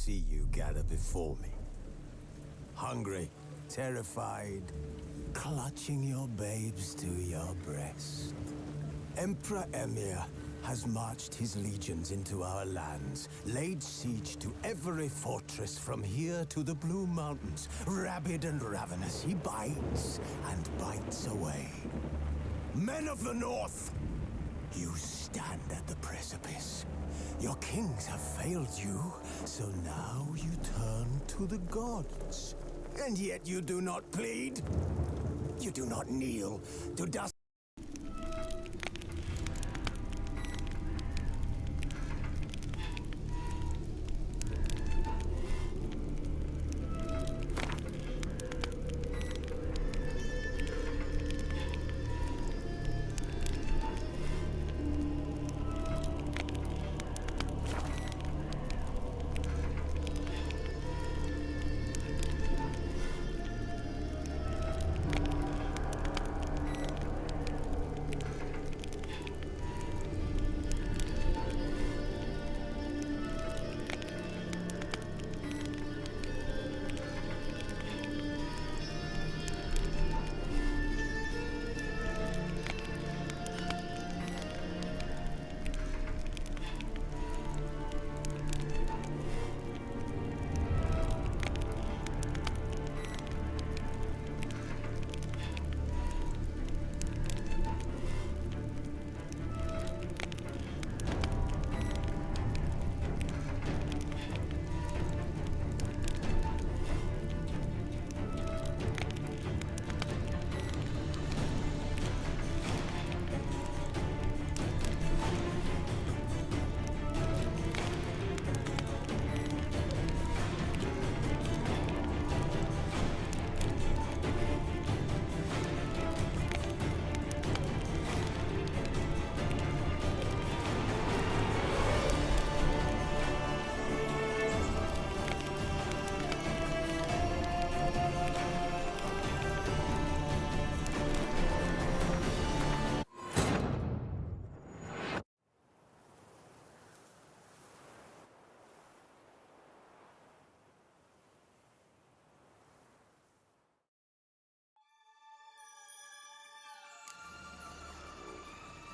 see you gather before me. Hungry, terrified, clutching your babes to your breast. Emperor Emir has marched his legions into our lands, laid siege to every fortress from here to the Blue Mountains. Rabid and ravenous, he bites and bites away. Men of the North, you stand at the precipice. Your kings have failed you, so now you turn to the gods. And yet you do not plead. You do not kneel to dust.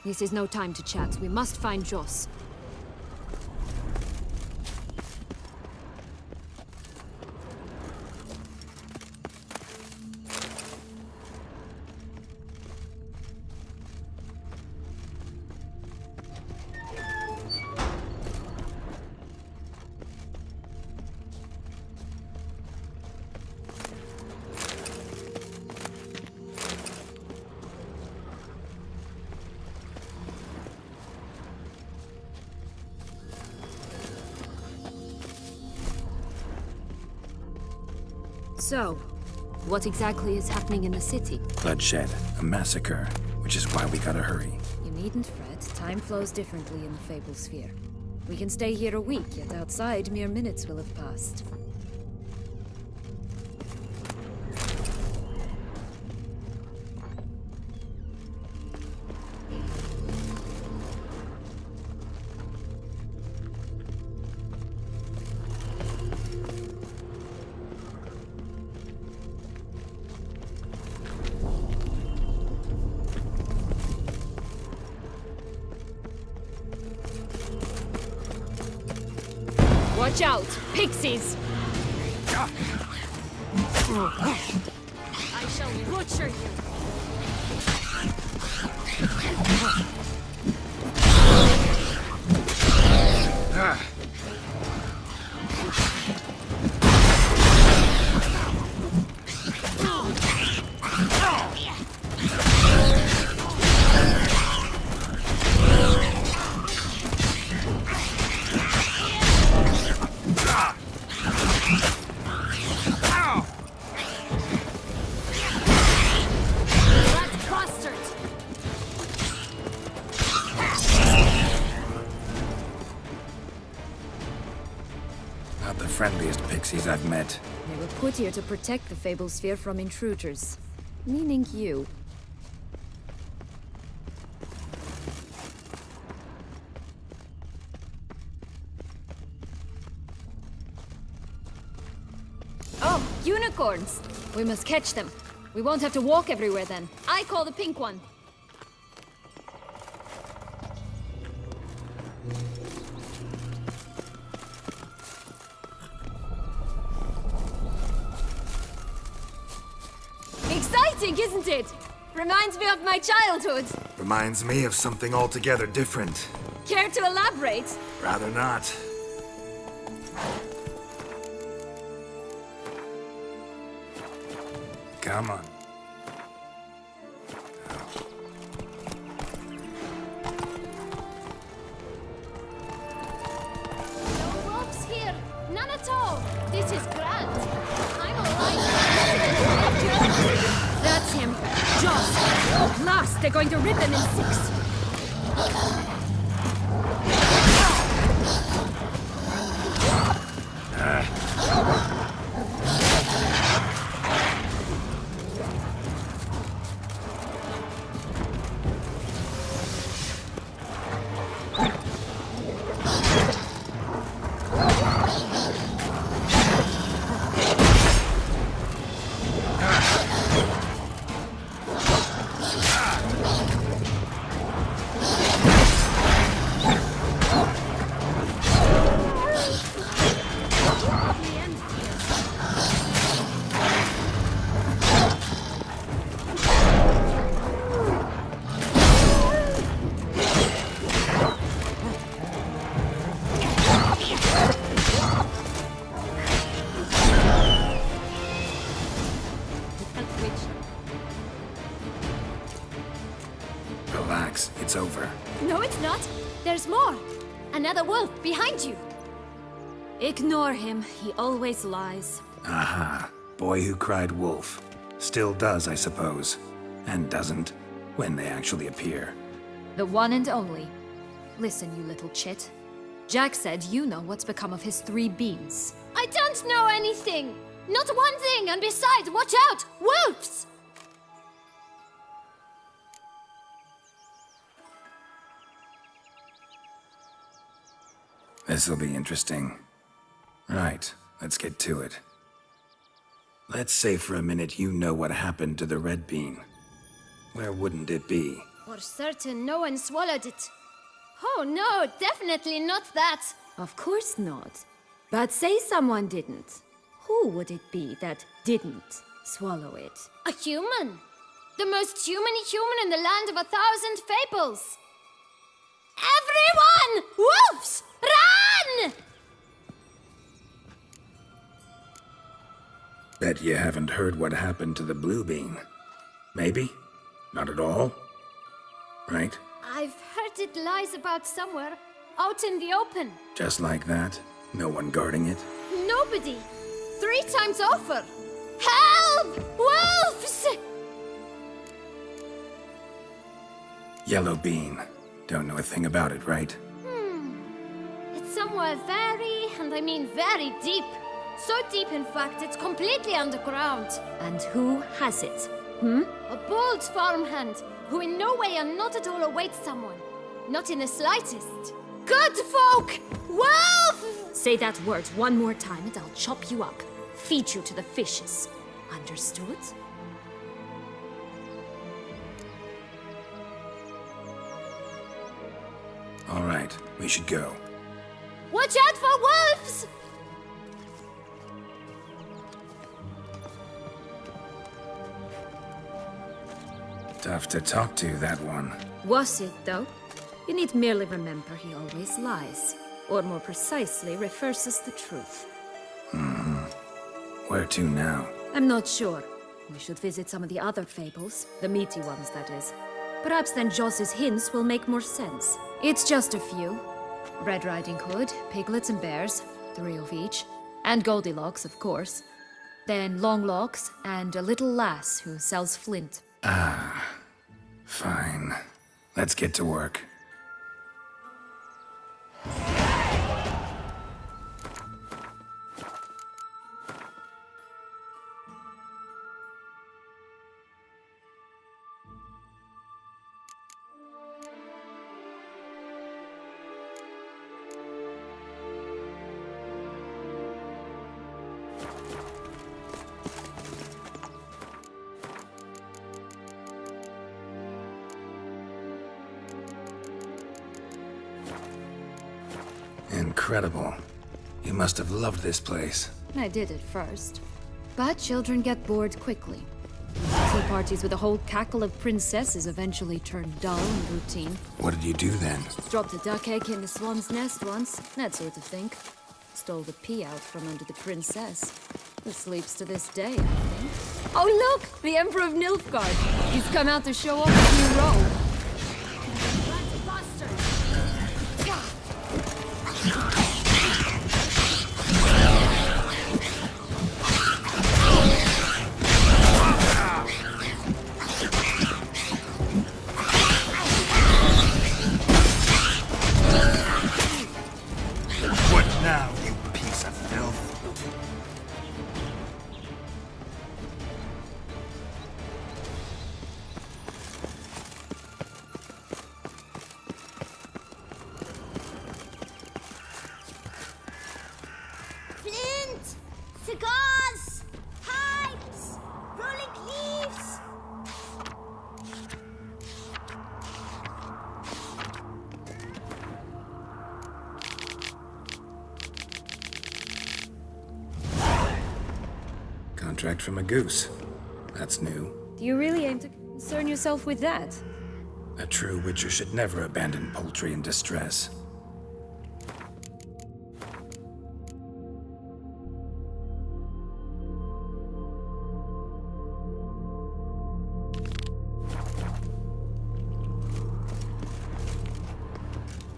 This is no time to chat. We must find Joss. So, what exactly is happening in the city? Bloodshed, a massacre, which is why we gotta hurry. You needn't fret. Time flows differently in the Fable Sphere. We can stay here a week, yet outside mere minutes will have passed. Watch out! Pixies! I shall butcher you! Not the friendliest pixies I've met. They were put here to protect the Fable Sphere from intruders. Meaning you. Unicorns! We must catch them. We won't have to walk everywhere then. I call the pink one. Exciting, isn't it? Reminds me of my childhood. Reminds me of something altogether different. Care to elaborate? Rather not. Come on. No wolves here. None at all. This is grand. I'm alive. That's him. Jaws. At last, they're going to rip him in six. Relax, it's over. No, it's not. There's more. Another wolf behind you. Ignore him. He always lies. Aha. Boy who cried wolf. Still does, I suppose. And doesn't, when they actually appear. The one and only. Listen, you little chit. Jack said you know what's become of his 3 beans. I don't know anything! Not one thing, and besides, watch out! Wolves! This'll be interesting. Right, let's get to it. Let's say for a minute you know what happened to the red bean. Where wouldn't it be? For certain, no one swallowed it. Oh no, definitely not that. Of course not. But say someone didn't. Who would it be that didn't swallow it? A human. The most humany human in the land of 1,000 fables. Everyone! Wolves! Run! Bet you haven't heard what happened to the blue bean. Maybe? Not at all? Right? I've heard it lies about somewhere, out in the open. Just like that? No one guarding it? Nobody. 3 times over. Help! Wolves! Yellow bean. Don't know a thing about it, right? It's somewhere very, and I mean very deep. So deep, in fact, it's completely underground. And who has it? A bold farmhand, who in no way and not at all awaits someone. Not in the slightest. Good folk! Wolf! Say that word one more time and I'll chop you up. Feed you to the fishes. Understood? All right, we should go. Watch out for wolves! Tough to talk to, that one. Was it, though? You need merely remember he always lies. Or more precisely, refers us the truth. Where to now? I'm not sure. We should visit some of the other fables. The meaty ones, that is. Perhaps then Joss's hints will make more sense. It's just a few. Red Riding Hood, piglets and bears, 3 of each. And Goldilocks, of course. Then Longlocks, and a little lass who sells flint. Fine. Let's get to work. incredible. You must have loved this place. I did at first. But children get bored quickly. Tea parties with a whole cackle of princesses eventually turned dull and routine. What did you do then? Dropped a duck egg in the swan's nest once, that sort of thing. Stole the pea out from under the princess, who sleeps to this day, I think. Oh look! The Emperor of Nilfgaard! He's come out to show off his new robe. What now, you piece of filth? Flint! Cigars! Pipes! Rolling leaves! Contract from a goose. That's new. Do you really aim to concern yourself with that? A true witcher should never abandon poultry in distress.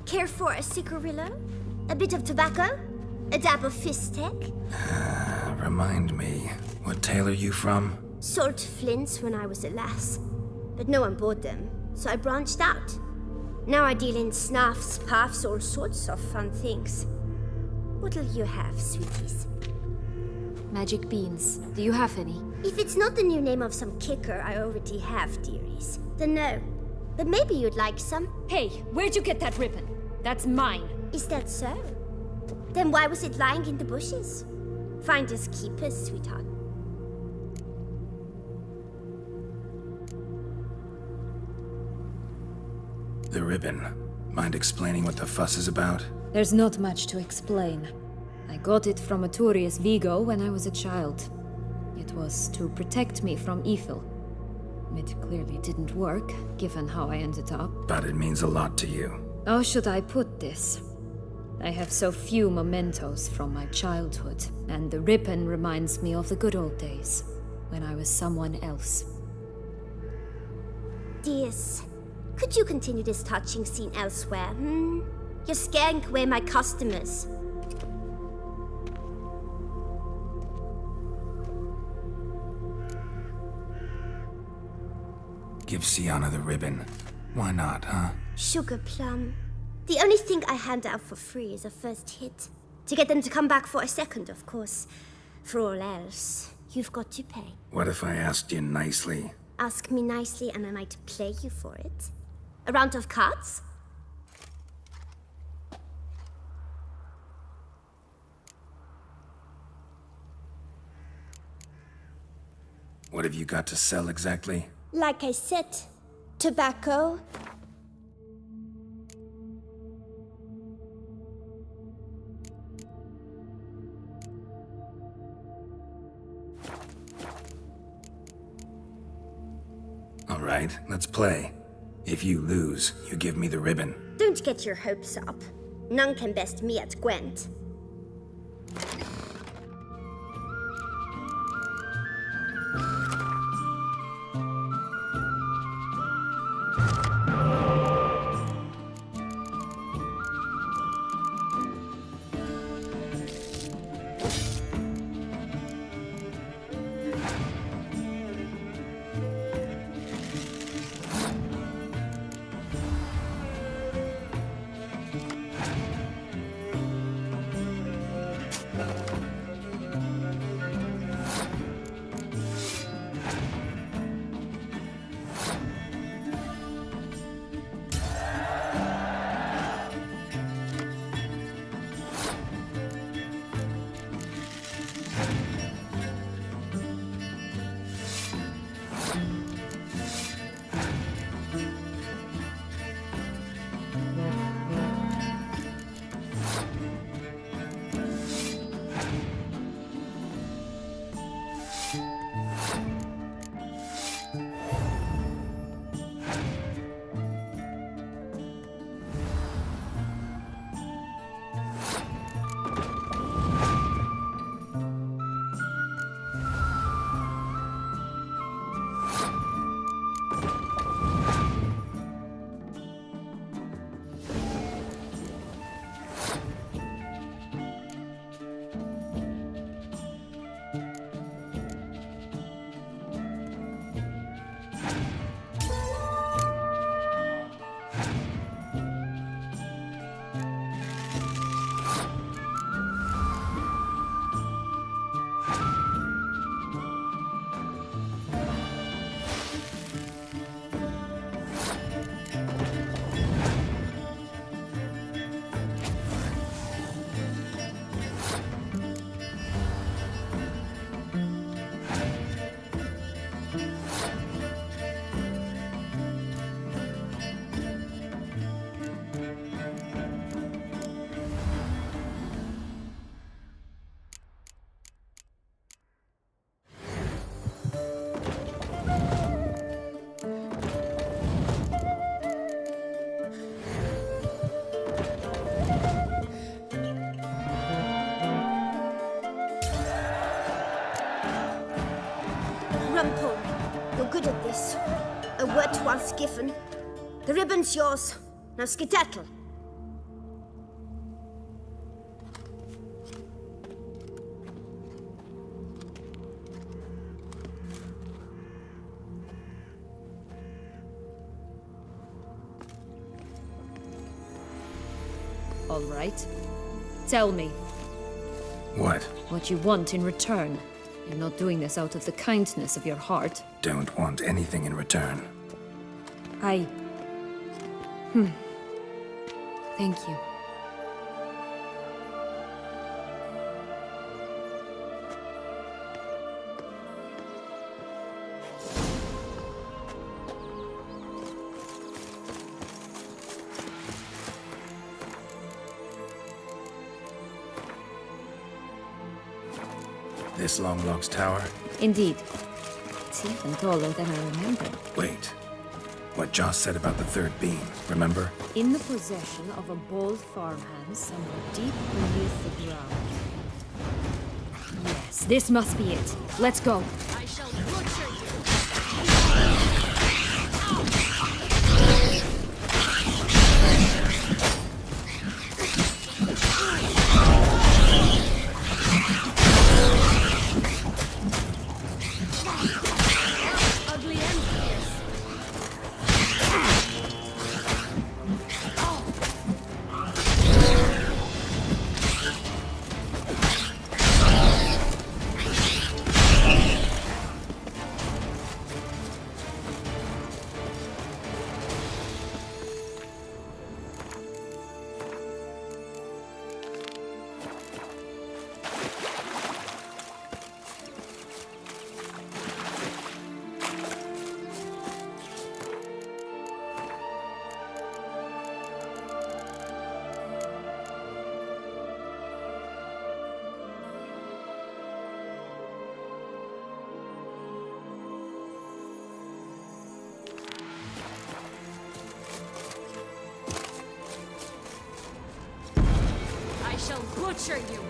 Care for a cigarillo? A bit of tobacco? A dab of fistek? Remind me, what tale are you from? Sold flints when I was a lass, but no one bought them, so I branched out. Now I deal in snuffs, puffs, all sorts of fun things. What'll you have, sweeties? Magic beans. Do you have any? If it's not the new name of some kicker I already have, dearies, then no. But maybe you'd like some. Hey, where'd you get that ribbon? That's mine. Is that so? Then why was it lying in the bushes? Finders keepers, sweetheart. The ribbon. Mind explaining what the fuss is about? There's not much to explain. I got it from Aturius Vigo when I was a child. It was to protect me from evil. It clearly didn't work, given how I ended up. But it means a lot to you. How should I put this? I have so few mementos from my childhood, and the ribbon reminds me of the good old days, when I was someone else. Dears, could you continue this touching scene elsewhere, You're scaring away my customers. Give Sienna the ribbon. Why not, huh? Sugar plum. The only thing I hand out for free is a first hit. To get them to come back for a second, of course. For all else, you've got to pay. What if I asked you nicely? Ask me nicely and I might play you for it. A round of cards? What have you got to sell exactly? Like I said, tobacco. All right, let's play. If you lose, you give me the ribbon. Don't get your hopes up. None can best me at Gwent. Grumpo. You're good at this. A word once given. The ribbon's yours. Now skedaddle. All right. Tell me, What? what you want in return. You're not doing this out of the kindness of your heart. Don't want anything in return. Thank you. This Longlock's tower? Indeed. It's even taller than I remembered. Wait. What Joss said about the third beam, remember? In the possession of a bold farmhand somewhere deep beneath the ground. Yes, this must be it. Let's go. I shall butcher you. Ugly and fierce. I shall butcher you.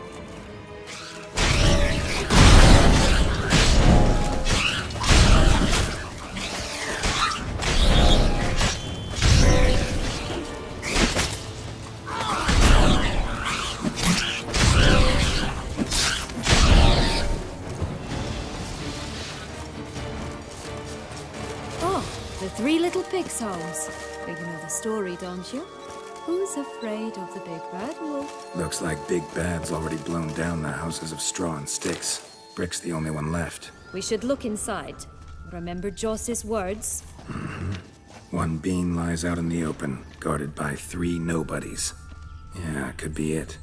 Oh, the three little pig songs. But you know the story, don't you? Who's afraid of the big bad wolf? Looks like Big Bad's already blown down the houses of straw and sticks. Brick's the only one left. We should look inside. Remember Joss's words? One beam lies out in the open, guarded by 3 nobodies. Yeah, could be it.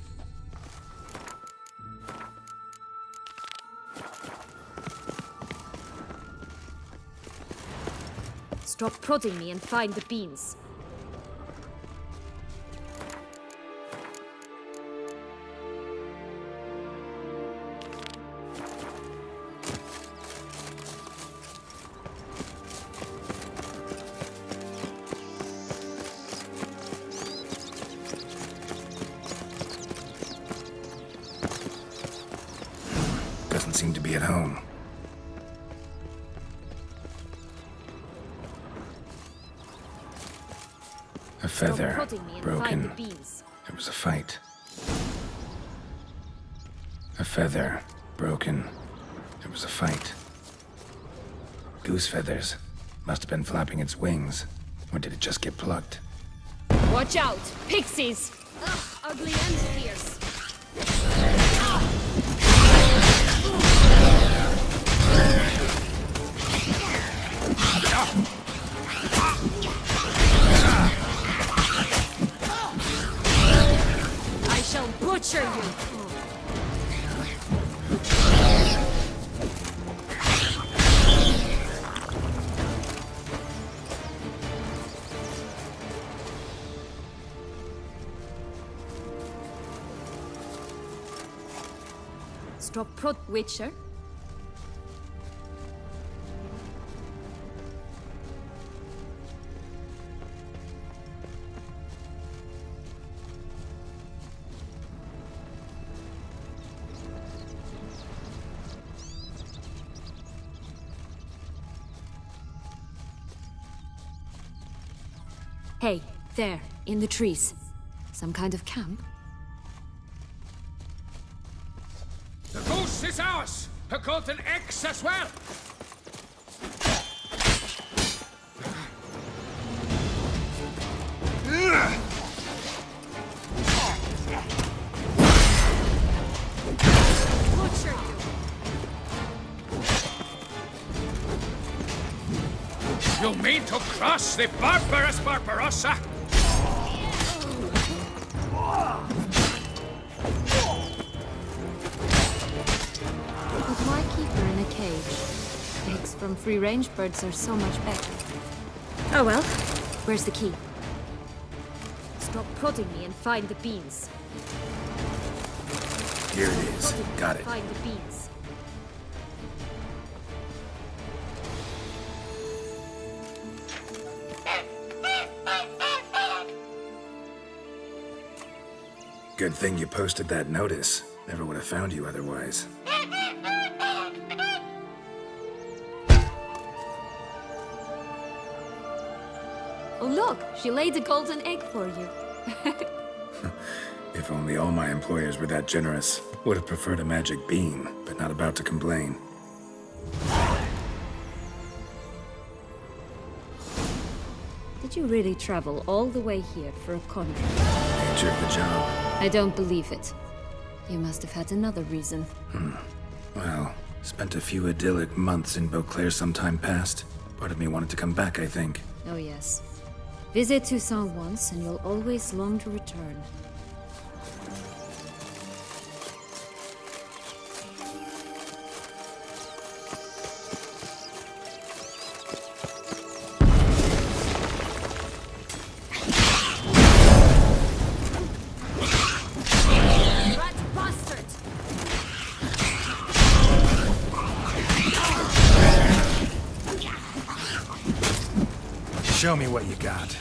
Stop prodding me and find the beans. Doesn't seem to be at home. A feather, Stop prodding me and find broken. the beans. There was a fight. A feather, broken. There was a fight. Goose feathers. Must have been flapping its wings. Or did it just get plucked? Watch out! Pixies! Ugh, ugly and fierce. I shall butcher you. Stop prod, Witcher. Hey, there, in the trees. Some kind of camp? The goose is ours! A golden X as well! Butcher you! You mean to cross the barbarous Barbarossa? But why keep her in a cage? Eggs from free-range birds are so much better. Oh well. Where's the key? Stop prodding me and find the beans. Here it is. Prodding me Got and it. Find the beans. Good thing you posted that notice. Never would have found you otherwise. Oh look, she laid a golden egg for you. If only all my employers were that generous. Would have preferred a magic bean, but not about to complain. Did you really travel all the way here for a contract? Nature of the job. I don't believe it. You must have had another reason. Well, spent a few idyllic months in Beauclair some time past. Part of me wanted to come back, I think. Oh yes. Visit Toussaint once and you'll always long to return. Show me what you got.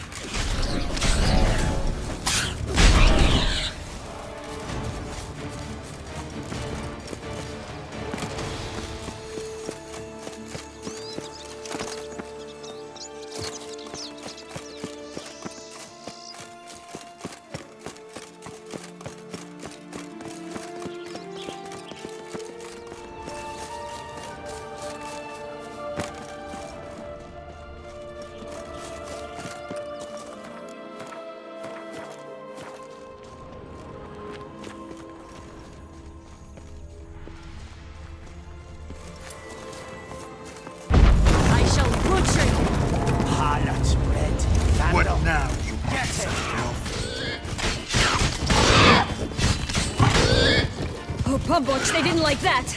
What now, you piece of filth? Oh, Pumboch, they didn't like that!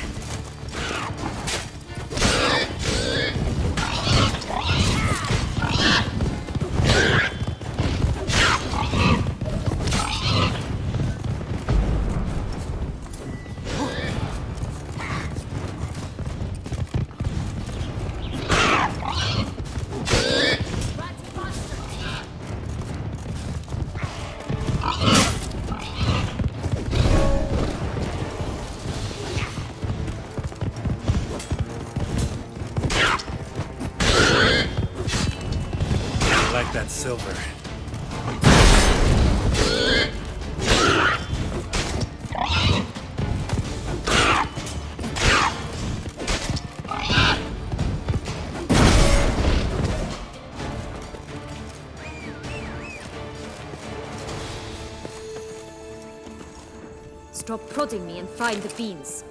I like that silver. Stop prodding me and find the beans.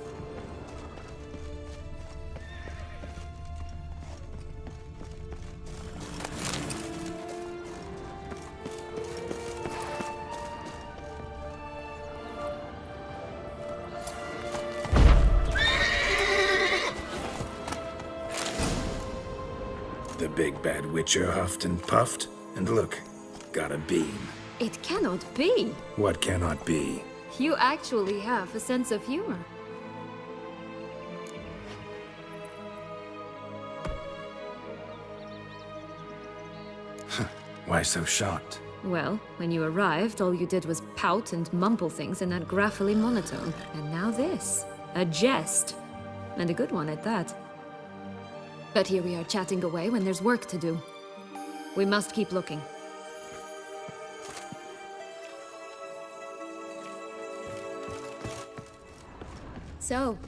The big bad witcher huffed and puffed, and look, got a beam. It cannot be! What cannot be? You actually have a sense of humor. Why so shocked? Well, when you arrived, all you did was pout and mumble things in that graphily monotone. And now this. A jest. And a good one at that. But here we are chatting away when there's work to do. We must keep looking. So,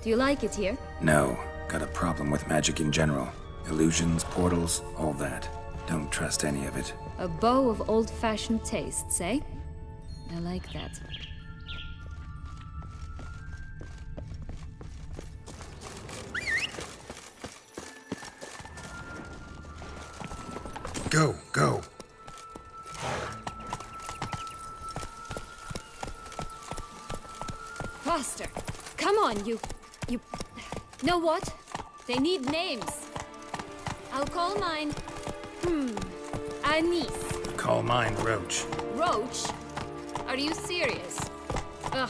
do you like it here? No, got a problem with magic in general. Illusions, portals, all that. Don't trust any of it. A bow of old-fashioned tastes, eh? I like that. Go, go. Faster! Come on, you... Know what? They need names. I'll call mine... Anise. Call mine Roach. Roach? Are you serious? Ugh.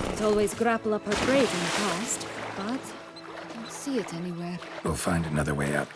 I'd always grapple up her grave in the past, but I don't see it anywhere. We'll find another way up.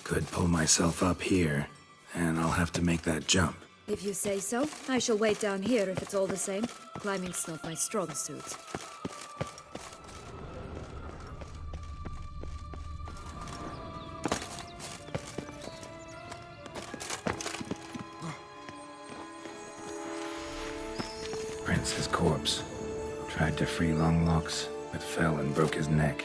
Could pull myself up here, and I'll have to make that jump. If you say so, I shall wait down here if it's all the same. Climbing's not my strong suit. Prince's corpse. Tried to free Longlocks, but fell and broke his neck.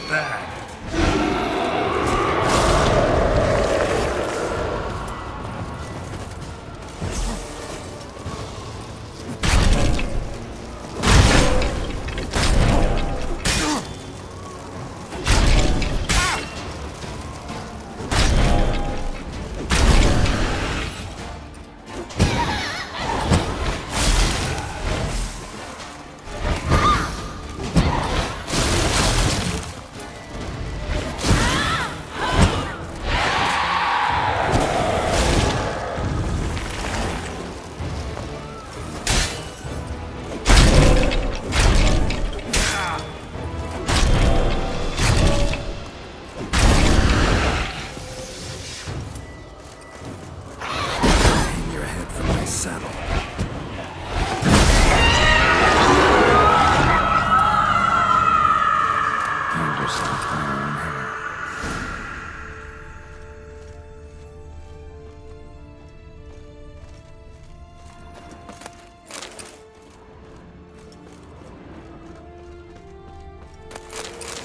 bad. Hang your head from my saddle. Hand yourself my own hair.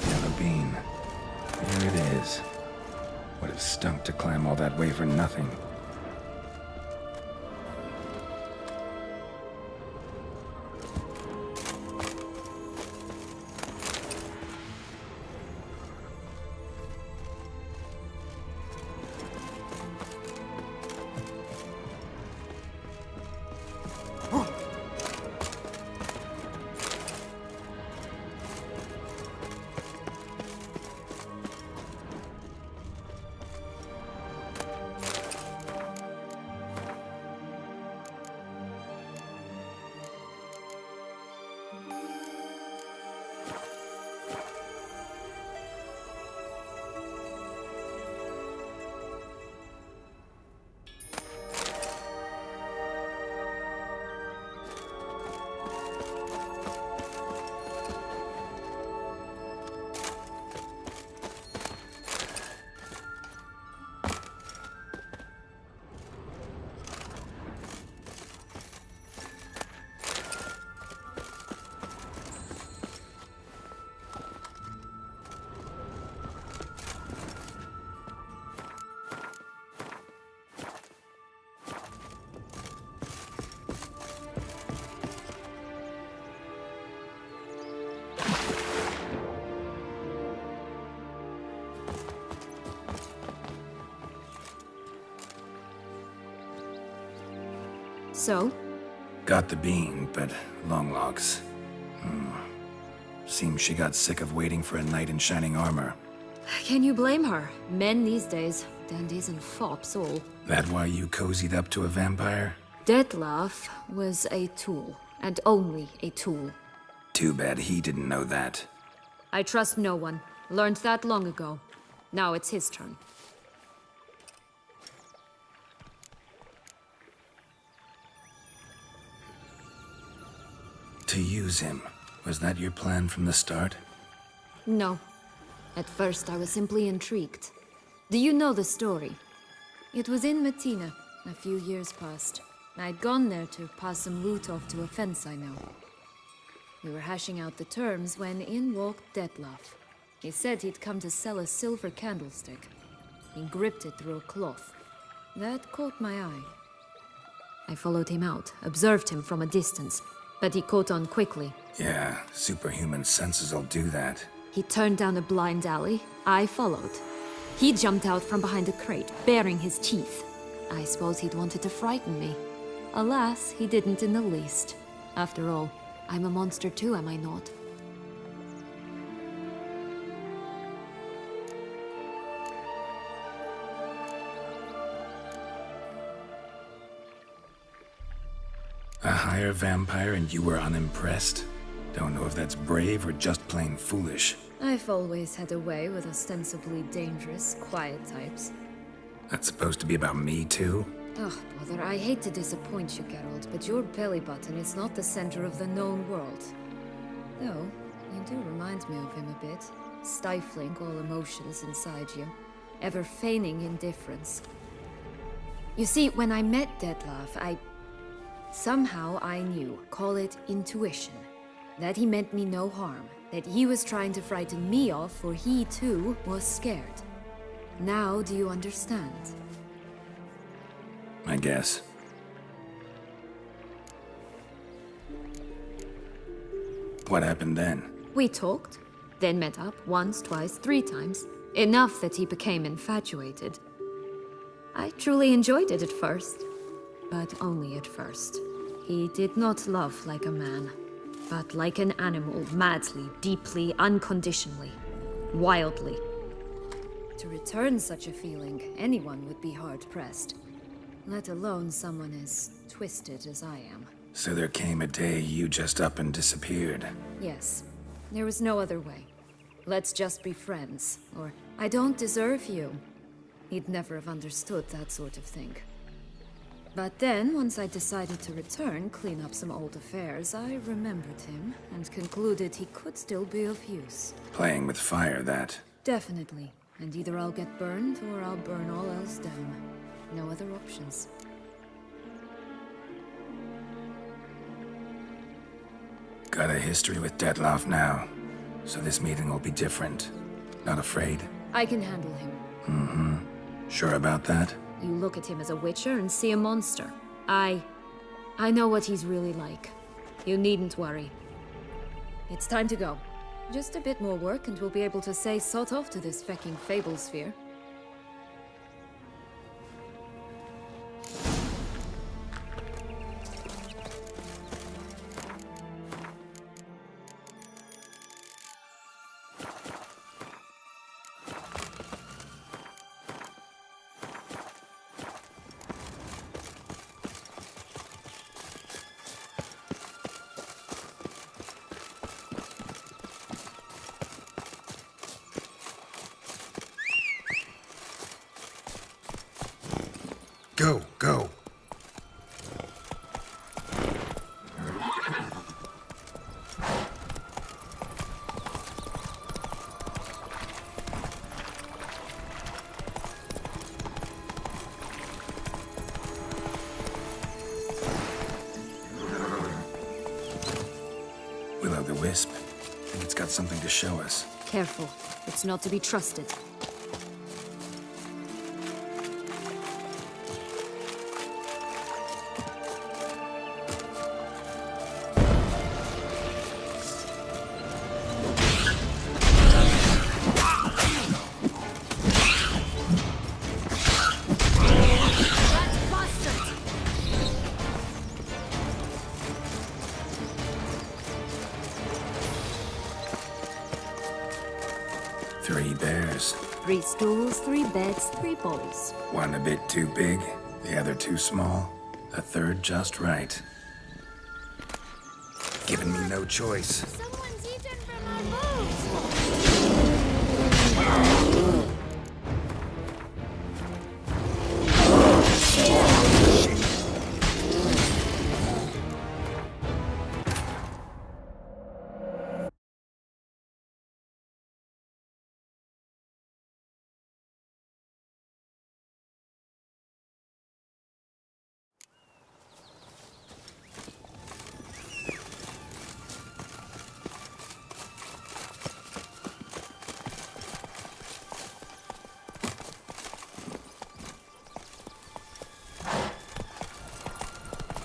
Yellow bean. Here it is. Would have stunk to climb all that way for nothing. So? Got the bean, but long logs. Seems she got sick of waiting for a knight in shining armor. Can you blame her? Men these days, dandies and fops all. That why you cozied up to a vampire? Detlef was a tool, and only a tool. Too bad he didn't know that. I trust no one. Learned that long ago. Now it's his turn. To use him. Was that your plan from the start? No. At first, I was simply intrigued. Do you know the story? It was in Matina, a few years past. I'd gone there to pass some loot off to a fence I know. We were hashing out the terms when in walked Detlef. He said he'd come to sell a silver candlestick. He gripped it through a cloth. That caught my eye. I followed him out, observed him from a distance, but he caught on quickly. Yeah, superhuman senses will do that. He turned down a blind alley. I followed. He jumped out from behind a crate, baring his teeth. I suppose he'd wanted to frighten me. Alas, he didn't in the least. After all, I'm a monster too, am I not? A higher vampire and you were unimpressed? Don't know if that's brave or just plain foolish. I've always had a way with ostensibly dangerous, quiet types. That's supposed to be about me too? Ugh, brother, I hate to disappoint you, Geralt, but your belly button is not the center of the known world. Though, you do remind me of him a bit. Stifling all emotions inside you. Ever feigning indifference. You see, when I met Detlef, somehow I knew. Call it intuition. That he meant me no harm. That he was trying to frighten me off, for he, too, was scared. Now do you understand? I guess. What happened then? We talked, then met up once, twice, 3 times. Enough that he became infatuated. I truly enjoyed it at first, but only at first. He did not love like a man, but like an animal, madly, deeply, unconditionally, wildly. To return such a feeling, anyone would be hard-pressed, let alone someone as twisted as I am. So there came a day you just up and disappeared. Yes, there was no other way. Let's just be friends, or I don't deserve you. He'd never have understood that sort of thing. But then, once I decided to return, clean up some old affairs, I remembered him and concluded he could still be of use. Playing with fire, that. Definitely. And either I'll get burned or I'll burn all else down. No other options. Got a history with Dettlaff now, so this meeting will be different. Not afraid? I can handle him. Sure about that? You look at him as a witcher and see a monster. I know what he's really like. You needn't worry. It's time to go. Just a bit more work and we'll be able to say sod off to this fecking fable sphere. Go, go. Will-o'-the-wisp. I think it's got something to show us. Careful. It's not to be trusted. Three bears. 3 stools, 3 beds, 3 bowls. One a bit too big, the other too small, the third just right. Giving me no choice. Someone's eaten from our bowls!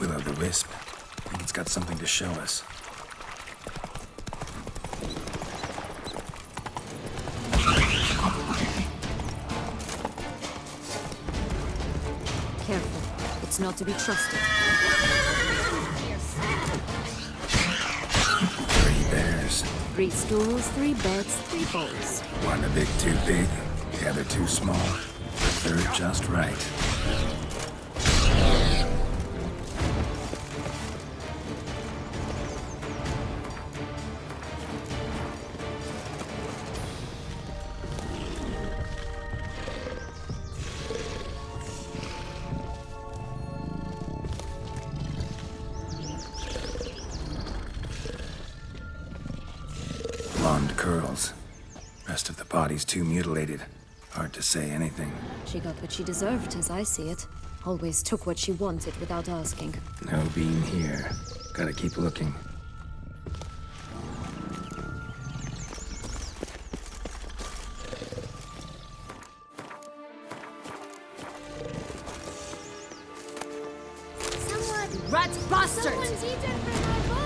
Will-o'-the-wisp. I think it's got something to show us. Careful. It's not to be trusted. 3 bears. 3 stools, 3 beds, 3 bowls. One a bit too big, the other too small, the third just right. Blonde curls. Rest of the body's too mutilated. Hard to say anything. She got what she deserved, as I see it. Always took what she wanted without asking. No beam here. Gotta keep looking. rat bastard! Someone's eaten from our bowls!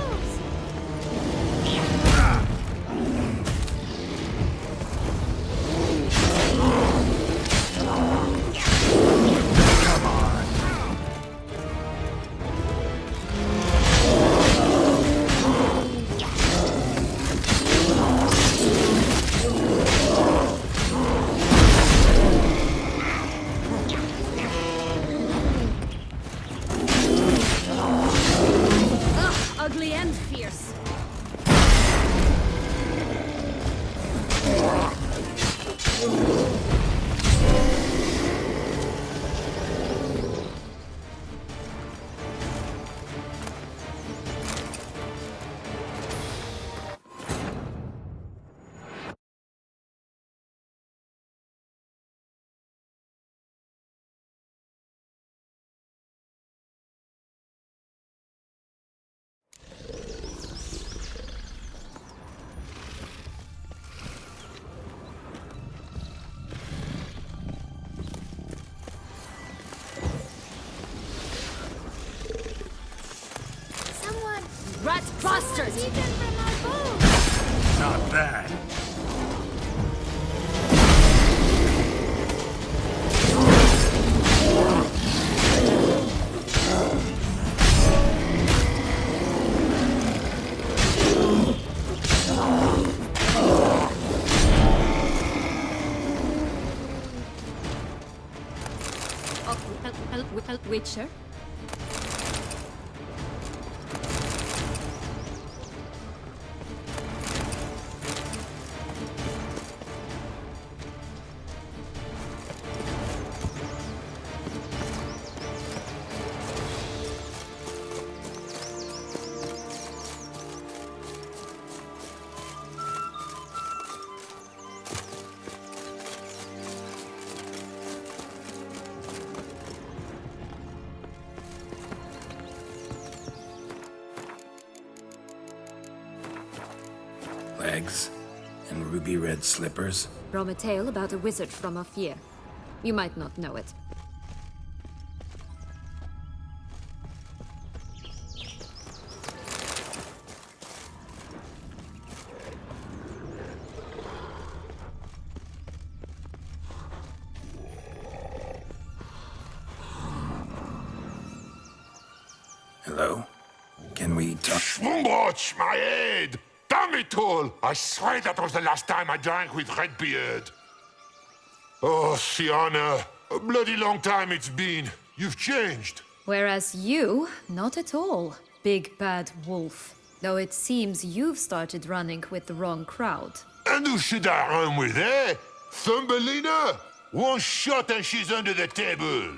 Ugly and fierce. Someone! Rat bastard! Someone's eaten from our bowls! Not bad. Witcher? Legs and ruby red slippers. From a tale about a wizard from Ophir. You might not know it. Hello? Can we talk? Schwumbroch, my head! Damn it all! I swear that was the last time I drank with Redbeard. Oh, Sienna, a bloody long time it's been. You've changed. Whereas you, not at all, big bad wolf. Though it seems you've started running with the wrong crowd. And who should I run with, eh? Thumbelina? One shot and she's under the table.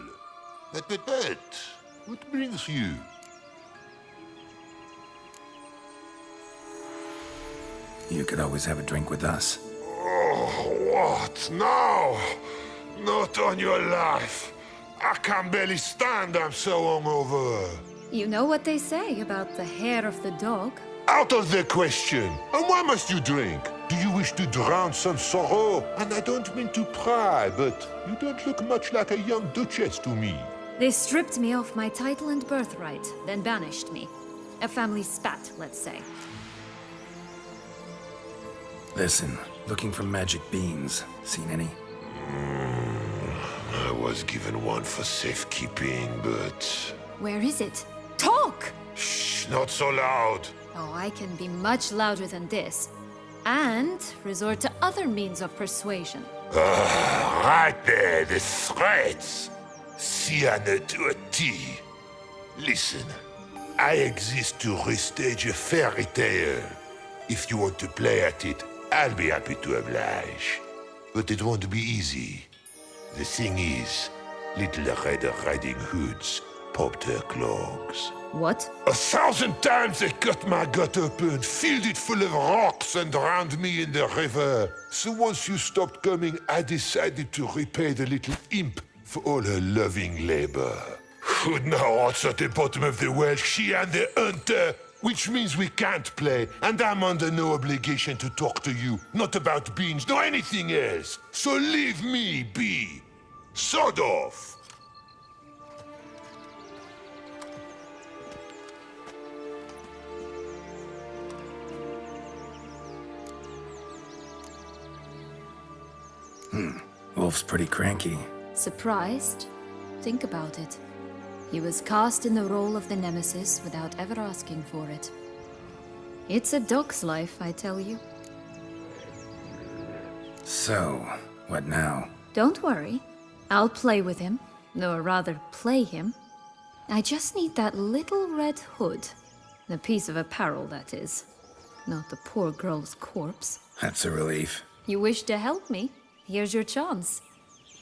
But, what brings you? You could always have a drink with us. Oh, what now? Not on your life. I can barely stand, I'm so hungover. You know what they say about the hair of the dog? Out of the question. And why must you drink? Do you wish to drown some sorrow? And I don't mean to pry, but you don't look much like a young duchess to me. They stripped me of my title and birthright, then banished me. A family spat, let's say. Listen, looking for magic beans. Seen any? I was given one for safekeeping, but... Where is it? Talk! Shh, not so loud. Oh, I can be much louder than this. And resort to other means of persuasion. Right there, the threats. Sienna to a T. Listen, I exist to restage a fairy tale. If you want to play at it, I'll be happy to oblige. But it won't be easy. The thing is, little Red Riding Hoods popped her clogs. What? 1,000 times they cut my gut open, filled it full of rocks and drowned me in the river. So once you stopped coming, I decided to repay the little imp for all her loving labor. Who'd know what's at the bottom of the well? She and the hunter, which means we can't play, and I'm under no obligation to talk to you. Not about beans, nor anything else. So leave me be. Sod off. Wolf's pretty cranky. Surprised? Think about it. He was cast in the role of the Nemesis without ever asking for it. It's a dog's life, I tell you. So, what now? Don't worry. I'll play with him. Or rather, play him. I just need that little red hood. The piece of apparel, that is. Not the poor girl's corpse. That's a relief. You wish to help me? Here's your chance.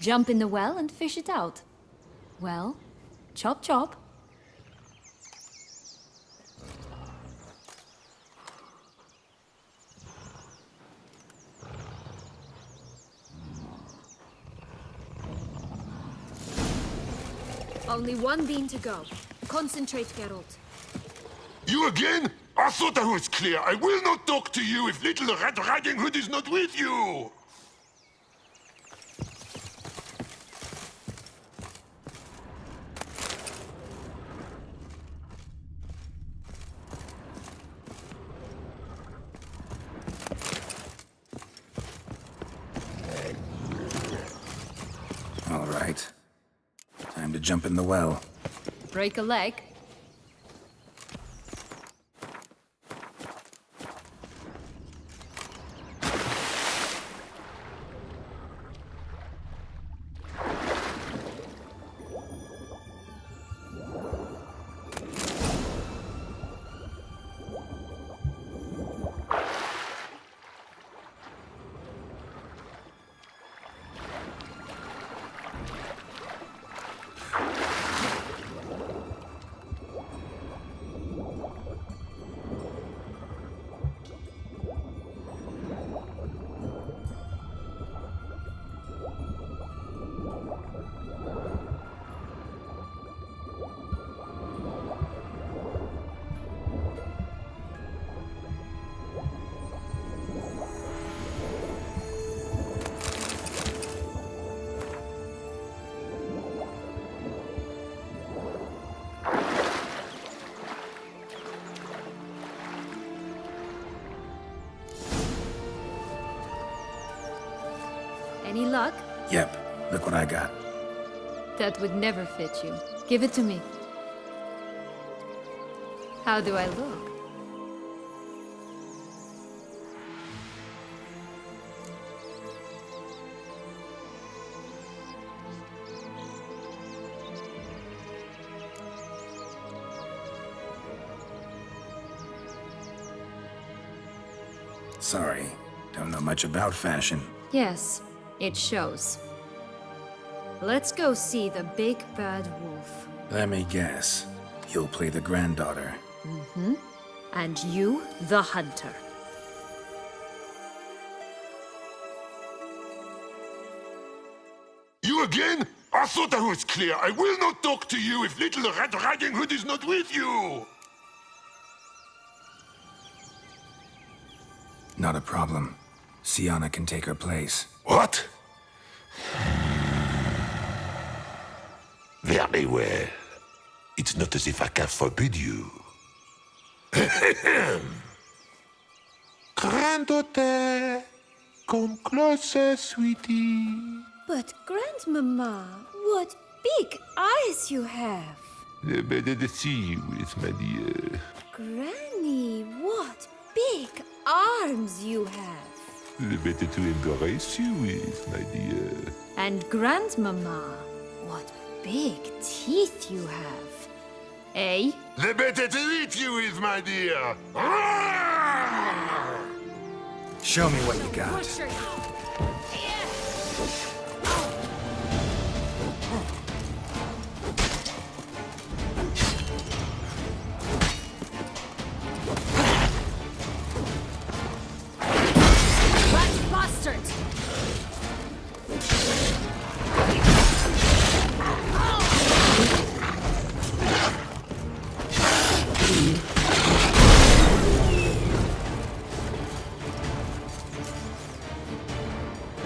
Jump in the well and fish it out. Well, chop chop. Only one bean to go. Concentrate, Geralt. You again? I thought I was clear. I will not talk to you if little Red Riding Hood is not with you! All right. Time to jump in the well. Break a leg. Any luck? Yep, look what I got. That would never fit you. Give it to me. How do I look? Sorry, don't know much about fashion. Yes, it shows. Let's go see the big bad wolf. Let me guess. You'll play the granddaughter. And you, the hunter. You again? I thought I was clear. I will not talk to you if little Red Riding Hood is not with you! Not a problem. Sienna can take her place. What? Very well. It's not as if I can forbid you. Granddaughter, come closer, sweetie. But, Grandmama, what big eyes you have! The better to see you with, my dear. Granny, what big arms you have! The better to embrace you with, my dear. And Grandmama, what big teeth you have. Eh? The better to eat you with, my dear. Show me what you got. Rat bastard!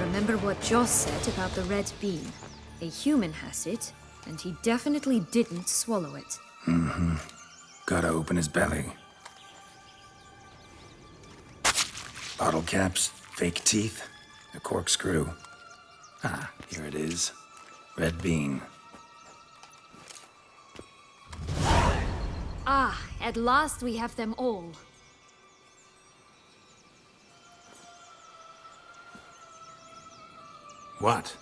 Remember what Joss said about the red bean. A human has it, and he definitely didn't swallow it. Gotta open his belly. Bottle caps, fake teeth, a corkscrew. Ah, here it is. Red bean. Ah, at last we have them all. What?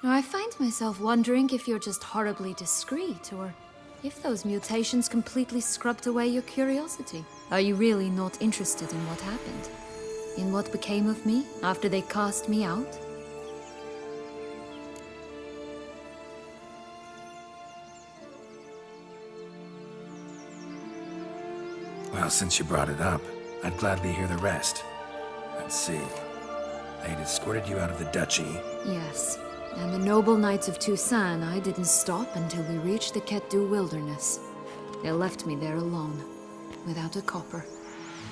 Now, I find myself wondering if you're just horribly discreet, or if those mutations completely scrubbed away your curiosity. Are you really not interested in what happened? In what became of me after they cast me out? Well, since you brought it up, I'd gladly hear the rest. Let's see. They'd escorted you out of the duchy. Yes. And the noble knights of Toussaint, I didn't stop until we reached the Ketdu wilderness. They left me there alone, without a copper,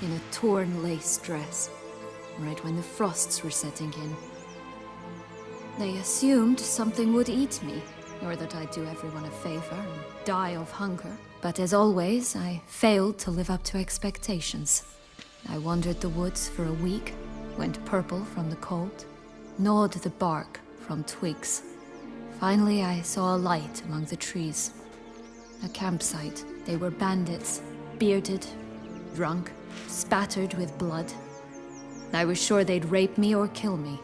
in a torn lace dress, right when the frosts were setting in. They assumed something would eat me, or that I'd do everyone a favor and die of hunger. But as always, I failed to live up to expectations. I wandered the woods for a week, went purple from the cold, gnawed the bark from twigs. Finally, I saw a light among the trees. A campsite. They were bandits, bearded, drunk, spattered with blood. I was sure they'd rape me or kill me,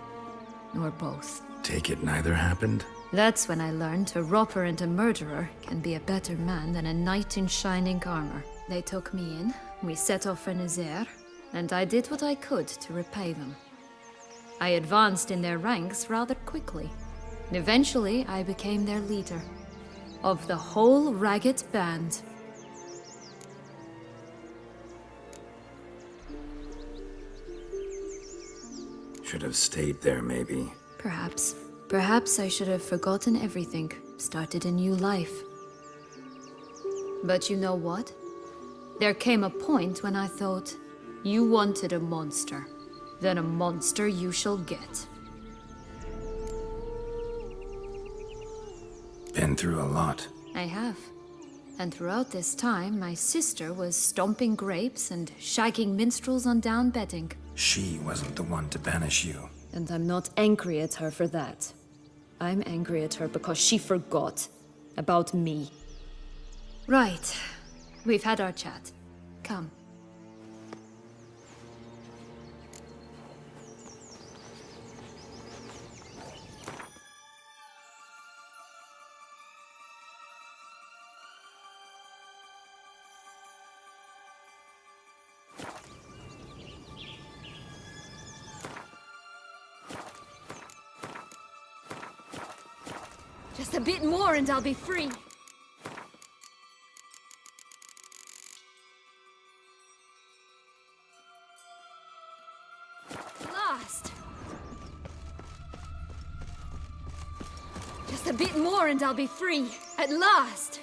or both. Take it neither happened? That's when I learned a robber and a murderer can be a better man than a knight in shining armor. They took me in, we set off for Nazaire, and I did what I could to repay them. I advanced in their ranks rather quickly. Eventually, I became their leader. Of the whole ragged band. Should have stayed there, maybe. Perhaps. Perhaps I should have forgotten everything, started a new life. But you know what? There came a point when I thought, you wanted a monster. Then a monster you shall get. Been through a lot. I have. And throughout this time, my sister was stomping grapes and shagging minstrels on down bedding. She wasn't the one to banish you. And I'm not angry at her for that. I'm angry at her because she forgot about me. Right. We've had our chat. Come. Just a bit more and I'll be free. Last. Just a bit more and I'll be free. At last.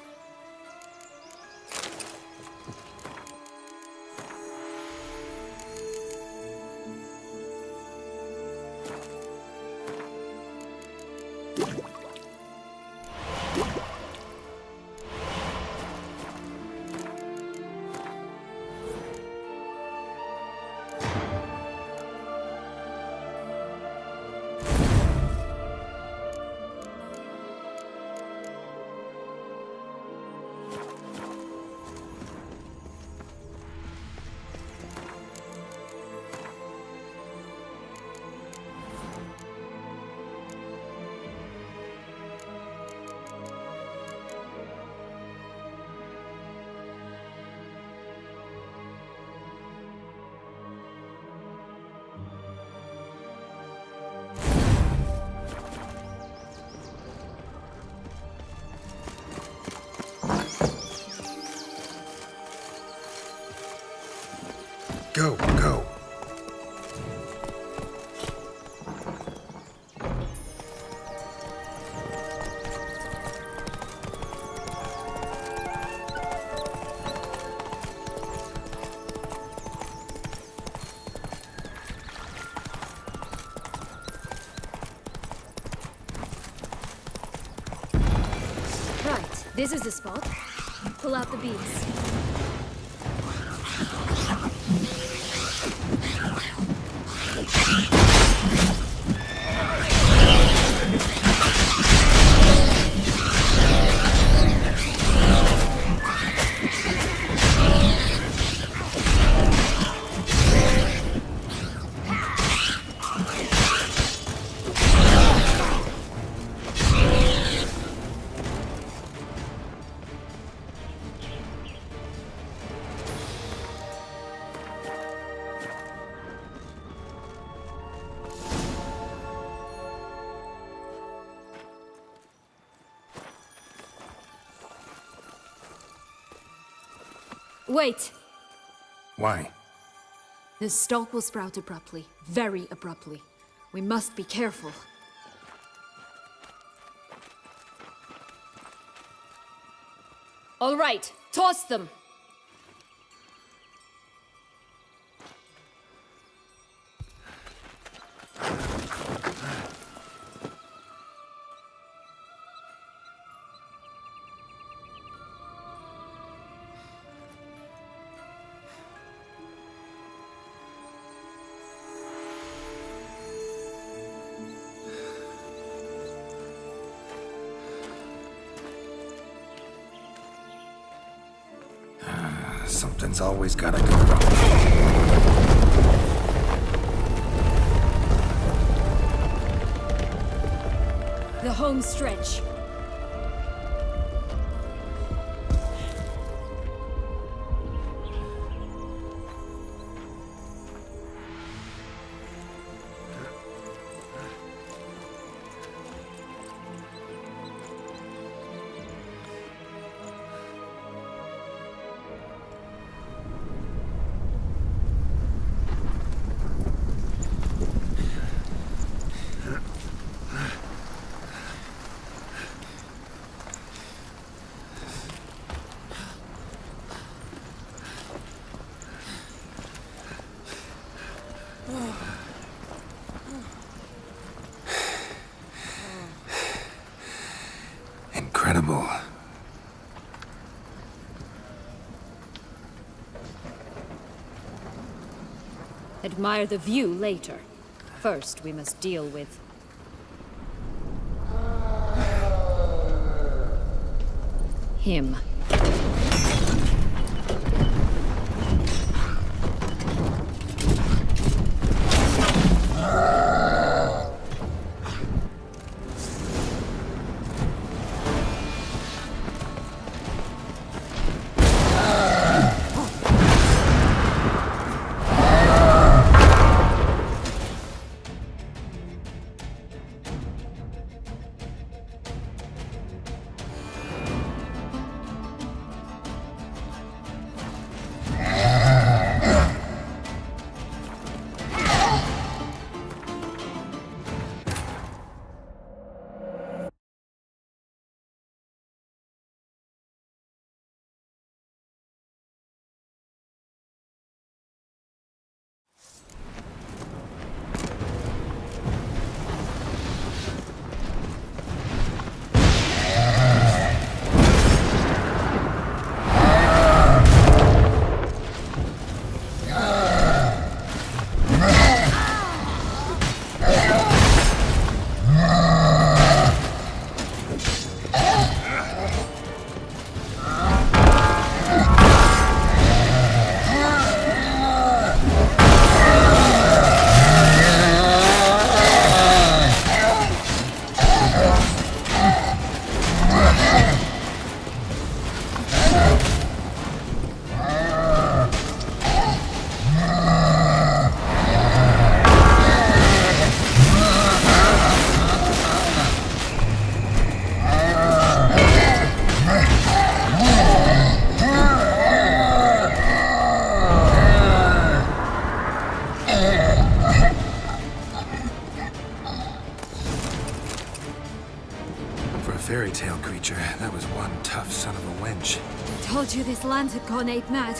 Go, go. Right, this is the spot. Pull out the beads. Wait! Why? The stalk will sprout abruptly. Very abruptly. We must be careful. All right, toss them! Something's always gotta go wrong. The home stretch. Incredible. Admire the view later. First, we must deal with... him. Fairy tale creature, that was one tough son of a wench. I told you this land had gone ape mad,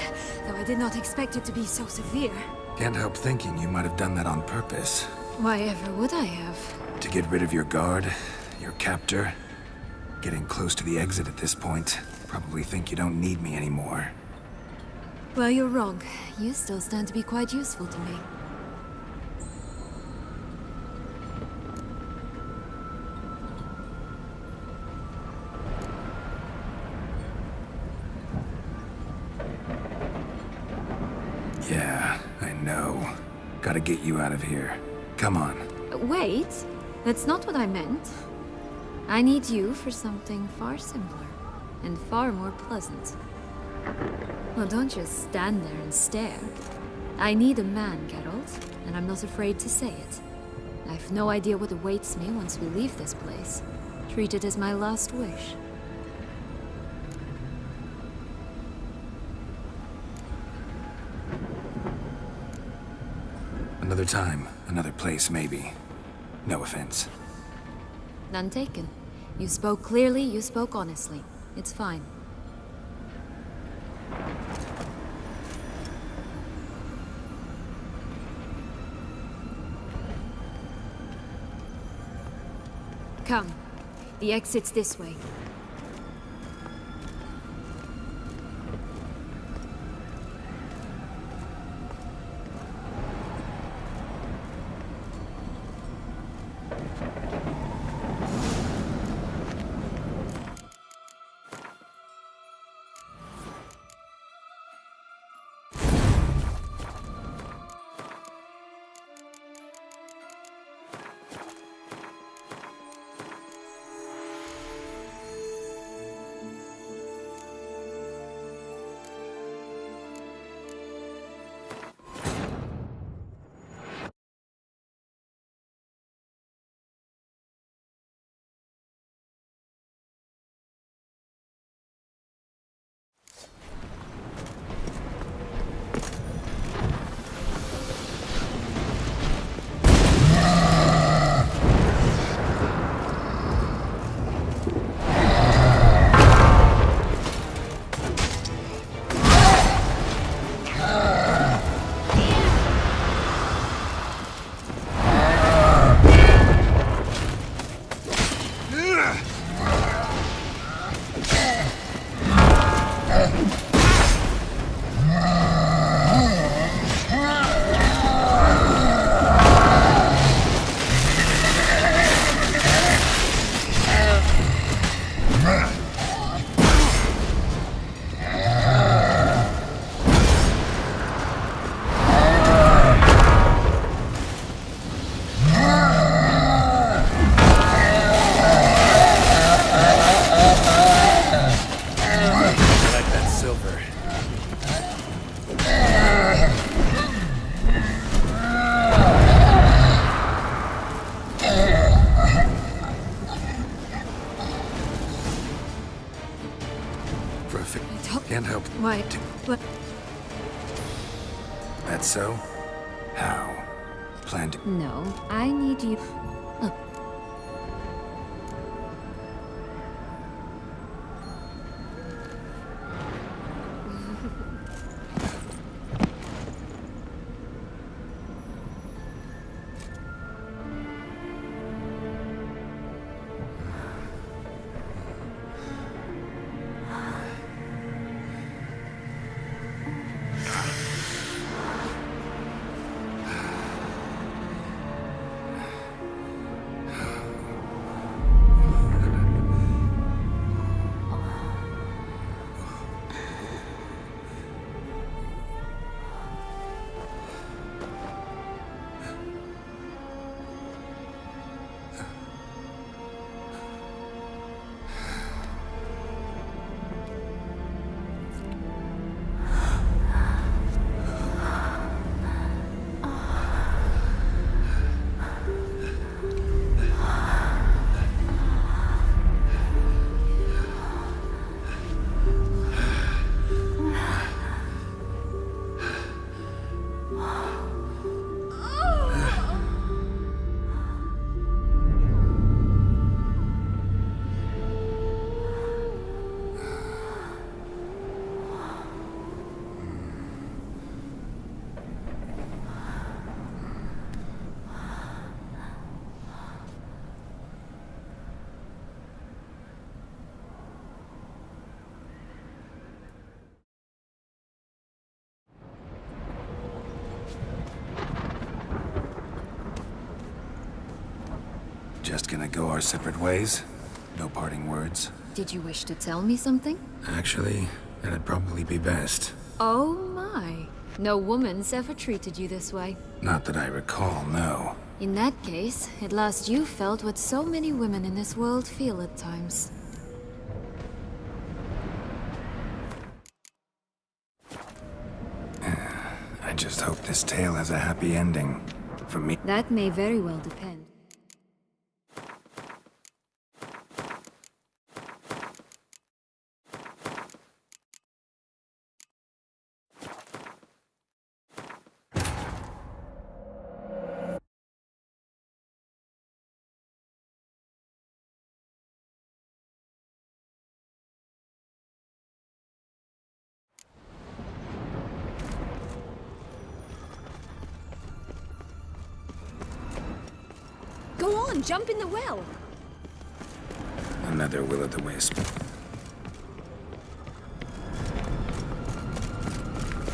though I did not expect it to be so severe. Can't help thinking you might have done that on purpose. Why ever would I have? To get rid of your guard, your captor. Getting close to the exit at this point. Probably think you don't need me anymore. Well, you're wrong. You still stand to be quite useful to me. Yeah, I know. Gotta get you out of here. Come on. Wait, that's not what I meant. I need you for something far simpler and far more pleasant. Well, don't just stand there and stare. I need a man, Geralt, and I'm not afraid to say it. I've no idea what awaits me once we leave this place. Treat it as my last wish. Another time, another place, maybe. No offense. None taken. You spoke clearly, you spoke honestly. It's fine. Come. The exit's this way. Can't help. Why? What? That's so? How? Plan to... No, I need you. Just gonna go our separate ways? No parting words? Did you wish to tell me something? Actually, that'd probably be best. Oh my. No woman's ever treated you this way. Not that I recall, no. In that case, at last you felt what so many women in this world feel at times. I just hope this tale has a happy ending. For me. That may very well depend. Go on, jump in the well. Another will-o'-the-wisp.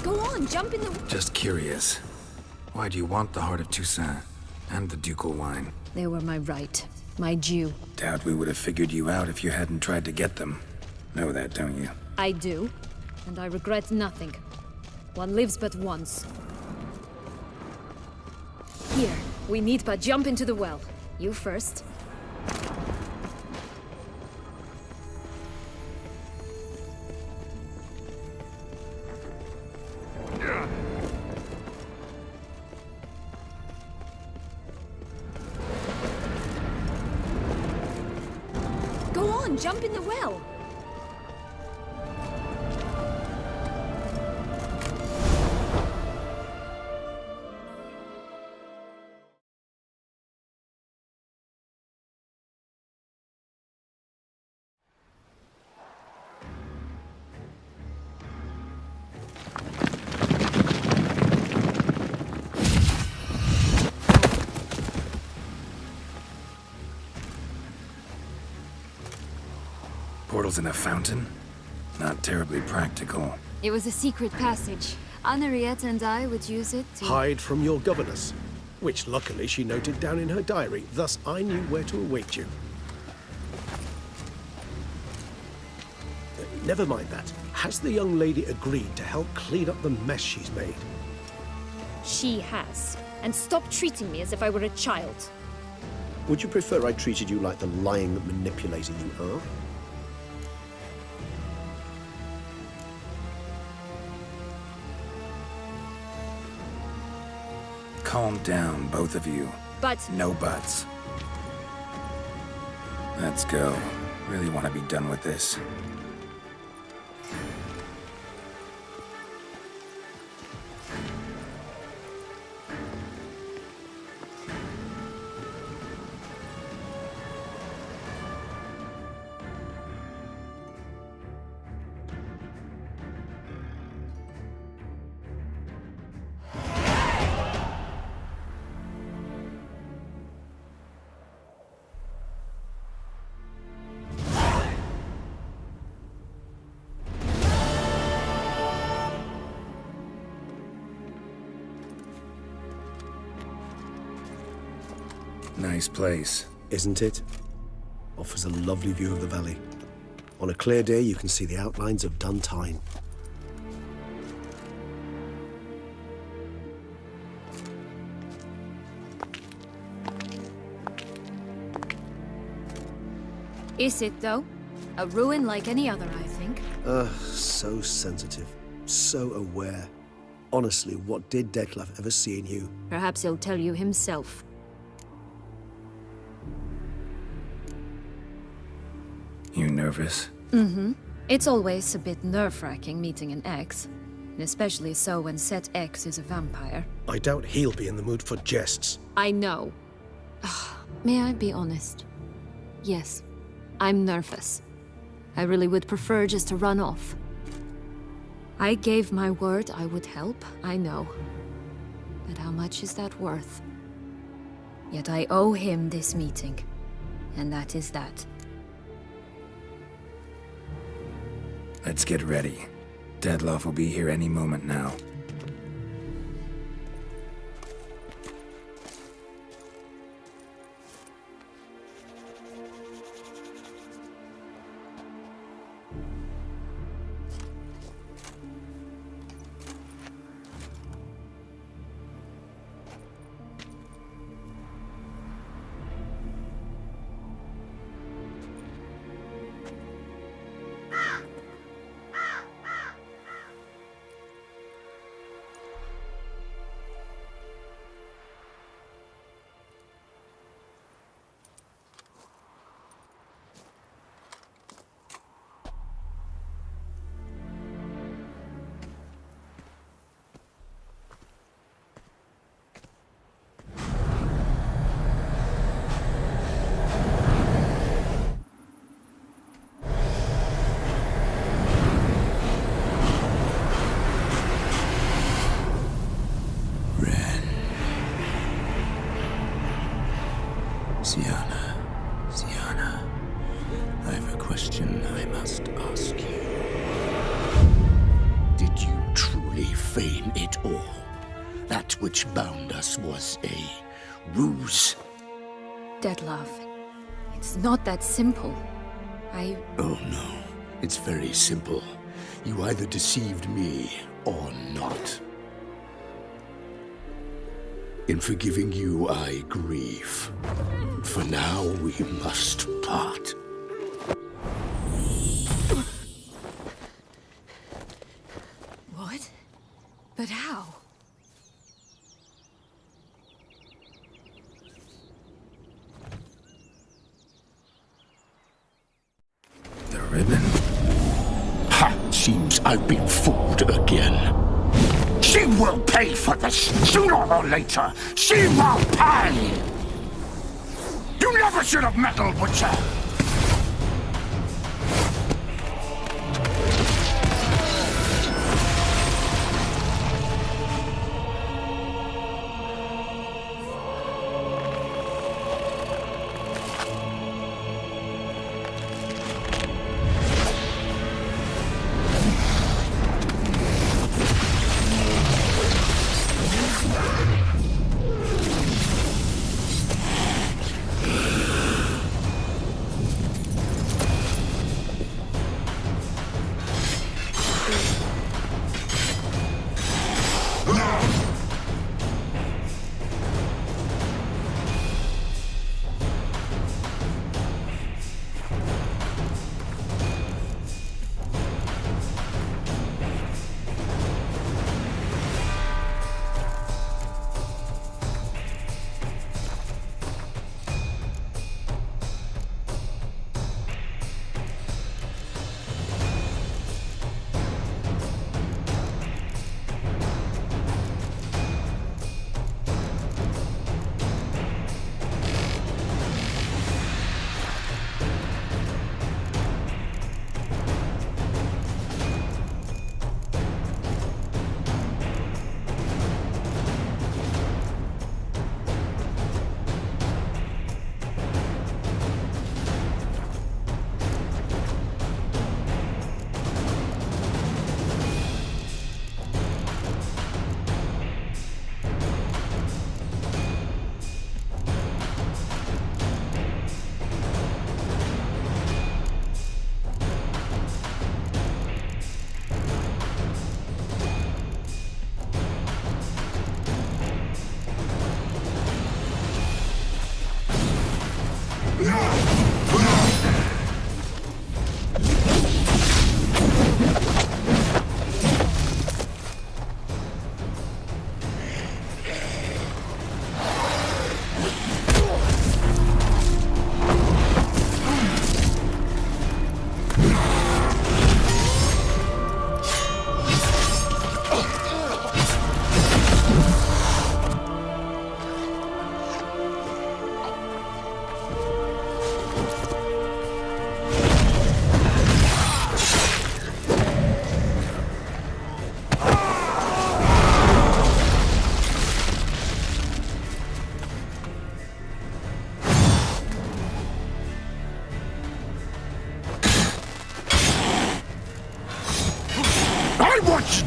Go on, jump in the... Just curious. Why do you want the Heart of Toussaint and the ducal wine? They were my right. My due. Doubt we would have figured you out if you hadn't tried to get them. Know that, don't you? I do. And I regret nothing. One lives but once. Here, we need but jump into the well. You first. Go on, jump in the well. Portals in a fountain? Not terribly practical. It was a secret passage. Henriette and I would use it to... Hide from your governess, which luckily she noted down in her diary, thus I knew where to await you. Never mind that. Has the young lady agreed to help clean up the mess she's made? She has. And stop treating me as if I were a child. Would you prefer I treated you like the lying manipulator you are? Calm down, both of you. But... No buts. Let's go. Really want to be done with this. Nice place. Isn't it? Offers a lovely view of the valley. On a clear day, you can see the outlines of Duntine. Is it, though? A ruin like any other, I think. So sensitive. So aware. Honestly, what did Detlef ever see in you? Perhaps he'll tell you himself. You nervous? Mm-hmm. It's always a bit nerve-wracking meeting an ex. And especially so when said ex is a vampire. I doubt he'll be in the mood for jests. I know. May I be honest? Yes, I'm nervous. I really would prefer just to run off. I gave my word I would help, I know. But how much is that worth? Yet I owe him this meeting. And that is that. Let's get ready. Detlef will be here any moment now. Sienna, I have a question I must ask you. Did you truly feign it all? That which bound us was a ruse? Deadlove, it's not that simple. Oh no, it's very simple. You either deceived me or not. In forgiving you, I grieve. For now, we must part. What? But how? The ribbon? Ha! Seems I've been fooled again. She will pay for this, sooner or later. She will pay! You never should have meddled with her!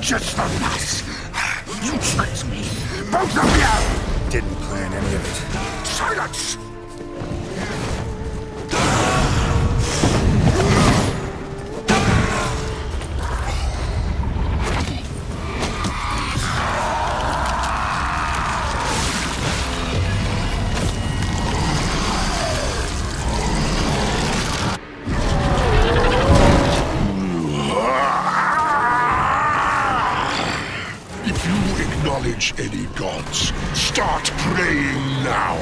Just the mess. You tricked me. Both of you! Didn't plan any of it. Silence! Any gods, start praying now.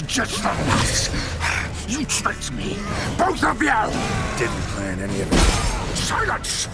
just the last. You tricked me. Both of you! Didn't plan any of it. Silence!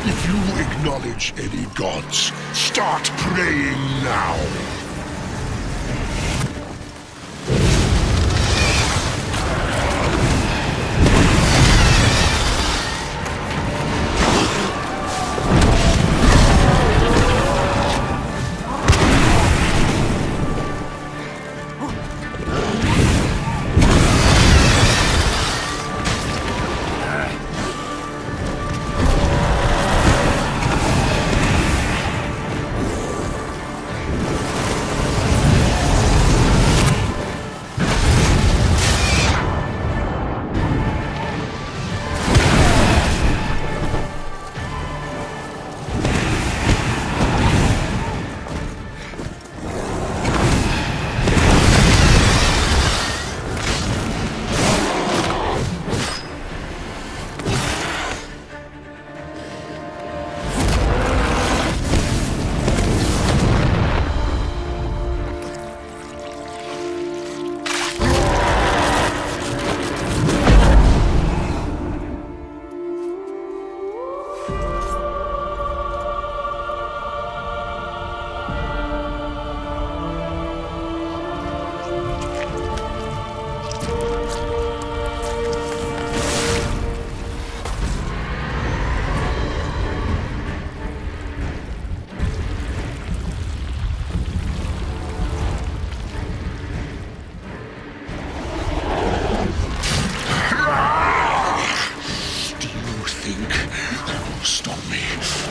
If you acknowledge any gods, start praying now.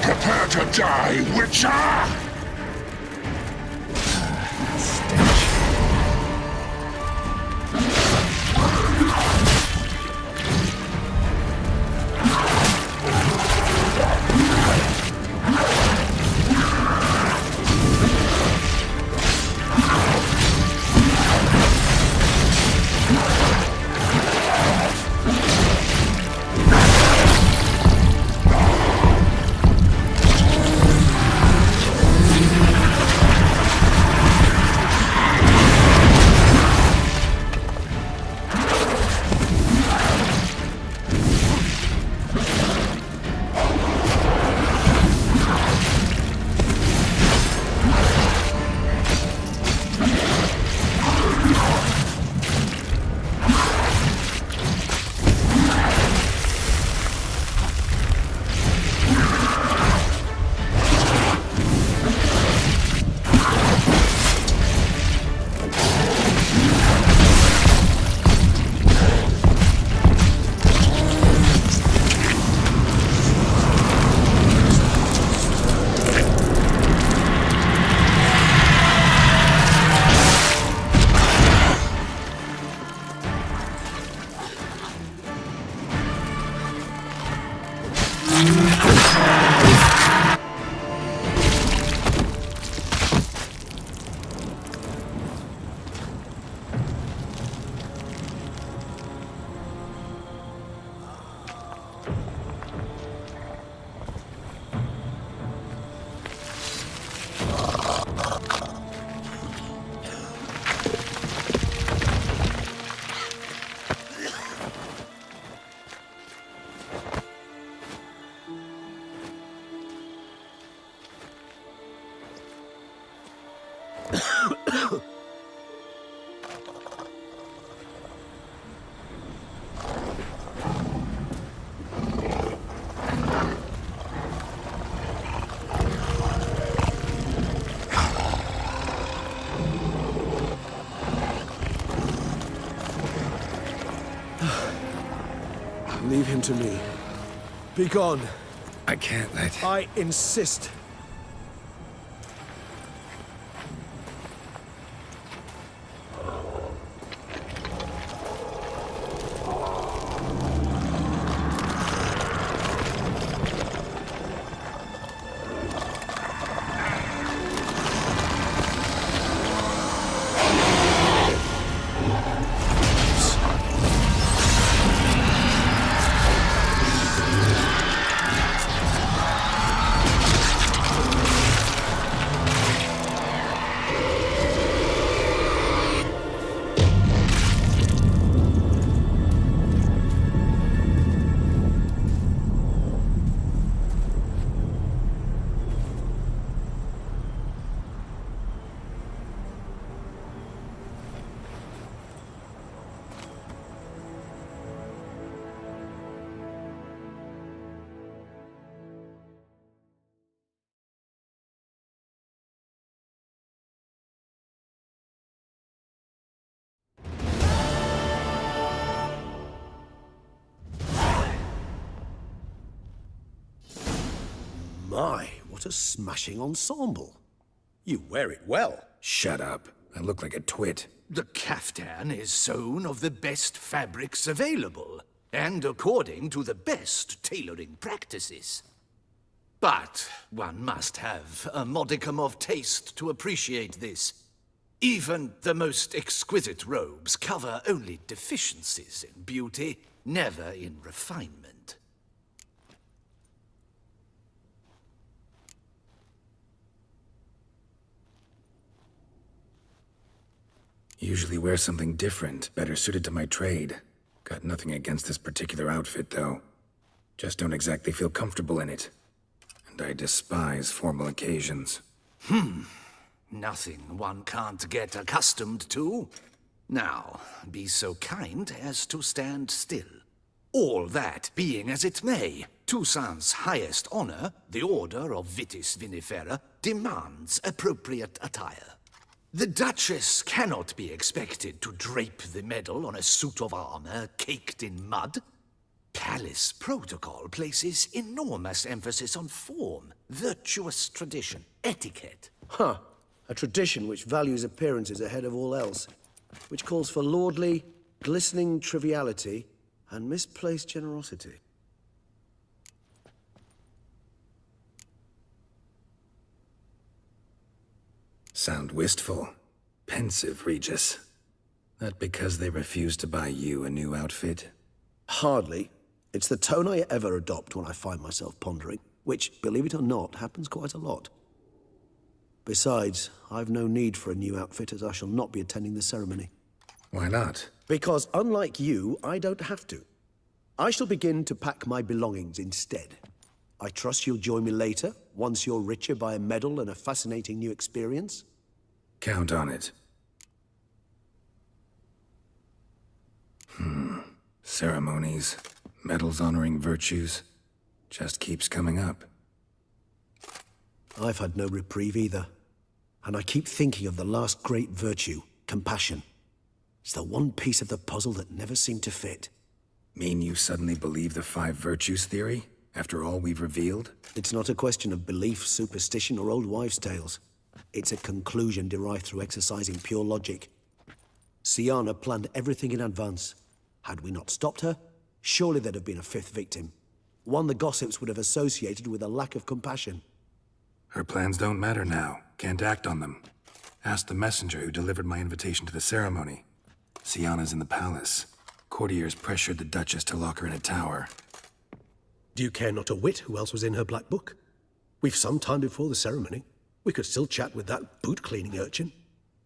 Prepare to die, Witcher! Leave him to me. Be gone. I can't let... I insist. My, what a smashing ensemble. You wear it well. Shut up. I look like a twit. The caftan is sewn of the best fabrics available, and according to the best tailoring practices. But one must have a modicum of taste to appreciate this. Even the most exquisite robes cover only deficiencies in beauty, never in refinement. Usually wear something different, better suited to my trade. Got nothing against this particular outfit, though. Just don't exactly feel comfortable in it. And I despise formal occasions. Nothing one can't get accustomed to. Now, be so kind as to stand still. All that being as it may, Toussaint's highest honor, the Order of Vitis Vinifera, demands appropriate attire. The Duchess cannot be expected to drape the medal on a suit of armor caked in mud. Palace protocol places enormous emphasis on form, virtuous tradition, etiquette. Huh. A tradition which values appearances ahead of all else. Which calls for lordly, glistening triviality and misplaced generosity. Sound wistful. Pensive, Regis. That because they refuse to buy you a new outfit? Hardly. It's the tone I ever adopt when I find myself pondering, which, believe it or not, happens quite a lot. Besides, I've no need for a new outfit as I shall not be attending the ceremony. Why not? Because unlike you, I don't have to. I shall begin to pack my belongings instead. I trust you'll join me later, once you're richer by a medal and a fascinating new experience? Count on it. Ceremonies, medals honoring virtues, just keeps coming up. I've had no reprieve either. And I keep thinking of the last great virtue, compassion. It's the one piece of the puzzle that never seemed to fit. Mean you suddenly believe the 5 virtues theory, after all we've revealed? It's not a question of belief, superstition, or old wives' tales. It's a conclusion derived through exercising pure logic. Siana planned everything in advance. Had we not stopped her, surely there'd have been a 5th victim. One the gossips would have associated with a lack of compassion. Her plans don't matter now. Can't act on them. Ask the messenger who delivered my invitation to the ceremony. Siana's in the palace. Courtiers pressured the Duchess to lock her in a tower. Do you care not a whit who else was in her black book? We've some time before the ceremony. We could still chat with that boot-cleaning urchin.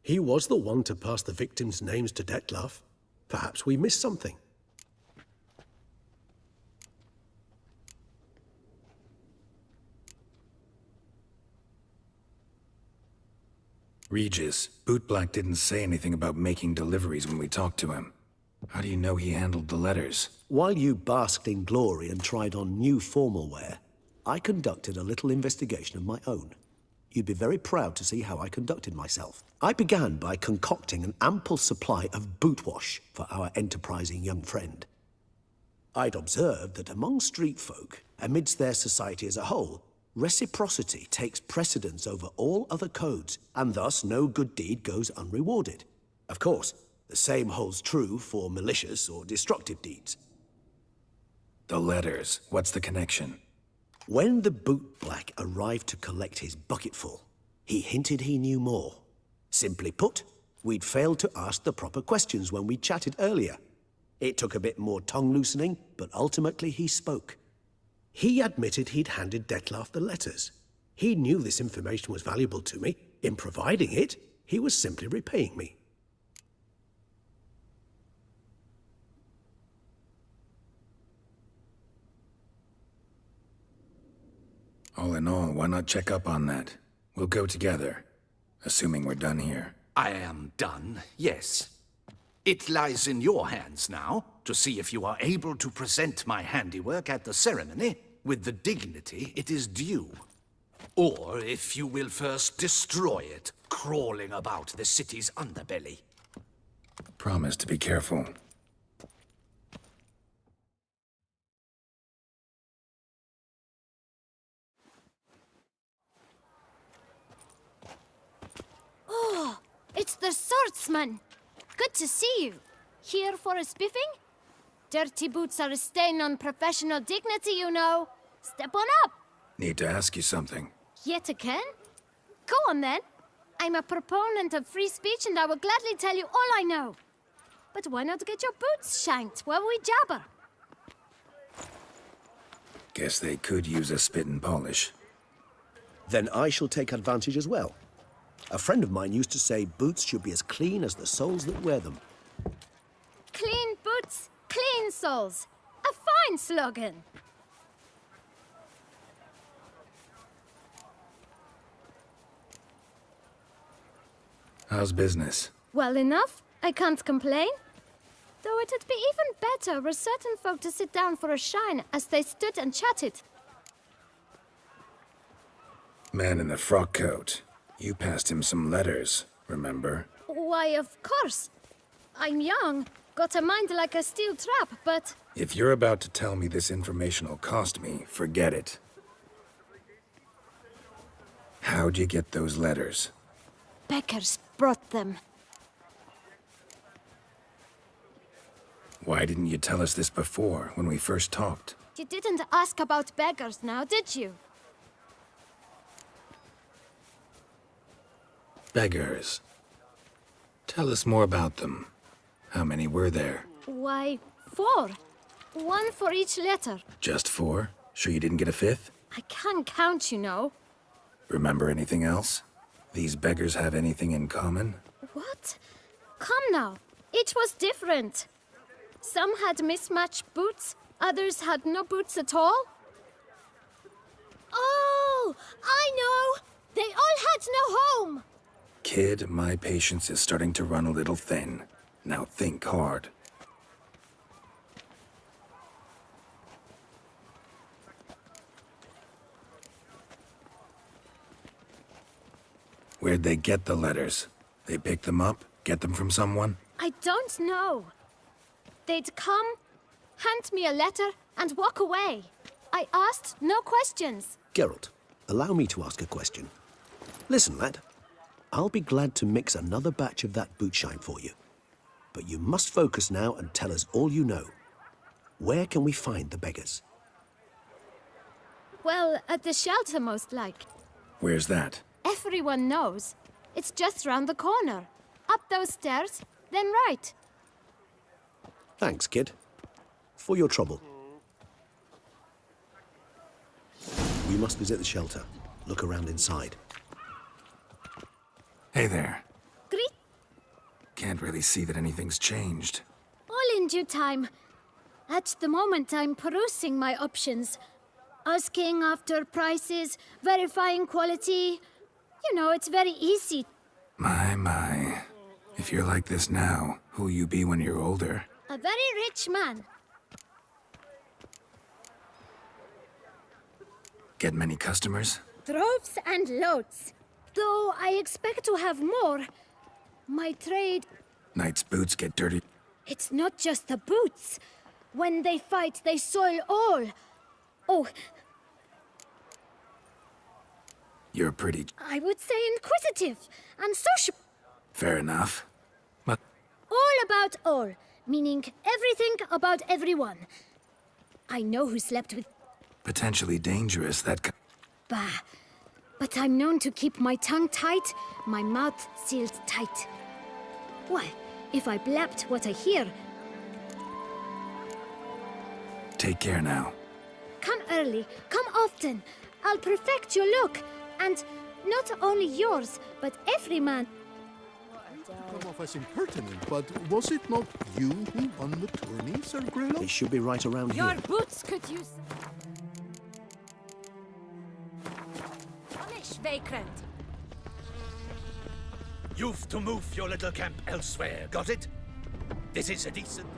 He was the one to pass the victims' names to Dettlaff. Perhaps we missed something. Regis, Bootblack didn't say anything about making deliveries when we talked to him. How do you know he handled the letters? While you basked in glory and tried on new formal wear, I conducted a little investigation of my own. You'd be very proud to see how I conducted myself. I began by concocting an ample supply of boot wash for our enterprising young friend. I'd observed that among street folk, amidst their society as a whole, reciprocity takes precedence over all other codes, and thus no good deed goes unrewarded. Of course, the same holds true for malicious or destructive deeds. The letters, what's the connection? When the bootblack arrived to collect his bucketful, he hinted he knew more. Simply put, we'd failed to ask the proper questions when we chatted earlier. It took a bit more tongue-loosening, but ultimately he spoke. He admitted he'd handed Dettlaff the letters. He knew this information was valuable to me. In providing it, he was simply repaying me. All in all, why not check up on that? We'll go together, assuming we're done here. I am done, yes. It lies in your hands now to see if you are able to present my handiwork at the ceremony with the dignity it is due. Or if you will first destroy it, crawling about the city's underbelly. Promise to be careful. Oh, it's the swordsman. Good to see you. Here for a spiffing? Dirty boots are a stain on professional dignity, you know. Step on up. Need to ask you something. Yet again? Go on then. I'm a proponent of free speech and I will gladly tell you all I know. But why not get your boots shanked while we jabber? Guess they could use a spit and polish. Then I shall take advantage as well. A friend of mine used to say boots should be as clean as the soles that wear them. Clean boots, clean soles. A fine slogan. How's business? Well enough. I can't complain. Though it'd be even better were certain folk to sit down for a shine as they stood and chatted. Man in the frock coat. You passed him some letters, remember? Why, of course. I'm young, got a mind like a steel trap, but... If you're about to tell me this information will cost me, forget it. How'd you get those letters? Beggars brought them. Why didn't you tell us this before, when we first talked? You didn't ask about beggars now, did you? Beggars. Tell us more about them. How many were there? Why, 4. 1 for each letter. Just 4? Sure you didn't get a 5th? I can't count, you know. Remember anything else? These beggars have anything in common? What? Come now. Each was different. Some had mismatched boots, others had no boots at all. Oh, I know! They all had no home! Kid, my patience is starting to run a little thin. Now think hard. Where'd they get the letters? They pick them up? Get them from someone? I don't know. They'd come, hand me a letter, and walk away. I asked no questions. Geralt, allow me to ask a question. Listen, lad. I'll be glad to mix another batch of that boot shine for you. But you must focus now and tell us all you know. Where can we find the beggars? Well, at the shelter, most like. Where's that? Everyone knows. It's just round the corner. Up those stairs, then right. Thanks, kid. For your trouble. We must visit the shelter. Look around inside. Hey there. Greet. Can't really see that anything's changed. All in due time. At the moment, I'm perusing my options. Asking after prices, verifying quality. You know, it's very easy. My. If you're like this now, who'll you be when you're older? A very rich man. Get many customers? Droves and loads. Though I expect to have more. My trade... Knights' boots get dirty. It's not just the boots. When they fight, they soil all. Oh, You're pretty... I would say inquisitive and social. Fair enough. But All about all, meaning everything about everyone. I know who slept with... potentially dangerous, that... Bah. But I'm known to keep my tongue tight, my mouth sealed tight. Why, if I blabbed what I hear... Take care now. Come early, come often. I'll perfect your look. And not only yours, but every man. Come off as impertinent, but was it not you who won the tourney, Sir Greylock? It should be right around here. Your boots could use... Punish, vagrant. You've to move your little camp elsewhere, got it? This is a decent...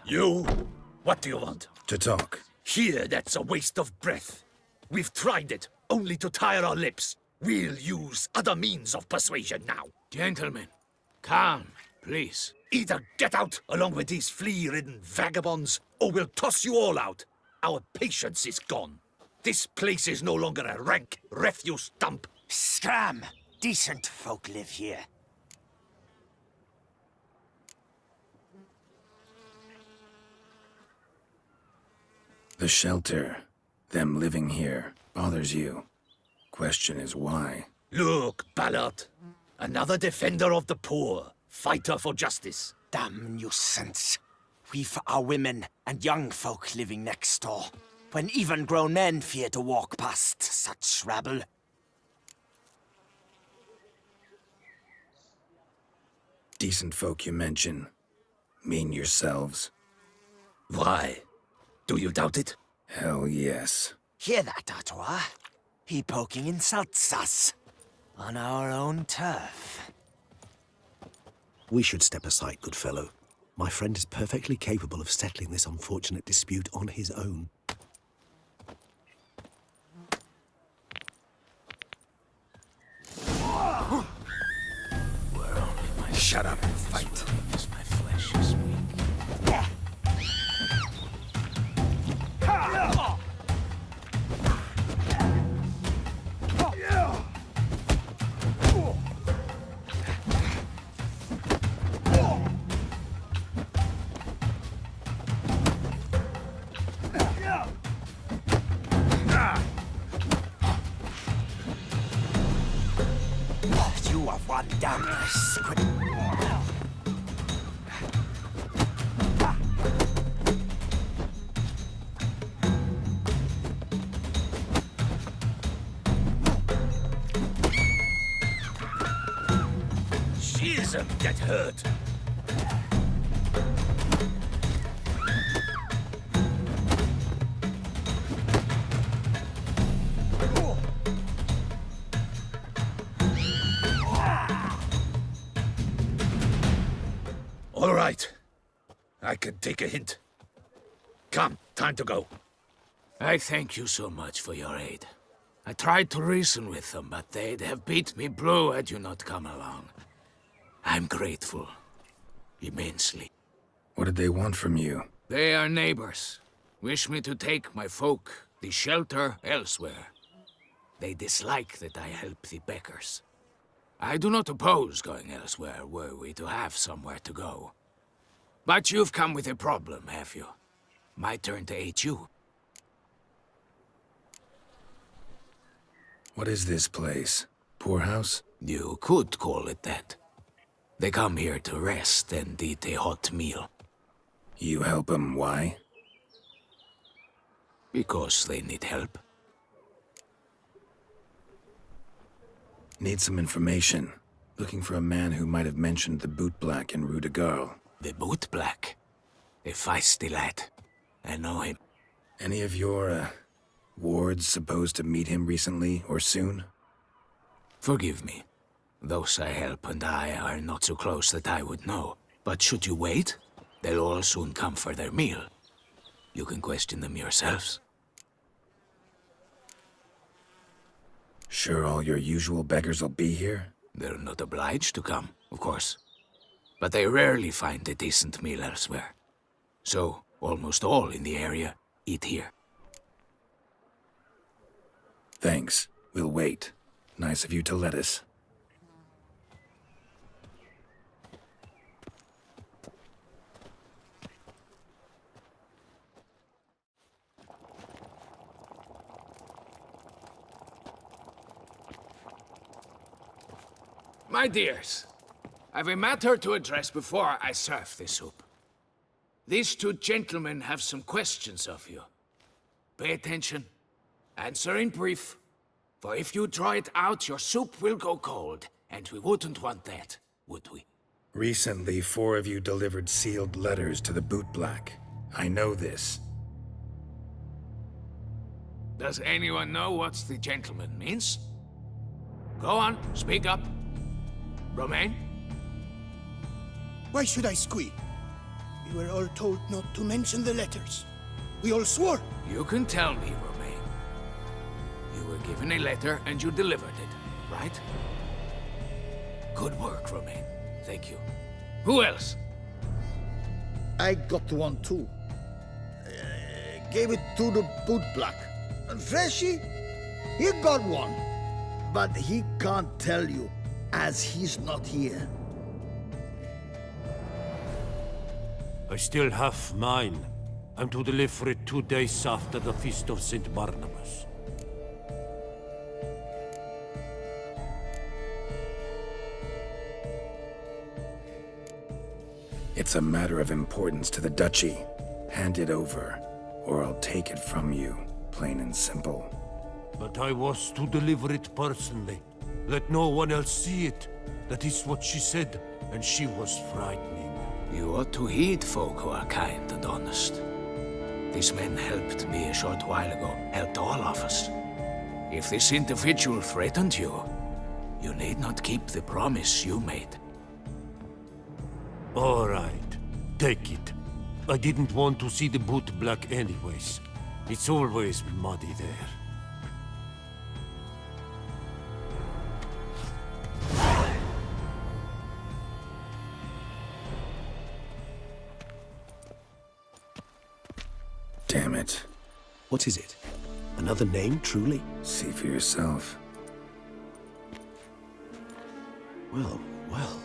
You? What do you want? To talk. Here, that's a waste of breath. We've tried it, only to tire our lips. We'll use other means of persuasion now. Gentlemen, calm, please. Either get out along with these flea-ridden vagabonds, or we'll toss you all out. Our patience is gone. This place is no longer a rank refuse dump. Scram! Decent folk live here. The shelter, them living here, bothers you. Question is why? Look, Ballard. Another defender of the poor. Fighter for justice. Damn nuisance. We've our women and young folk living next door, when even grown men fear to walk past such rabble. Decent folk you mention. Mean yourselves. Why? Do you doubt it? Hell yes. Hear that, Artois? He poking insults us. On our own turf. We should step aside, good fellow. My friend is perfectly capable of settling this unfortunate dispute on his own. Shut up and fight. My flesh is weak. You are one damn squid. She'll get hurt. All right. I can take a hint. Come, time to go. I thank you so much for your aid. I tried to reason with them, but they'd have beat me blue had you not come along. I'm grateful. Immensely. What did they want from you? They are neighbors. Wish me to take my folk, the shelter, elsewhere. They dislike that I help the beggars. I do not oppose going elsewhere, were we to have somewhere to go. But you've come with a problem, have you? My turn to aid you. What is this place? Poorhouse? You could call it that. They come here to rest and eat a hot meal. You help them, why? Because they need help. Need some information. Looking for a man who might have mentioned the boot black in Rue de Garl. The boot black? A feisty lad. I know him. Any of your, wards supposed to meet him recently or soon? Forgive me. Those I help and I are not so close that I would know. But should you wait, they'll all soon come for their meal. You can question them yourselves. Sure all your usual beggars will be here? They're not obliged to come, of course. But they rarely find a decent meal elsewhere. So, almost all in the area eat here. Thanks. We'll wait. Nice of you to let us. My dears, I've a matter to address before I serve the soup. These two gentlemen have some questions of you. Pay attention. Answer in brief. For if you draw it out, your soup will go cold, and we wouldn't want that, would we? Recently, 4 of you delivered sealed letters to the boot black. I know this. Does anyone know what the gentleman means? Go on, speak up. Romain? Why should I squeal? We were all told not to mention the letters. We all swore. You can tell me, Romain. You were given a letter and you delivered it, right? Good work, Romain. Thank you. Who else? I got one too. Gave it to the boot black. And Freshy, he got one. but he can't tell you, as he's not here. I still have mine. I'm to deliver it 2 days after the Feast of St. Barnabas. It's a matter of importance to the Duchy. Hand it over, or I'll take it from you, plain and simple. But I was to deliver it personally. Let no one else see it. That is what she said, and she was frightening. You ought to heed folk who are kind and honest. These men helped me a short while ago, helped all of us. If this individual threatened you, you need not keep the promise you made. All right, take it. I didn't want to see the boot black anyways. It's always muddy there. Damn it. What is it? Another name, truly? See for yourself. Well, well.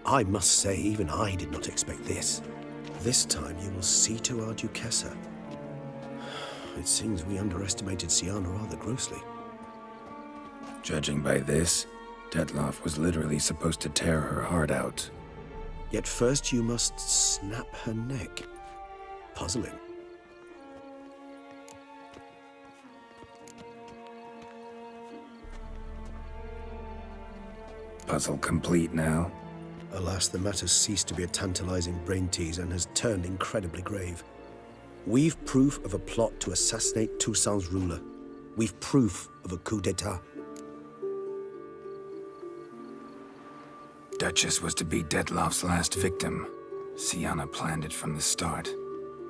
I must say, even I did not expect this. This time you will see to our Duchessa. It seems we underestimated Sienna rather grossly. Judging by this, Detloff was literally supposed to tear her heart out. Yet first you must snap her neck. Puzzling. Puzzle complete now? Alas, the matter's ceased to be a tantalizing brain tease and has turned incredibly grave. We've proof of a plot to assassinate Toussaint's ruler. We've proof of a coup d'etat. Duchess was to be Detloff's last victim. Sienna planned it from the start.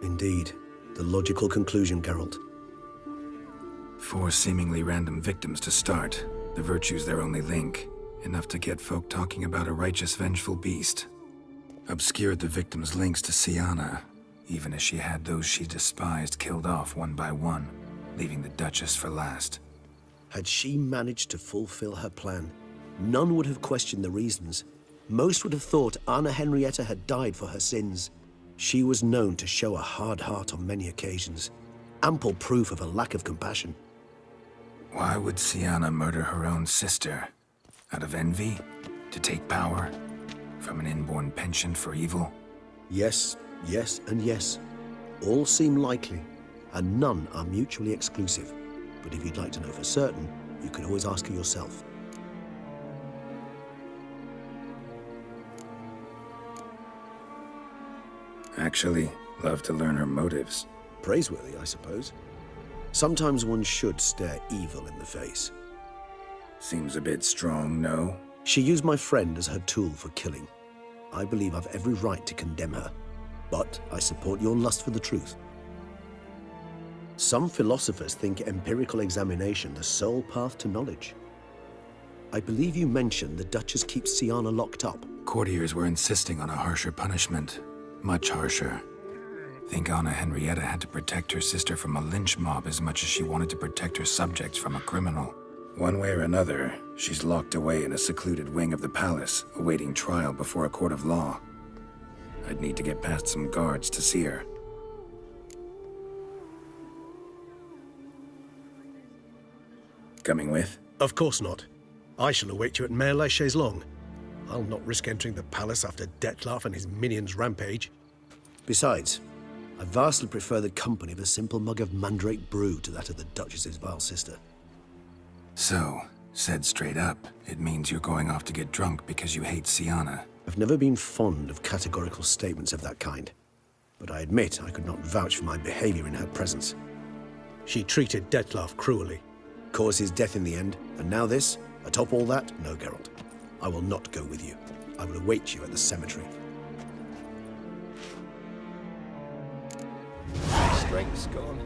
Indeed. The logical conclusion, Geralt. 4 seemingly random victims to start. The virtue's their only link. Enough to get folk talking about a righteous, vengeful beast. Obscured the victims' links to Sienna, even as she had those she despised killed off one by one, leaving the Duchess for last. Had she managed to fulfill her plan, none would have questioned the reasons. Most would have thought Anna Henrietta had died for her sins. She was known to show a hard heart on many occasions. Ample proof of a lack of compassion. Why would Sienna murder her own sister? Out of envy? To take power? From an inborn penchant for evil? Yes, yes, and yes. All seem likely, and none are mutually exclusive. But if you'd like to know for certain, you can always ask her yourself. Actually, love to learn her motives. Praiseworthy, I suppose. Sometimes one should stare evil in the face. Seems a bit strong, no? She used my friend as her tool for killing. I believe I've every right to condemn her, but I support your lust for the truth. Some philosophers think empirical examination the sole path to knowledge. I believe you mentioned the Duchess keeps Sienna locked up. Courtiers were insisting on a harsher punishment. Much harsher. Think Anna Henrietta had to protect her sister from a lynch mob as much as she wanted to protect her subjects from a criminal. One way or another, she's locked away in a secluded wing of the palace, awaiting trial before a court of law. I'd need to get past some guards to see her. Coming with? Of course not. I shall await you at Mare la Chaise-Longue. I'll not risk entering the palace after Detloff and his minions rampage. Besides, I vastly prefer the company of a simple mug of mandrake brew to that of the Duchess's vile sister. So, said straight up, it means you're going off to get drunk because you hate Sienna. I've never been fond of categorical statements of that kind, but I admit I could not vouch for my behavior in her presence. She treated Detloff cruelly, caused his death in the end, and now this? Atop all that, no, Geralt. I will not go with you. I will await you at the cemetery. Strength's gone.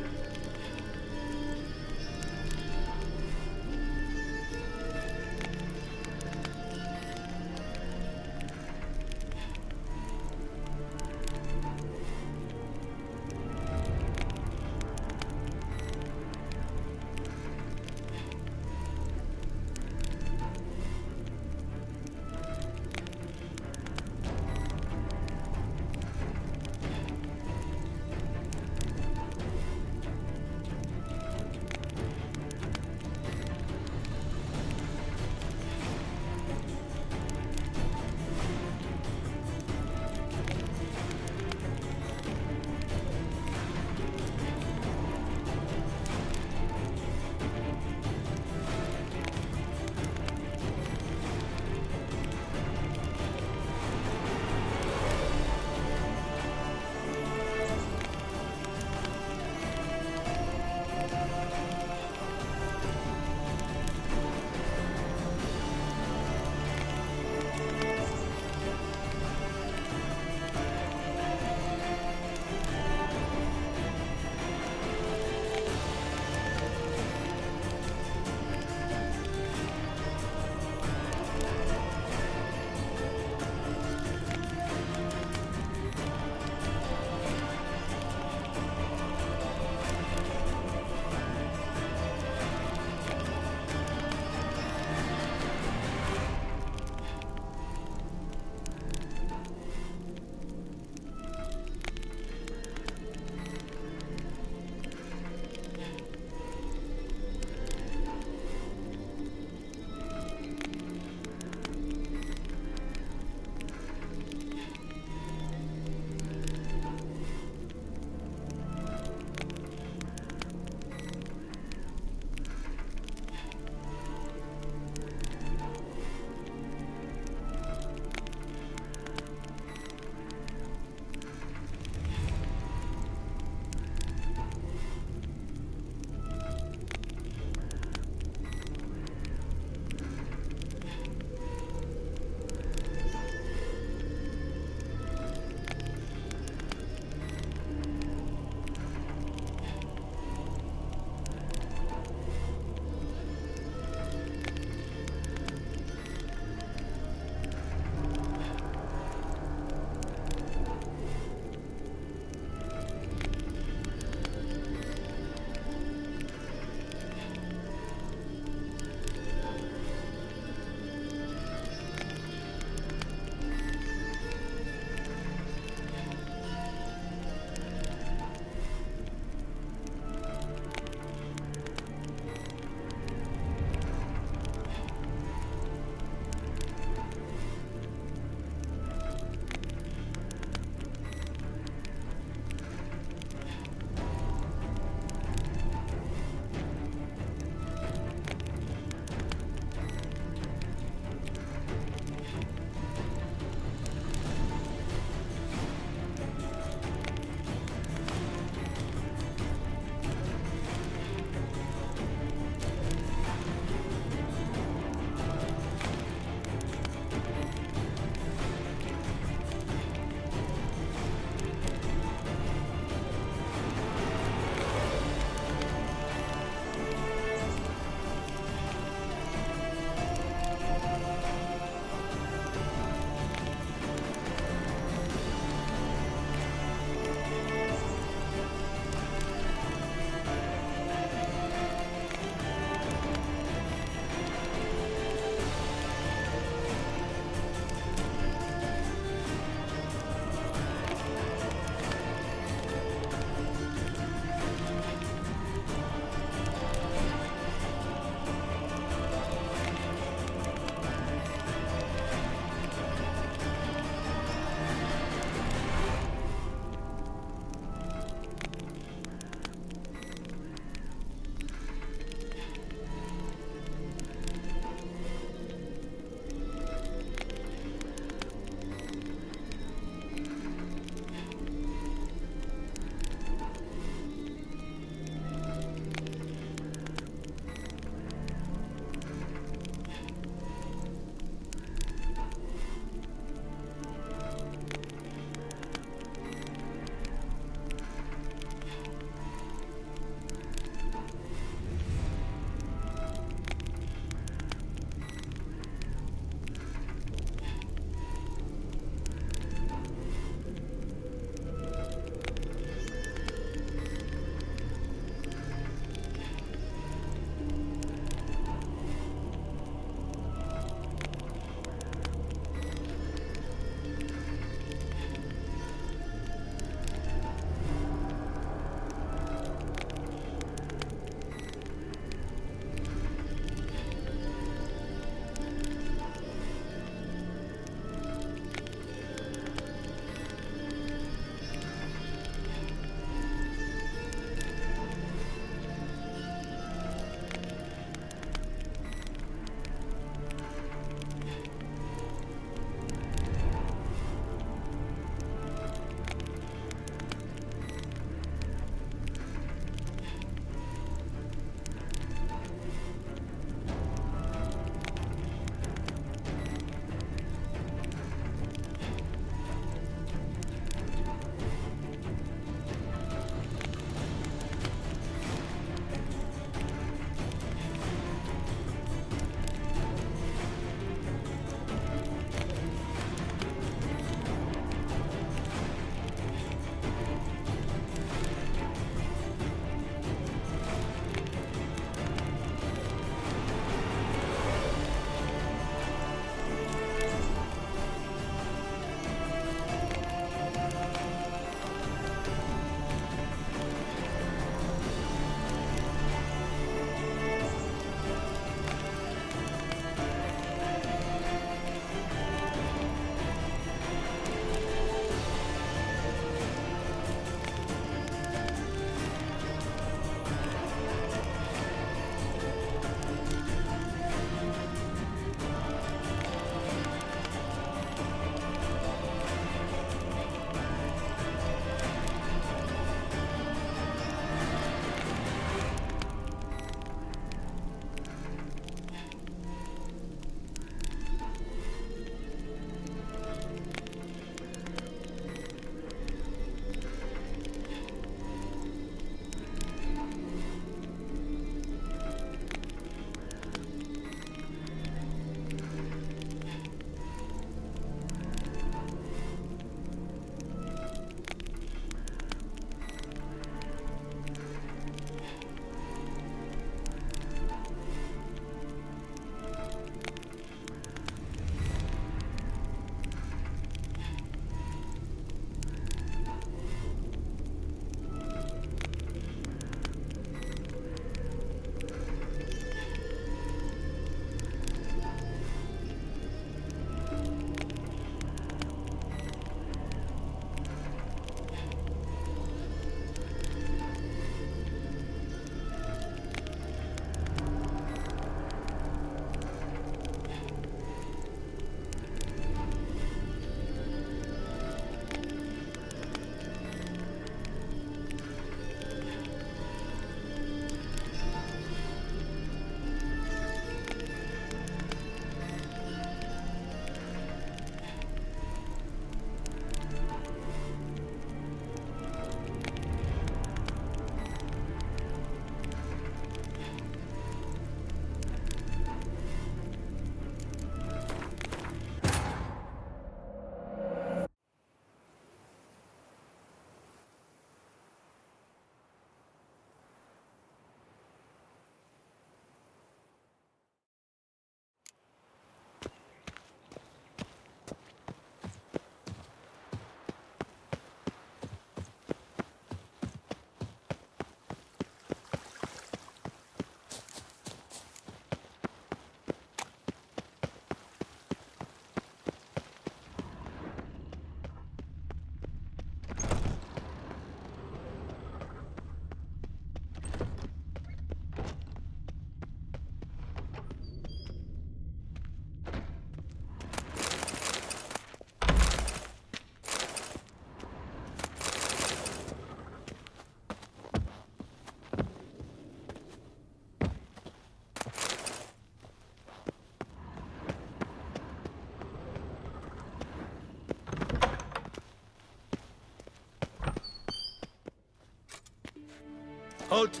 Halt!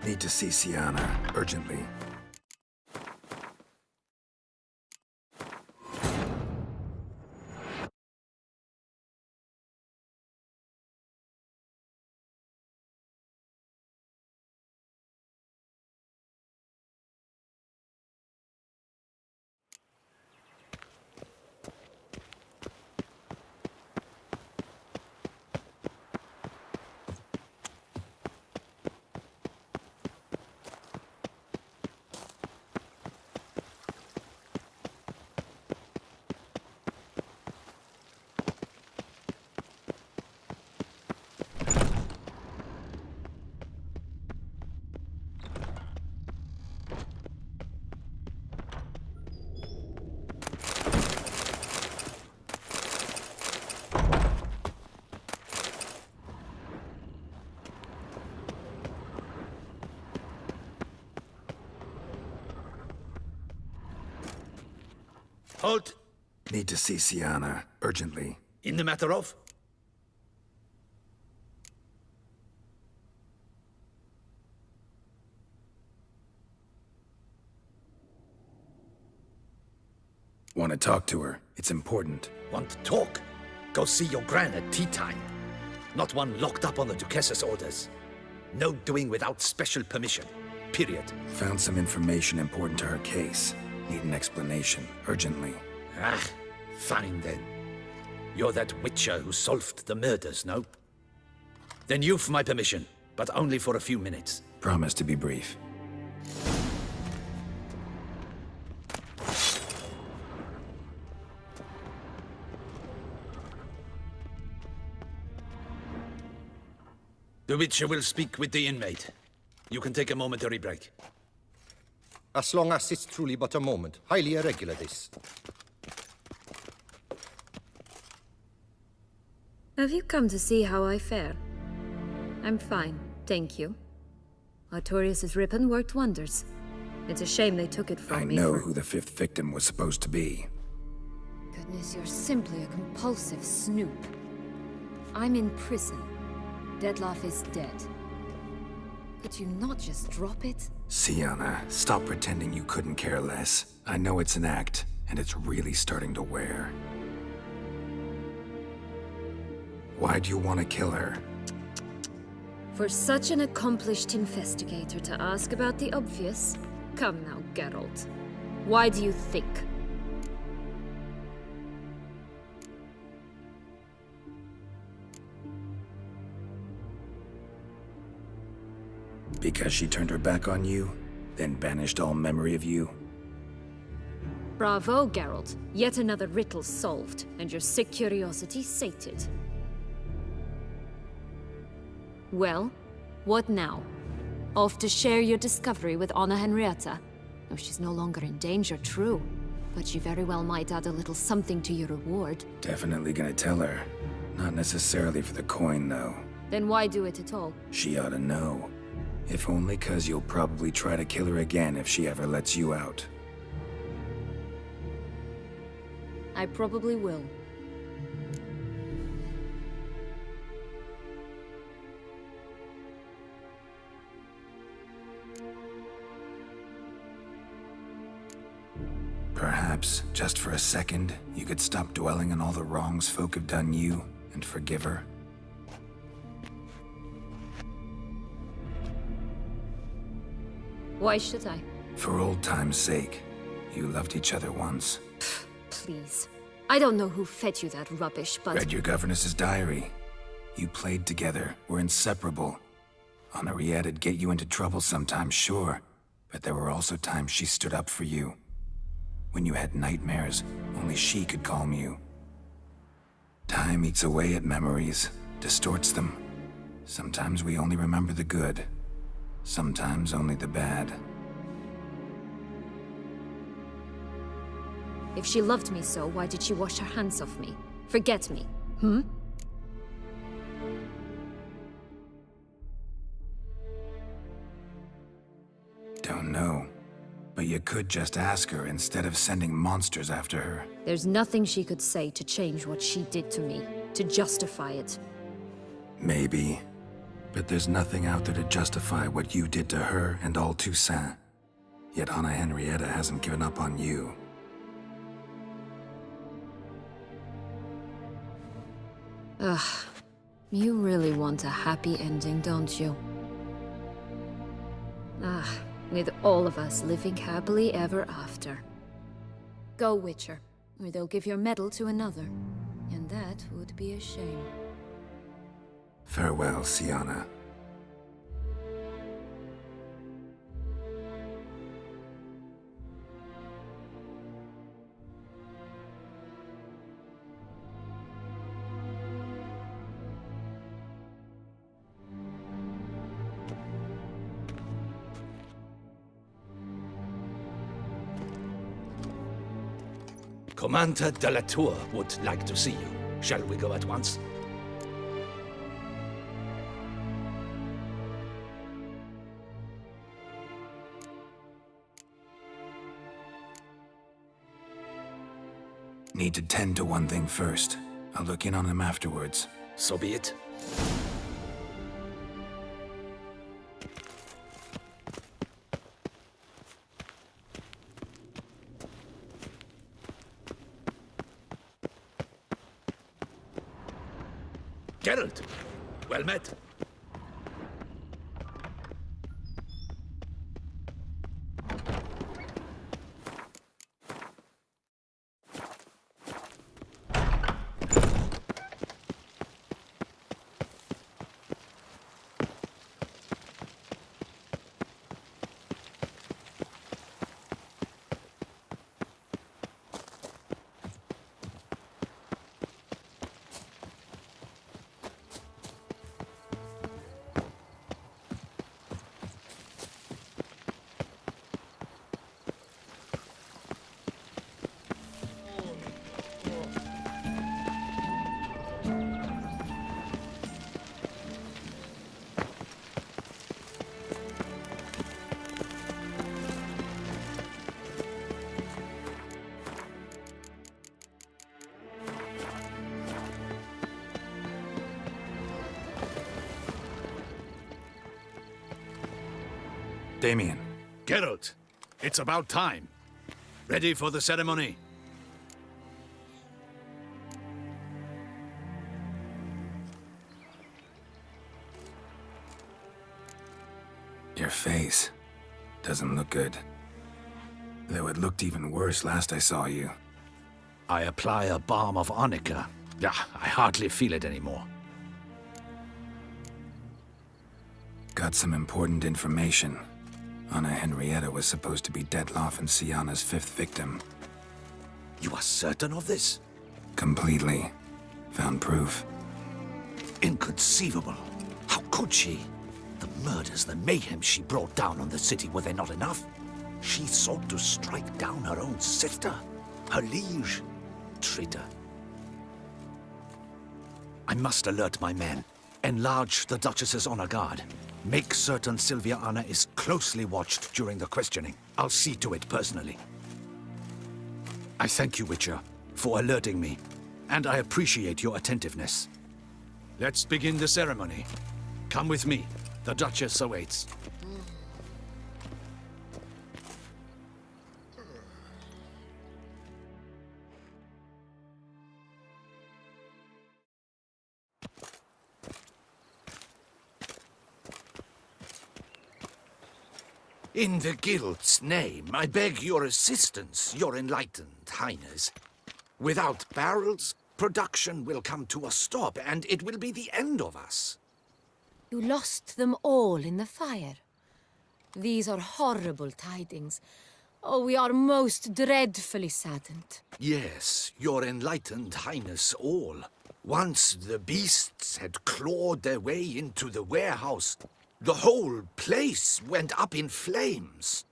Need to see Sienna, urgently. Halt! Need to see Sienna, urgently. In the matter of? Want to talk to her. It's important. Want to talk? Go see your gran at tea time. Not one locked up on the Duchess's orders. No doing without special permission. Period. Found some information important to her case. Need an explanation, urgently. Ah, fine then. You're that witcher who solved the murders, no? Then you've my permission, but only for a few minutes. Promise to be brief. The witcher will speak with the inmate. You can take a momentary break. As long as it's truly but a moment. Highly irregular, this. Have you come to see how I fare? I'm fine, thank you. Artorius' ribbon worked wonders. It's a shame they took it from me. I know who the fifth victim was supposed to be. Goodness, you're simply a compulsive snoop. I'm in prison. Dettlaff is dead. Could you not just drop it? Sienna, stop pretending you couldn't care less. I know it's an act, and it's really starting to wear. Why do you want to kill her? For such an accomplished investigator to ask about the obvious? Come now, Geralt. Why do you think? Because she turned her back on you, then banished all memory of you? Bravo, Geralt. Yet another riddle solved, and your sick curiosity sated. Well, what now? Off to share your discovery with Anna Henrietta? Oh, she's no longer in danger, true. But she very well might add a little something to your reward. Definitely gonna tell her. Not necessarily for the coin, though. Then why do it at all? She ought to know. If only 'cause you'll probably try to kill her again if she ever lets you out. I probably will. Perhaps, just for a second, you could stop dwelling on all the wrongs folk have done you and forgive her. Why should I? For old time's sake. You loved each other once. Please. I don't know who fed you that rubbish, but... Read your governess's diary. You played together, were inseparable. Henriette'd get you into trouble sometimes, sure. But there were also times she stood up for you. When you had nightmares, only she could calm you. Time eats away at memories, distorts them. Sometimes we only remember the good. Sometimes only the bad. If she loved me so, why did she wash her hands off me? Forget me, hmm? Don't know. But you could just ask her instead of sending monsters after her. There's nothing she could say to change what she did to me, to justify it. Maybe. But there's nothing out there to justify what you did to her and all Toussaint. Yet Anna Henrietta hasn't given up on you. Ugh. You really want a happy ending, don't you? With all of us living happily ever after. Go, Witcher, or they'll give your medal to another. And that would be a shame. Farewell, Sienna. Commander de la Tour would like to see you. Shall we go at once? Need to tend to one thing first. I'll look in on him afterwards. So be it. Geralt, well met. Damien. Geralt, it's about time. Ready for the ceremony? Your face doesn't look good. Though it looked even worse last I saw you. I apply a balm of arnica. Yeah, I hardly feel it anymore. Got some important information. Anna Henrietta was supposed to be Detloff and Sienna's 5th victim. You are certain of this? Completely. Found proof. Inconceivable. How could she? The murders, the mayhem she brought down on the city, were they not enough? She sought to strike down her own sister, her liege. Traitor. I must alert my men. Enlarge the Duchess's honor guard. Make certain Sylvia Anna is closely watched during the questioning. I'll see to it personally. I thank you, Witcher, for alerting me, and I appreciate your attentiveness. Let's begin the ceremony. Come with me. The Duchess awaits. In the Guild's name, I beg your assistance, your enlightened highness. Without barrels, production will come to a stop, and it will be the end of us. You lost them all in the fire. These are horrible tidings. Oh, we are most dreadfully saddened. Yes, your enlightened highness all. Once the beasts had clawed their way into the warehouse, the whole place went up in flames.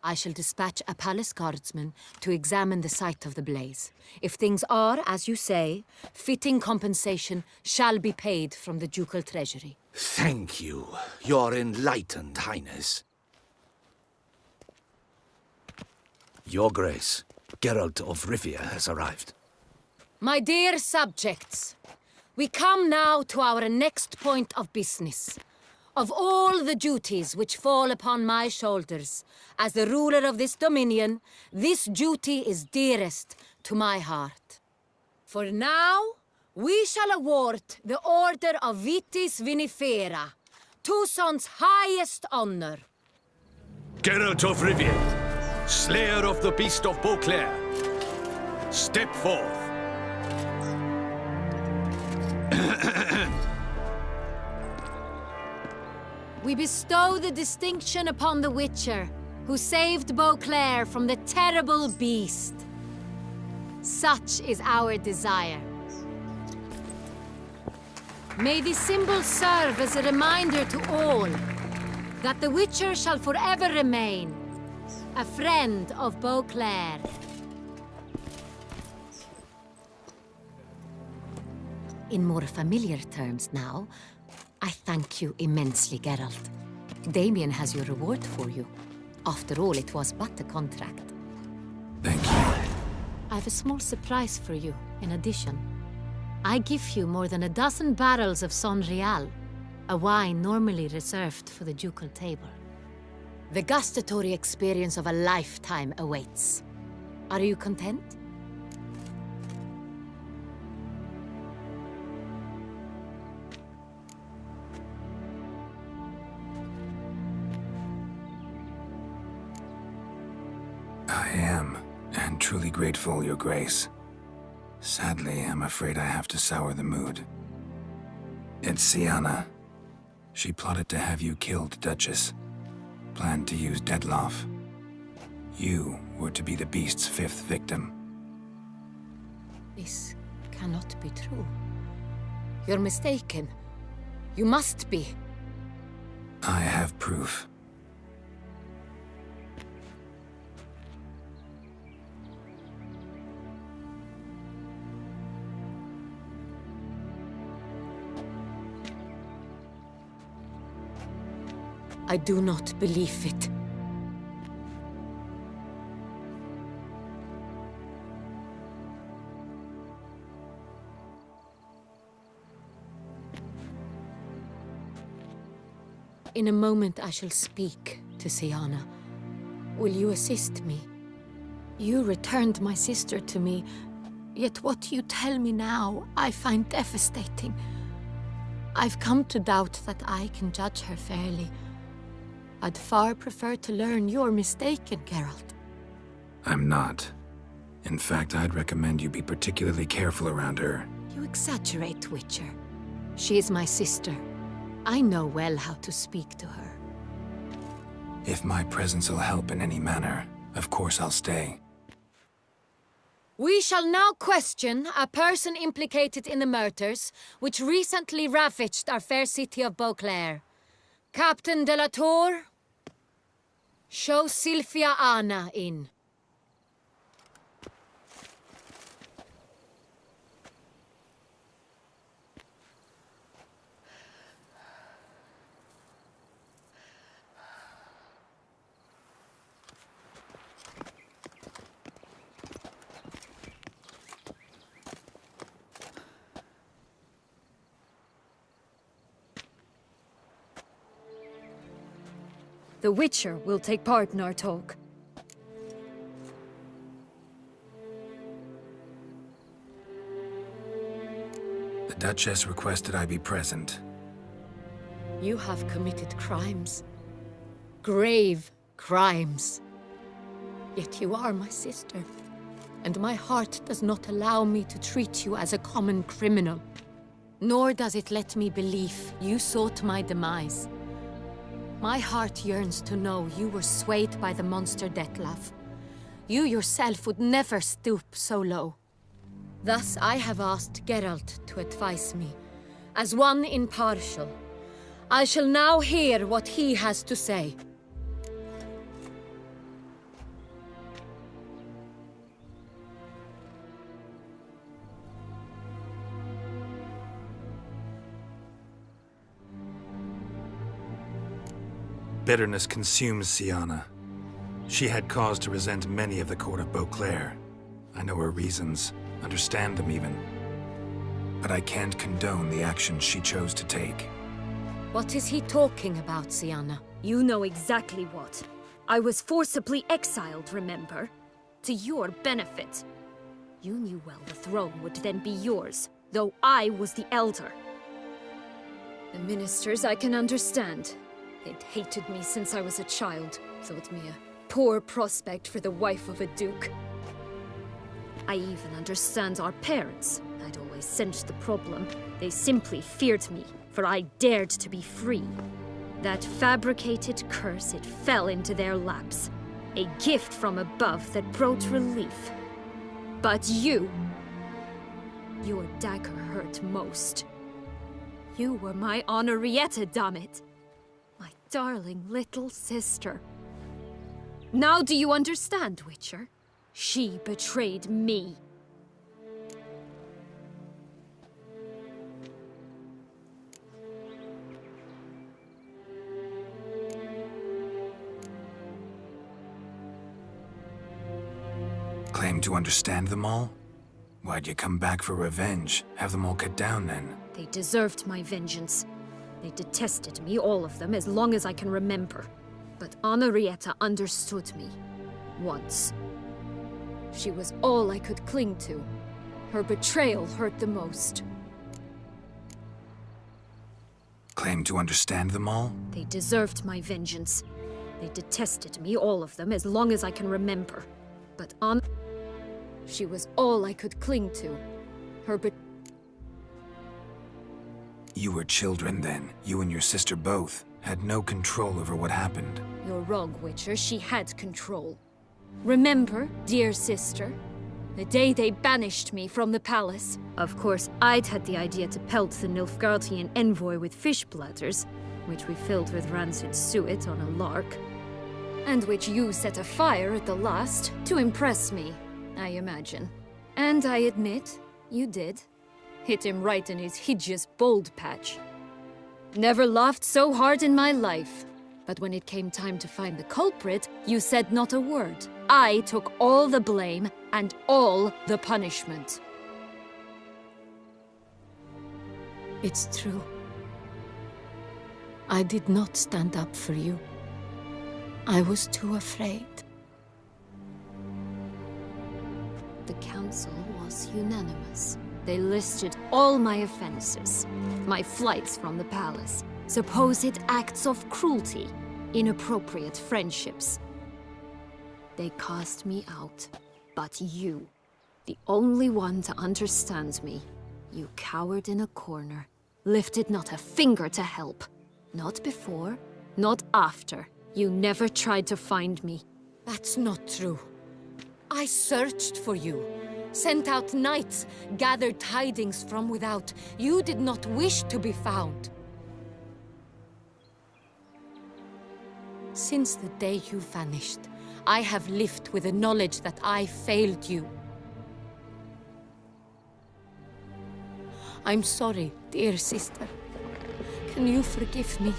I shall dispatch a palace guardsman to examine the site of the blaze. If things are, as you say, fitting compensation shall be paid from the ducal treasury. Thank you, your enlightened highness. Your Grace, Geralt of Rivia has arrived. My dear subjects, We come now to our next point of business. Of all the duties which fall upon my shoulders, as the ruler of this dominion, this duty is dearest to my heart. For now, we shall award the Order of Vitis Vinifera, Tucson's highest honor. Geralt of Rivia, Slayer of the Beast of Beauclair, step forth. We bestow the distinction upon the Witcher, who saved Beauclair from the terrible beast. Such is our desire. May this symbol serve as a reminder to all that the Witcher shall forever remain a friend of Beauclair. In more familiar terms now, I thank you immensely, Geralt. Damien has your reward for you. After all, it was but a contract. Thank you. I have a small surprise for you, in addition. I give you more than a dozen barrels of Son Real, a wine normally reserved for the ducal table. The gustatory experience of a lifetime awaits. Are you content? I am, and truly grateful, Your Grace. Sadly, I'm afraid I have to sour the mood. It's Syanna. She plotted to have you killed, Duchess. Planned to use Dettlaff. You were to be the beast's 5th victim. This cannot be true. You're mistaken. You must be. I have proof. I do not believe it. In a moment I shall speak to Syanna. Will you assist me? You returned my sister to me, yet what you tell me now I find devastating. I've come to doubt that I can judge her fairly. I'd far prefer to learn you're mistaken, Geralt. I'm not. In fact, I'd recommend you be particularly careful around her. You exaggerate, Witcher. She is my sister. I know well how to speak to her. If my presence will help in any manner, of course I'll stay. We shall now question a person implicated in the murders which recently ravaged our fair city of Beauclair. Captain de la Tour, show Sylvia Anna in. The Witcher will take part in our talk. The Duchess requested I be present. You have committed crimes. Grave crimes. Yet you are my sister, and my heart does not allow me to treat you as a common criminal. Nor does it let me believe you sought my demise. My heart yearns to know you were swayed by the monster Dettlaff. You yourself would never stoop so low. Thus I have asked Geralt to advise me, as one impartial. I shall now hear what he has to say. Bitterness consumes Syanna. She had cause to resent many of the court of Beauclair. I know her reasons, understand them even. but I can't condone the actions she chose to take. What is he talking about, Sienna? You know exactly what. I was forcibly exiled, remember? To your benefit. You knew well the throne would then be yours, though I was the elder. The ministers I can understand. They'd hated me since I was a child, thought me a poor prospect for the wife of a duke. I even understand our parents. I'd always sensed the problem. They simply feared me, for I dared to be free. That fabricated curse, it fell into their laps. A gift from above that brought relief. But you... your dagger hurt most. You were my Honorrietta, dammit. My darling little sister. Now do you understand, Witcher? She betrayed me. Claim to understand them all? Why'd you come back for revenge? Have them all cut down then? They deserved my vengeance. They detested me, all of them, as long as I can remember. But Honorrietta understood me. Once. She was all I could cling to. Her betrayal hurt the most. Claim to understand them all? They deserved my vengeance. They detested me, all of them, as long as I can remember. But she was all I could cling to. Her You were children then. You and your sister both had no control over what happened. You're wrong, Witcher. She had control. Remember, dear sister? The day they banished me from the palace. Of course, I'd had the idea to pelt the Nilfgaardian envoy with fish bladders, which we filled with rancid suet on a lark. And which you set afire at the last, to impress me, I imagine. And I admit, you did. Hit him right in his hideous bald patch. Never laughed so hard in my life. But when it came time to find the culprit, you said not a word. I took all the blame and all the punishment. It's true. I did not stand up for you. I was too afraid. The council was unanimous. They listed all my offenses. My flights from the palace, supposed acts of cruelty, inappropriate friendships. They cast me out. But you, the only one to understand me, you cowered in a corner, lifted not a finger to help. Not before, not after. You never tried to find me. That's not true. I searched for you, sent out knights, gathered tidings from without. You did not wish to be found. Since the day you vanished, I have lived with the knowledge that I failed you. I'm sorry, dear sister. Can you forgive me?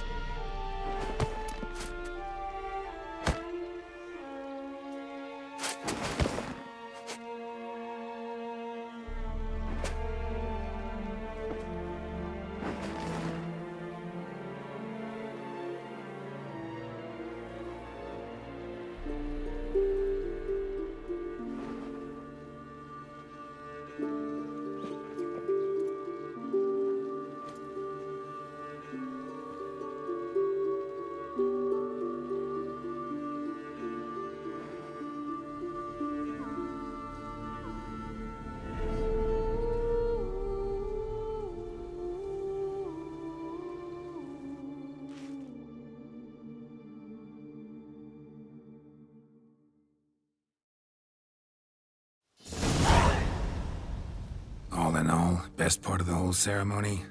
All in all, best part of the whole ceremony?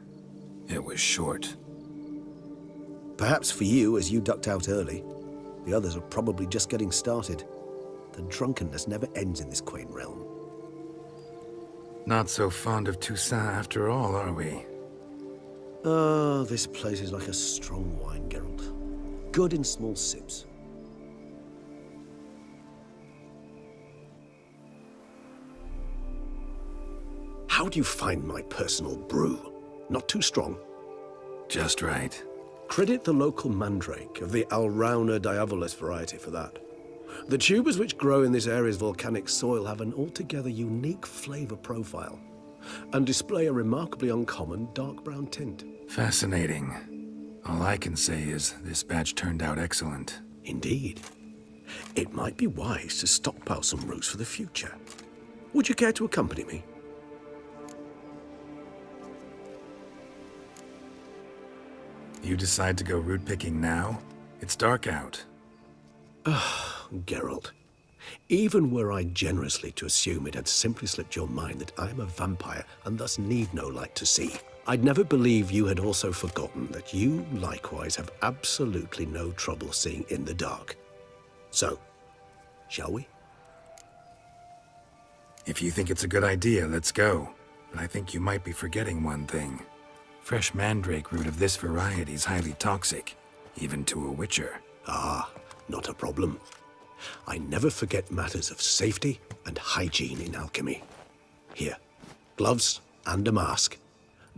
It was short. Perhaps for you, as you ducked out early. The others are probably just getting started. The drunkenness never ends in this quaint realm. Not so fond of Toussaint after all, are we? Oh, this place is like a strong wine, Geralt. Good in small sips. How do you find my personal brew? Not too strong? Just right. Credit the local mandrake of the Alrauna diabolus variety for that. The tubers which grow in this area's volcanic soil have an altogether unique flavor profile and display a remarkably uncommon dark brown tint. Fascinating. All I can say is this batch turned out excellent. Indeed. It might be wise to stockpile some roots for the future. Would you care to accompany me? You decide to go root picking now? It's dark out. Geralt, even were I generously to assume it had simply slipped your mind that I am a vampire and thus need no light to see, I'd never believe you had also forgotten that you likewise have absolutely no trouble seeing in the dark. So, shall we? If you think it's a good idea, let's go. But I think you might be forgetting one thing. Fresh mandrake root of this variety is highly toxic, even to a witcher. Ah, not a problem. I never forget matters of safety and hygiene in alchemy. Here, gloves and a mask.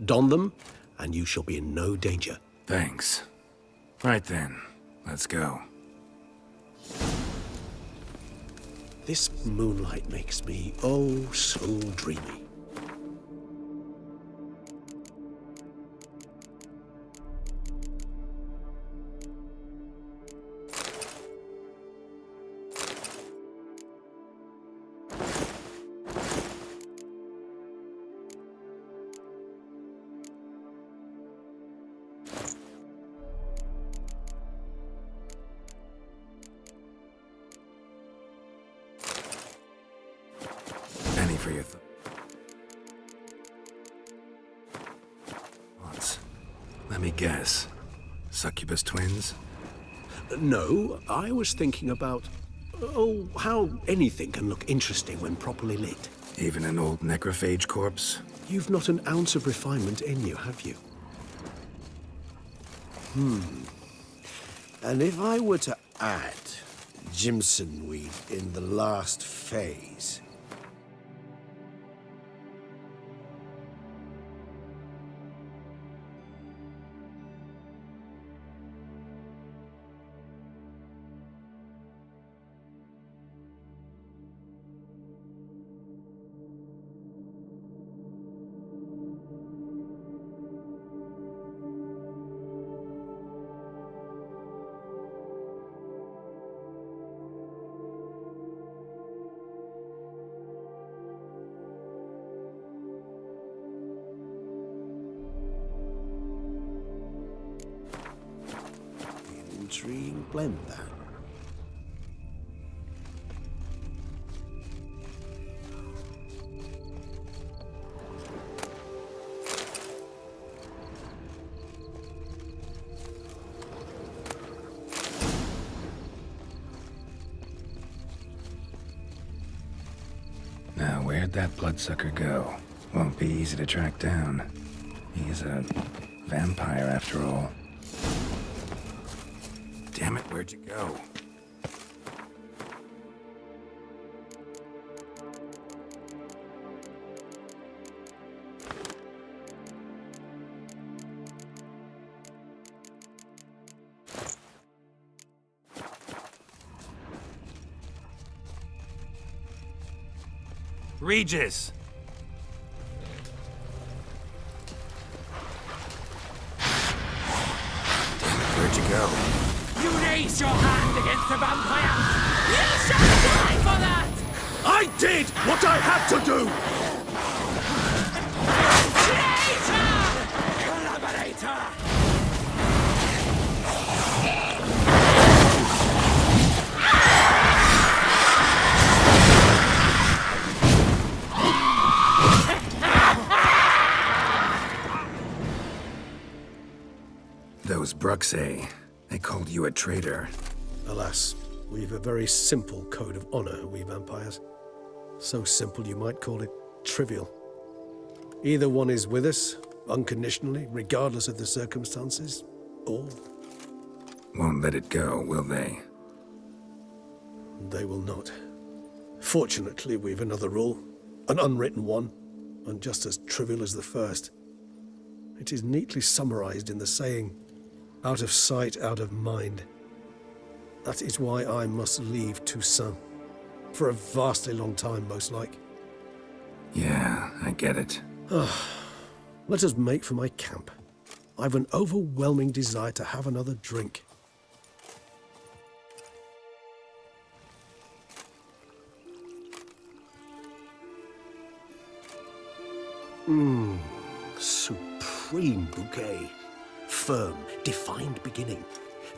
Don them, and you shall be in no danger. Thanks. Right then, let's go. This moonlight makes me, oh, so dreamy. For your thoughts. Let me guess. Succubus twins? No, I was thinking about, oh, how anything can look interesting when properly lit. Even an old necrophage corpse? You've not an ounce of refinement in you, have you? And if I were to add Jimson weed in the last phase... Intriguing blend, that. Now, where'd that bloodsucker go? Won't be easy to track down. He's a vampire, after all. Damn it, where'd you go? Regis! Damn it, where'd you go? You raise your hand against the vampire! You shall die for that! I did what I had to do! Traitor! Collaborator! Those Bruxae, they called you a traitor. Alas, we've a very simple code of honor, we vampires. So simple you might call it trivial. Either one is with us, unconditionally, regardless of the circumstances, or... Won't let it go, will they? They will not. Fortunately, we've another rule, an unwritten one. and just as trivial as the first. It is neatly summarized in the saying, out of sight, out of mind. That is why I must leave Toussaint. For a vastly long time, most like. Yeah, I get it. Let us make for my camp. I've an overwhelming desire to have another drink. Supreme bouquet. Firm, defined beginning,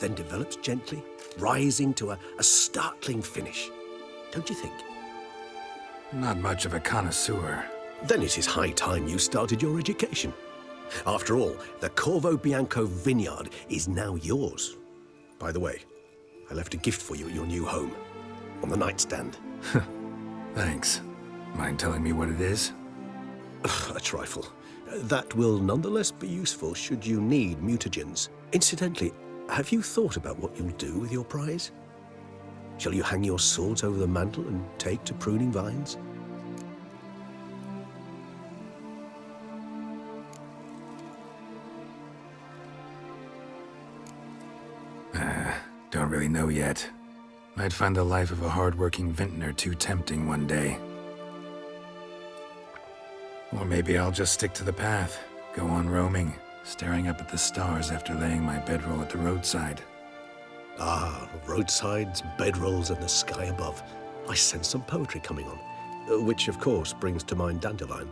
then develops gently, rising to a startling finish. Don't you think? Not much of a connoisseur. Then it is high time you started your education. After all, the Corvo Bianco vineyard is now yours. By the way, I left a gift for you at your new home, on the nightstand. Thanks. Mind telling me what it is? A trifle. That will nonetheless be useful should you need mutagens. Incidentally, have you thought about what you'll do with your prize? Shall you hang your swords over the mantle and take to pruning vines? Don't really know yet. Might find the life of a hard-working vintner too tempting one day. Or maybe I'll just stick to the path, go on roaming, staring up at the stars after laying my bedroll at the roadside. Ah, roadsides, bedrolls, and the sky above. I sense some poetry coming on, which of course brings to mind Dandelion.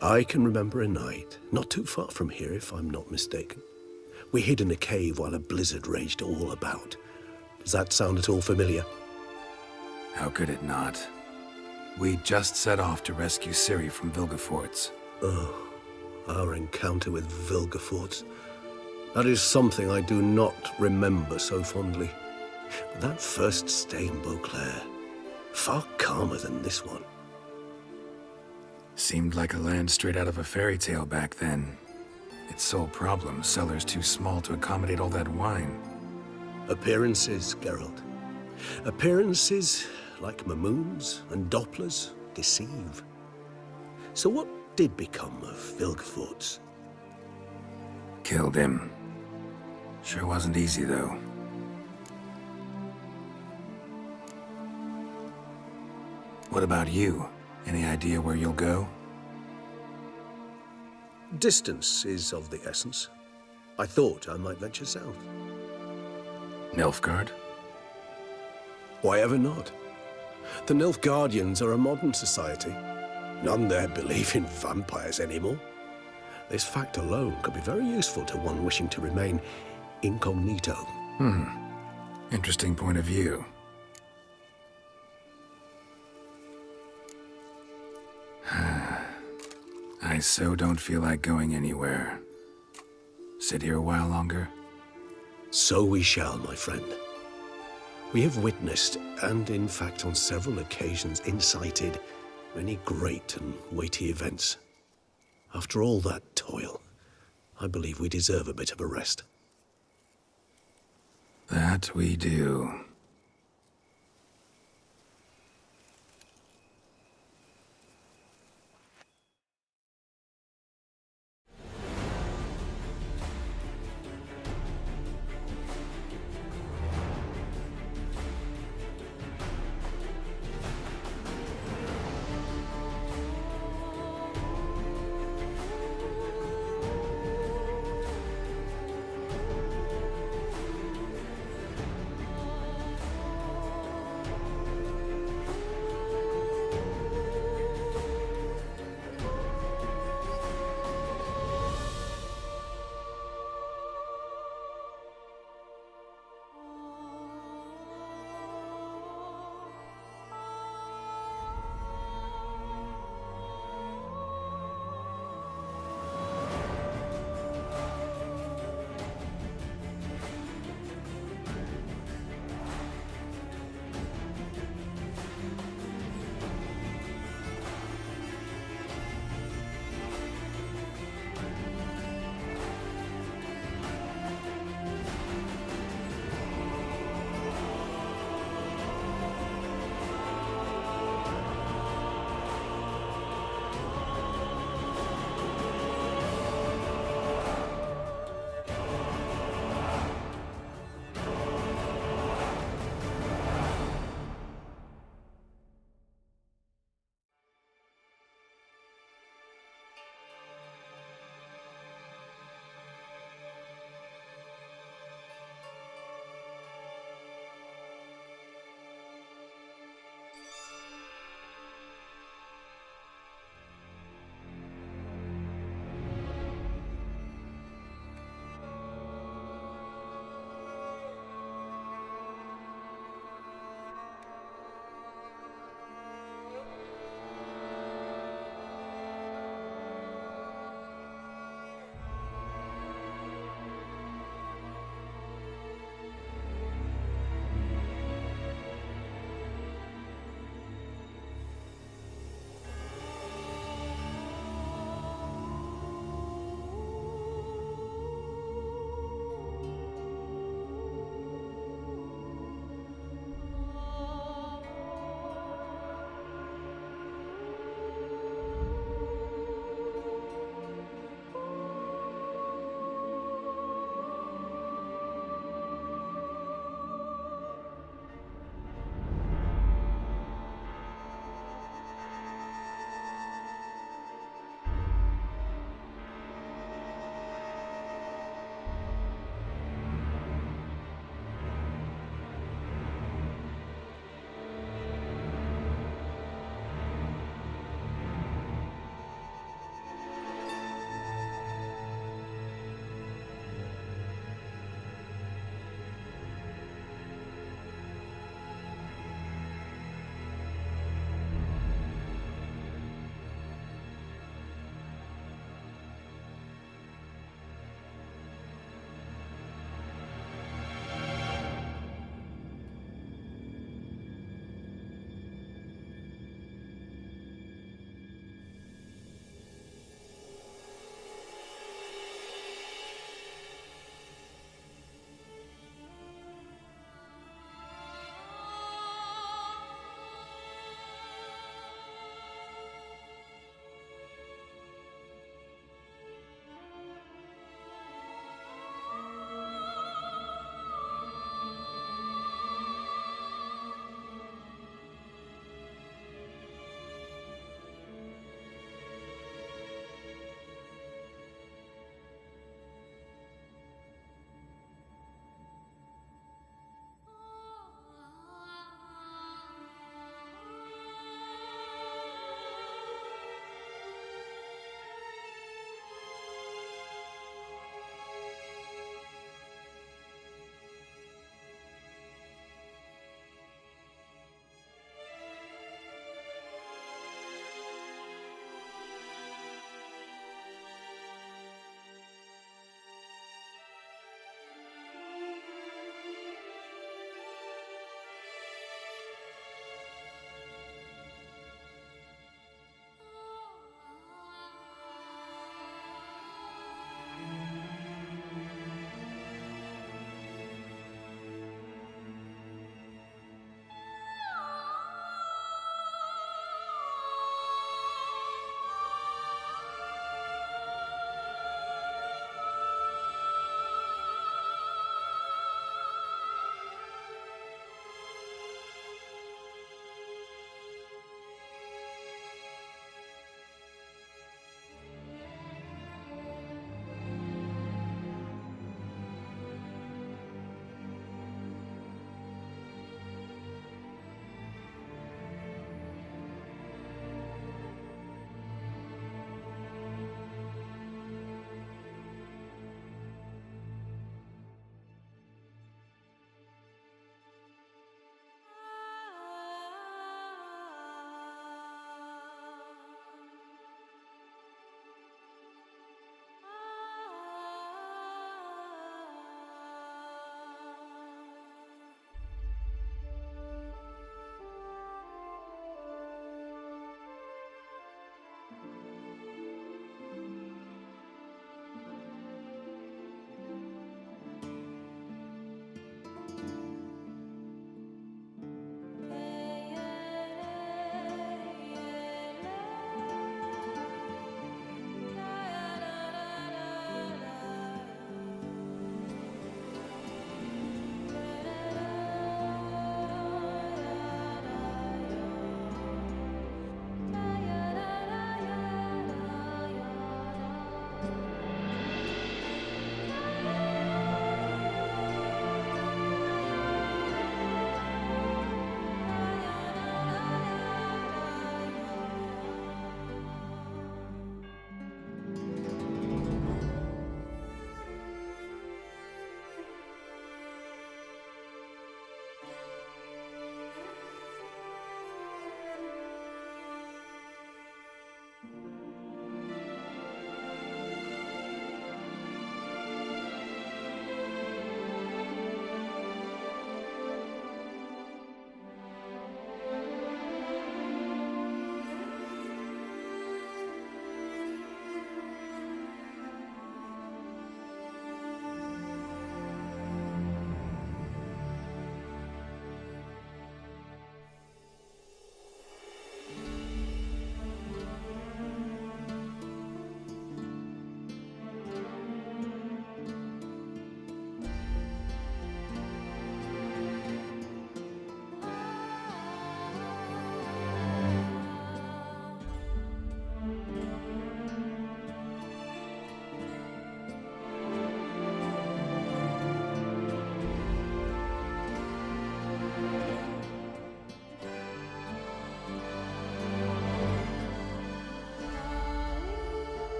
I can remember a night, not too far from here if I'm not mistaken. We hid in a cave while a blizzard raged all about. Does that sound at all familiar? How could it not? We just set off to rescue Ciri from Vilgefortz. Oh, our encounter with Vilgefortz. That is something I do not remember so fondly. But that first stay in Beauclair, far calmer than this one. Seemed like a land straight out of a fairy tale back then. Its sole problem, cellars too small to accommodate all that wine. Appearances, Geralt. Appearances, like Mamoons and Dopplers, deceive. So what did become of Vilgefortz? Killed him. Sure wasn't easy, though. What about you? Any idea where you'll go? Distance is of the essence. I thought I might venture south. Nilfgaard? Why ever not? The Nilfgaardians are a modern society. None there believe in vampires anymore. This fact alone could be very useful to one wishing to remain incognito. Interesting point of view. I so don't feel like going anywhere. Sit here a while longer? So we shall, my friend. We have witnessed, and in fact on several occasions incited, many great and weighty events. After all that toil, I believe we deserve a bit of a rest. That we do.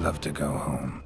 love to go home.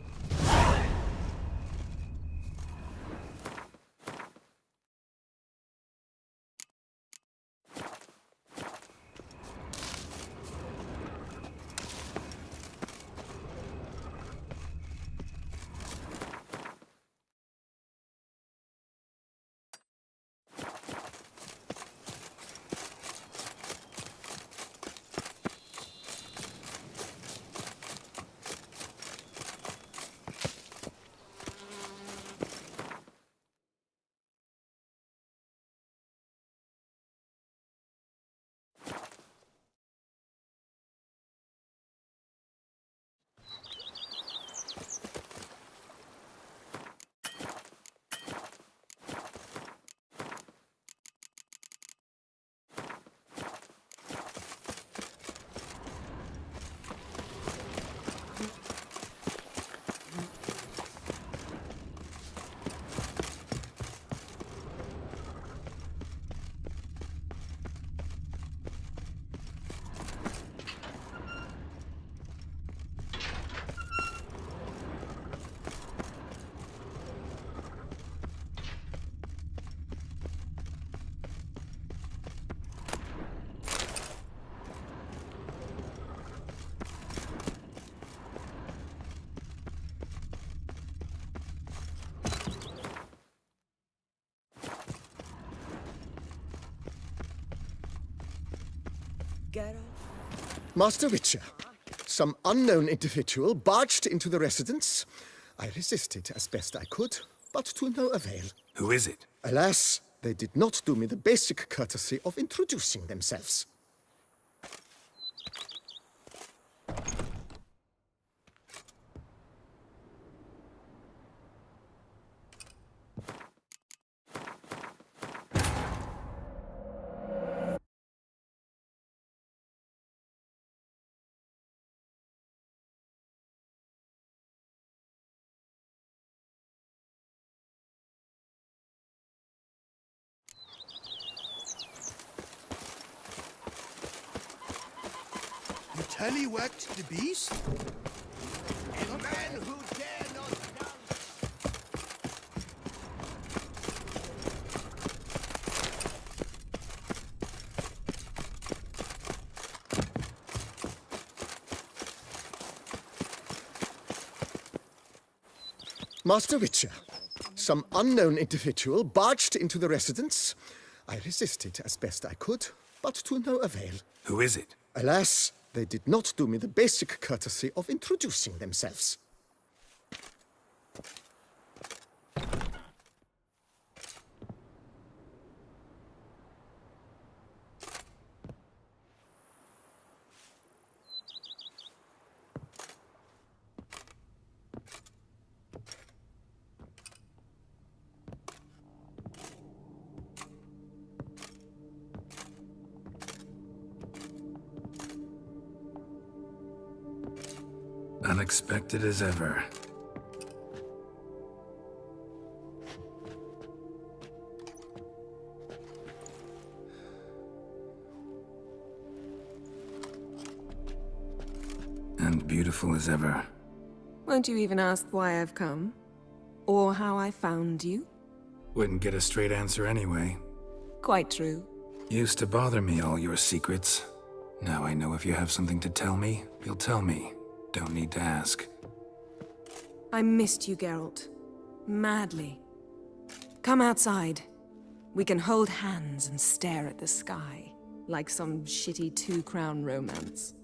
Master Witcher, some unknown individual barged into the residence. I resisted as best I could, but to no avail. Who is it? Alas, they did not do me the basic courtesy of introducing themselves. You tallywhacked the beast? A man who dare not dance. Master Witcher, some unknown individual barged into the residence. I resisted as best I could, but to no avail. Who is it? Alas, they did not do me the basic courtesy of introducing themselves. Unexpected as ever. And beautiful as ever. Won't you even ask why I've come? Or how I found you? Wouldn't get a straight answer anyway. Quite true. Used to bother me, all your secrets. Now I know if you have something to tell me, you'll tell me. Don't need to ask. I missed you, Geralt. Madly. Come outside. We can hold hands and stare at the sky, like some shitty two-crown romance.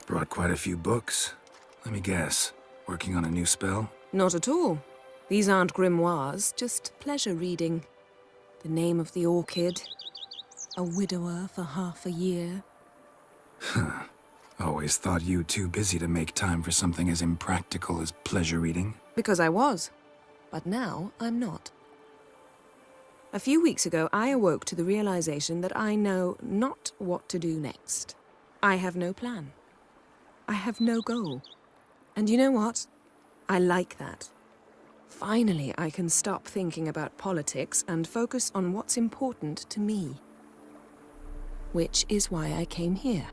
Brought quite a few books. Let me guess. Working on a new spell? Not at all. These aren't grimoires, just pleasure reading. The Name of the Orchid. A widower for half a year. Huh. Always thought you too busy to make time for something as impractical as pleasure reading. Because I was. But now, I'm not. A few weeks ago, I awoke to the realization that I know not what to do next. I have no plan. I have no goal. And you know what? I like that. Finally, I can stop thinking about politics and focus on what's important to me. Which is why I came here.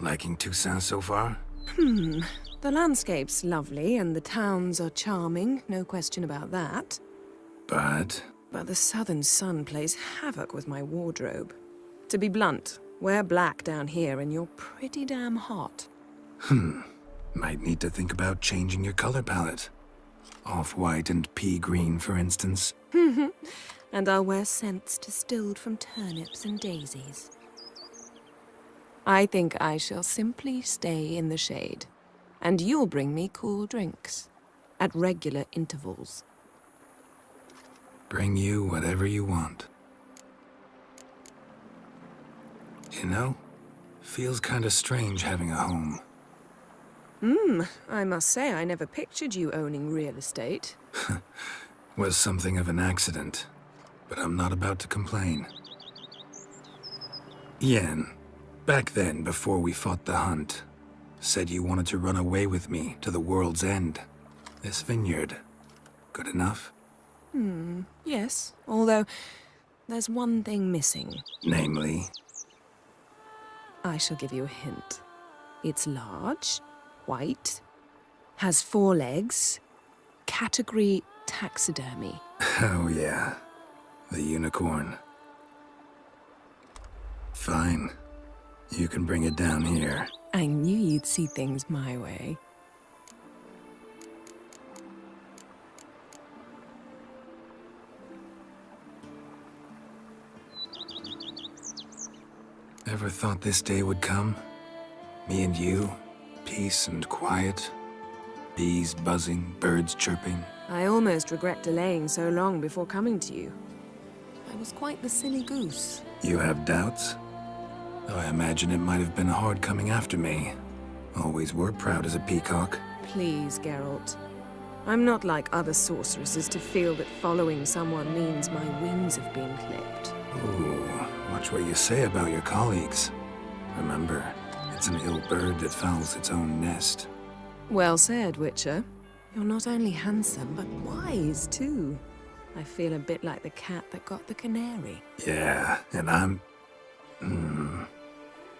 Liking Toussaint so far? The landscape's lovely and the towns are charming, no question about that. But the southern sun plays havoc with my wardrobe. To be blunt, wear black down here and you're pretty damn hot. Might need to think about changing your color palette. Off-white and pea green, for instance. And I'll wear scents distilled from turnips and daisies. I think I shall simply stay in the shade. And you'll bring me cool drinks. At regular intervals. Bring you whatever you want. You know, feels kinda strange having a home. I must say I never pictured you owning real estate. Was something of an accident, but I'm not about to complain. Yen, back then, before we fought the hunt, said you wanted to run away with me to the world's end. This vineyard, good enough? Yes. Although, there's one thing missing. Namely? I shall give you a hint. It's large, white, has 4 legs, category taxidermy. Oh yeah, the unicorn. Fine. You can bring it down here. I knew you'd see things my way. Ever thought this day would come? Me and you, peace and quiet, bees buzzing, birds chirping. I almost regret delaying so long before coming to you. I was quite the silly goose. You have doubts? Though I imagine it might have been hard coming after me. Always were proud as a peacock. Please, Geralt. I'm not like other sorceresses to feel that following someone means my wings have been clipped. Ooh, watch what you say about your colleagues. Remember, it's an ill bird that fouls its own nest. Well said, Witcher. You're not only handsome, but wise, too. I feel a bit like the cat that got the canary. Yeah, and I'm...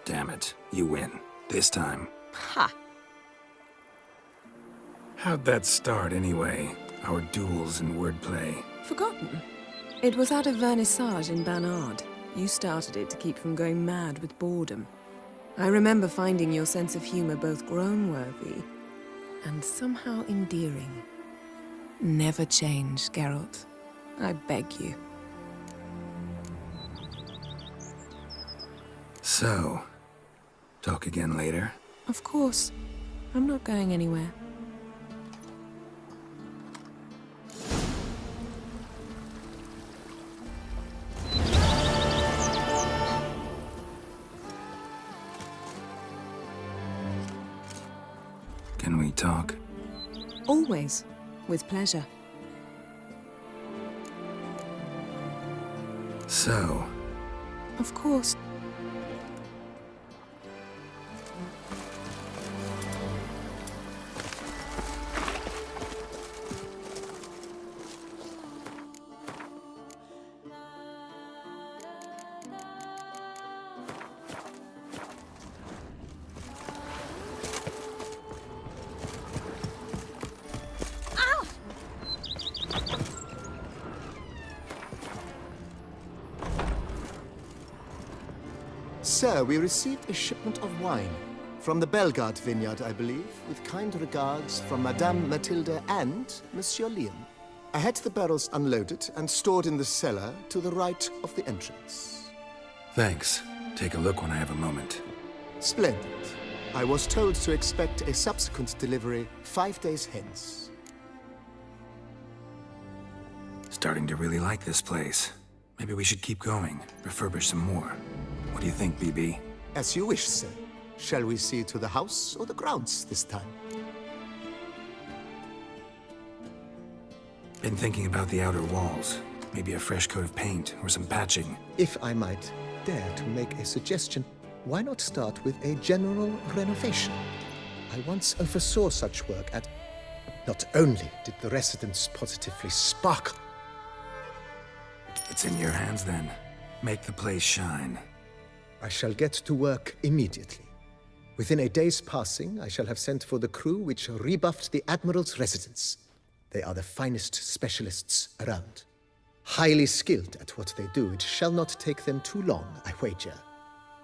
Damn it, you win. This time. Ha! How'd that start, anyway? Our duels and wordplay. Forgotten. It was at a vernissage in Banard. You started it to keep from going mad with boredom. I remember finding your sense of humor both groan-worthy and somehow endearing. Never change, Geralt. I beg you. So, talk again later? Of course. I'm not going anywhere. Can we talk? Always. With pleasure. So? Of course. Sir, we received a shipment of wine. From the Bellegarde vineyard, I believe, with kind regards from Madame Mathilde and Monsieur Leon. I had the barrels unloaded and stored in the cellar to the right of the entrance. Thanks. Take a look when I have a moment. Splendid. I was told to expect a subsequent delivery 5 days hence. Starting to really like this place. Maybe we should keep going, refurbish some more. What do you think, BB? As you wish, sir. Shall we see to the house or the grounds this time? Been thinking about the outer walls. Maybe a fresh coat of paint or some patching. If I might dare to make a suggestion, why not start with a general renovation? I once oversaw such work at... Not only did the residents positively sparkle... It's in your hands then. Make the place shine. I shall get to work immediately. Within a day's passing, I shall have sent for the crew which rebuffed the Admiral's residence. They are the finest specialists around. Highly skilled at what they do, it shall not take them too long, I wager.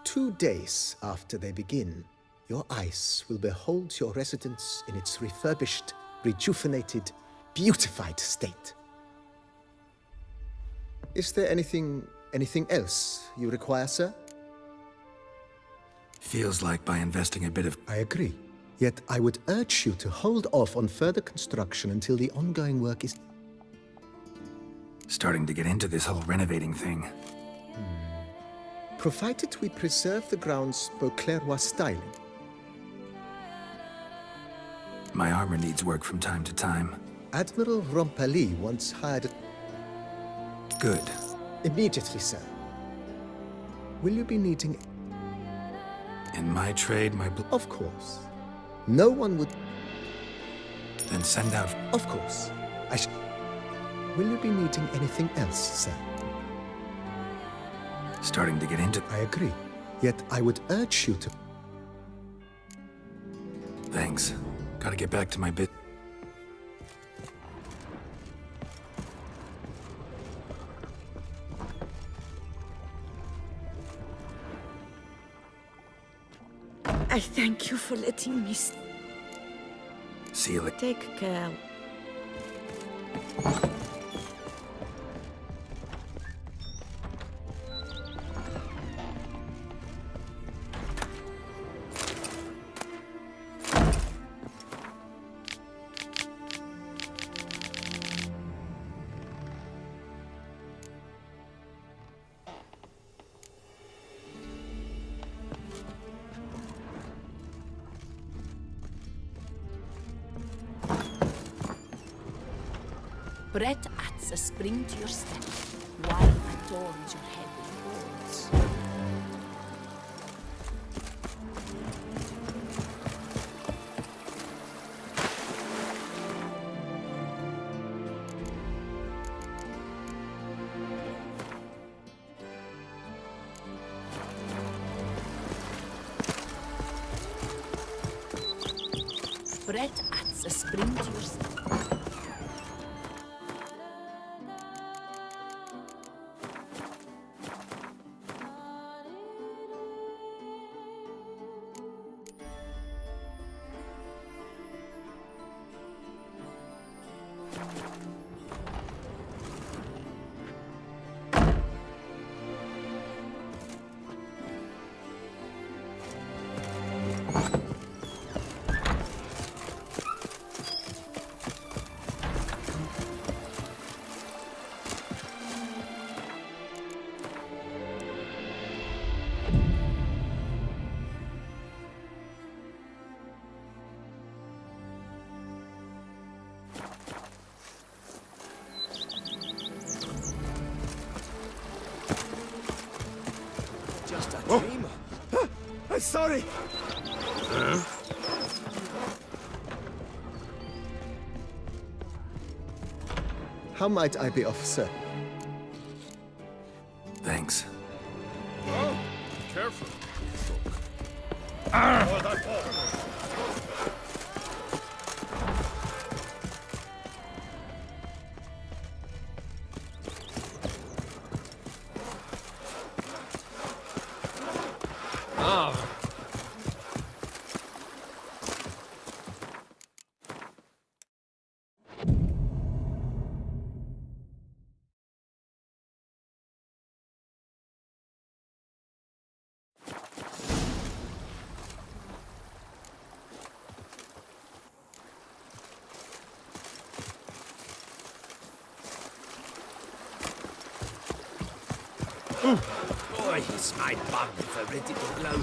2 days after they begin, your eyes will behold your residence in its refurbished, rejuvenated, beautified state. Is there anything else you require, sir? Feels like by investing a bit of... I agree. Yet I would urge you to hold off on further construction until the ongoing work is... Starting to get into this whole renovating thing. Provided we preserve the ground's Beauclercois styling. My armor needs work from time to time. Admiral Rompali once hired a... Good. Immediately, sir. Will you be needing... In my trade, Of course. No one would... Then send out... Of course. Will you be needing anything else, sir? Starting to get into... I agree. Yet I would urge you to... Thanks. Gotta get back to my bit... I thank you for letting me... See you later. Take care. Brett adds a spring to your step. Wine adorns your head with goals. Brett adds a spring to your step. Just a dream. I'm sorry. How might I be of service? Thanks. Oh, careful. Boy, is my buns are ready to blow.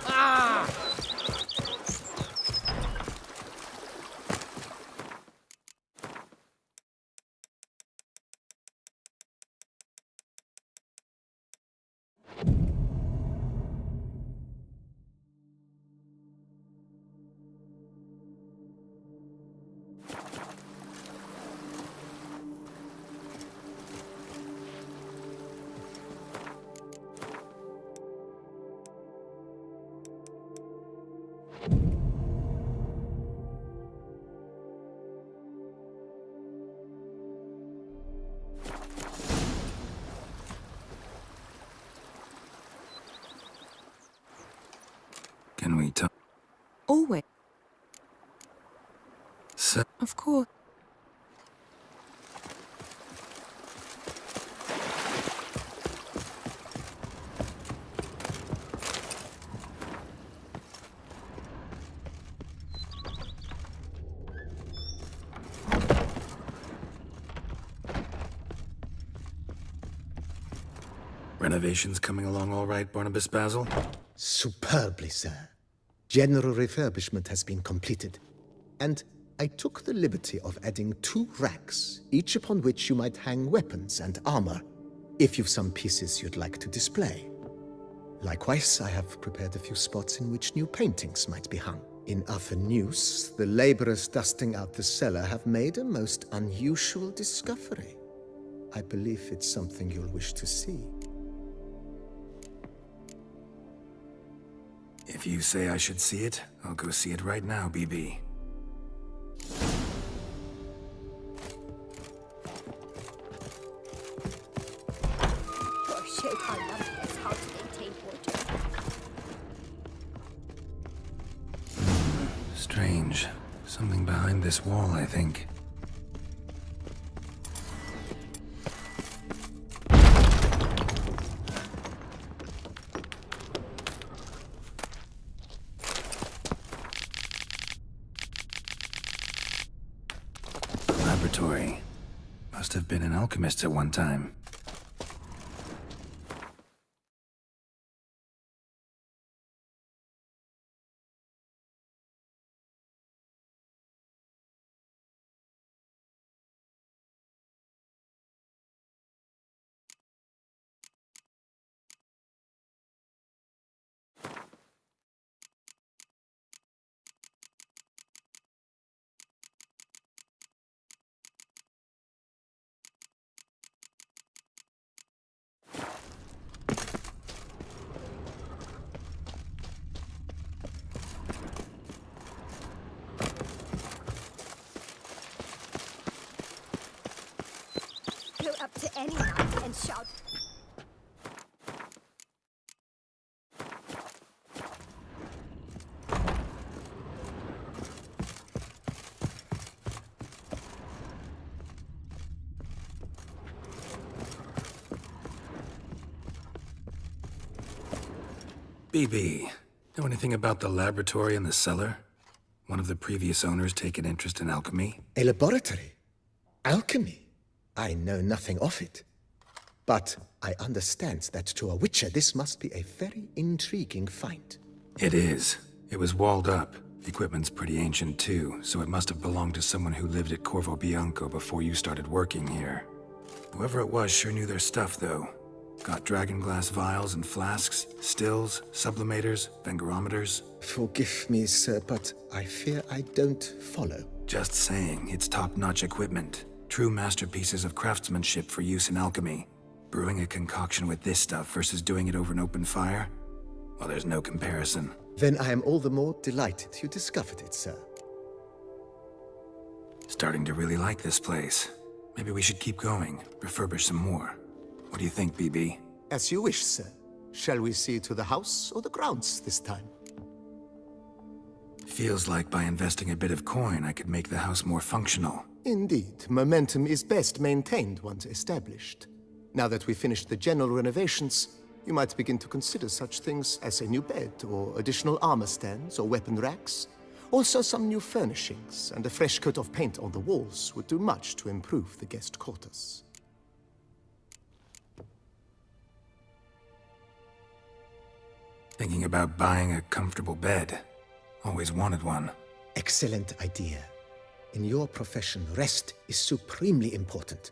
Ah! Can we talk? Always. So Of course. Renovations coming along all right, Barnabas Basil? Superbly, sir. General refurbishment has been completed. And I took the liberty of adding 2 racks, each upon which you might hang weapons and armor, if you've some pieces you'd like to display. Likewise, I have prepared a few spots in which new paintings might be hung. In other news, the laborers dusting out the cellar have made a most unusual discovery. I believe it's something you'll wish to see. If you say I should see it, I'll go see it right now, BB. Show how lovely it's how to maintain order. Strange. Something behind this wall, I think. Laboratory. Must have been an alchemist at one time. Go up to any knight and shout. BB, know anything about the laboratory in the cellar? One of the previous owners take an interest in alchemy? A laboratory? Alchemy? I know nothing of it. But I understand that to a witcher this must be a very intriguing find. It is. It was walled up. The equipment's pretty ancient too, so it must have belonged to someone who lived at Corvo Bianco before you started working here. Whoever it was sure knew their stuff, though. Got dragonglass vials and flasks, stills, sublimators, vengerometers. Forgive me, sir, but I fear I don't follow. Just saying, it's top-notch equipment. True masterpieces of craftsmanship for use in alchemy. Brewing a concoction with this stuff versus doing it over an open fire? Well, there's no comparison. Then I am all the more delighted you discovered it, sir. Starting to really like this place. Maybe we should keep going, refurbish some more. What do you think, BB? As you wish, sir. Shall we see to the house or the grounds this time? Feels like by investing a bit of coin, I could make the house more functional. Indeed, momentum is best maintained once established. Now that we've finished the general renovations, you might begin to consider such things as a new bed, or additional armor stands, or weapon racks. Also, some new furnishings and a fresh coat of paint on the walls would do much to improve the guest quarters. Thinking about buying a comfortable bed. Always wanted one. Excellent idea. In your profession, rest is supremely important.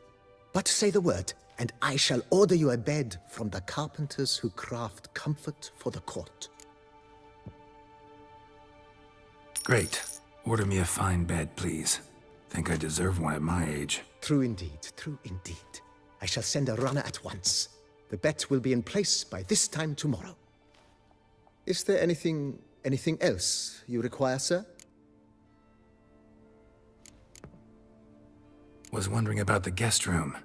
But say the word, and I shall order you a bed from the carpenters who craft comfort for the court. Great. Order me a fine bed, please. Think I deserve one at my age. True indeed, true indeed. I shall send a runner at once. The bet will be in place by this time tomorrow. Is there anything else you require, sir? Was wondering about the guest room.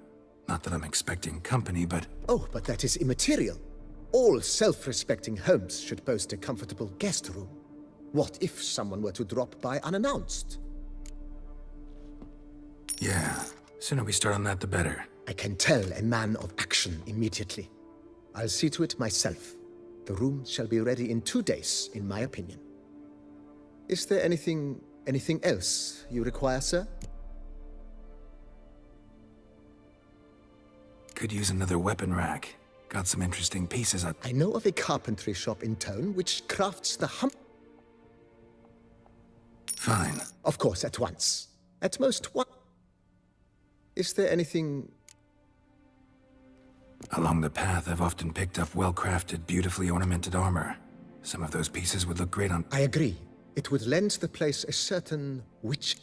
Not that I'm expecting company, but... Oh, but that is immaterial. All self-respecting homes should boast a comfortable guest room. What if someone were to drop by unannounced? Yeah, sooner we start on that, the better. I can tell a man of action immediately. I'll see to it myself. The room shall be ready in 2 days, in my opinion. Is there anything else you require, sir? Could use another weapon rack. Got some interesting pieces up. I know of a carpentry shop in town which crafts the Fine. Of course, at once. At most one. Is there anything... Along the path, I've often picked up well-crafted, beautifully ornamented armor. Some of those pieces would look great on... I agree. It would lend the place a certain witch...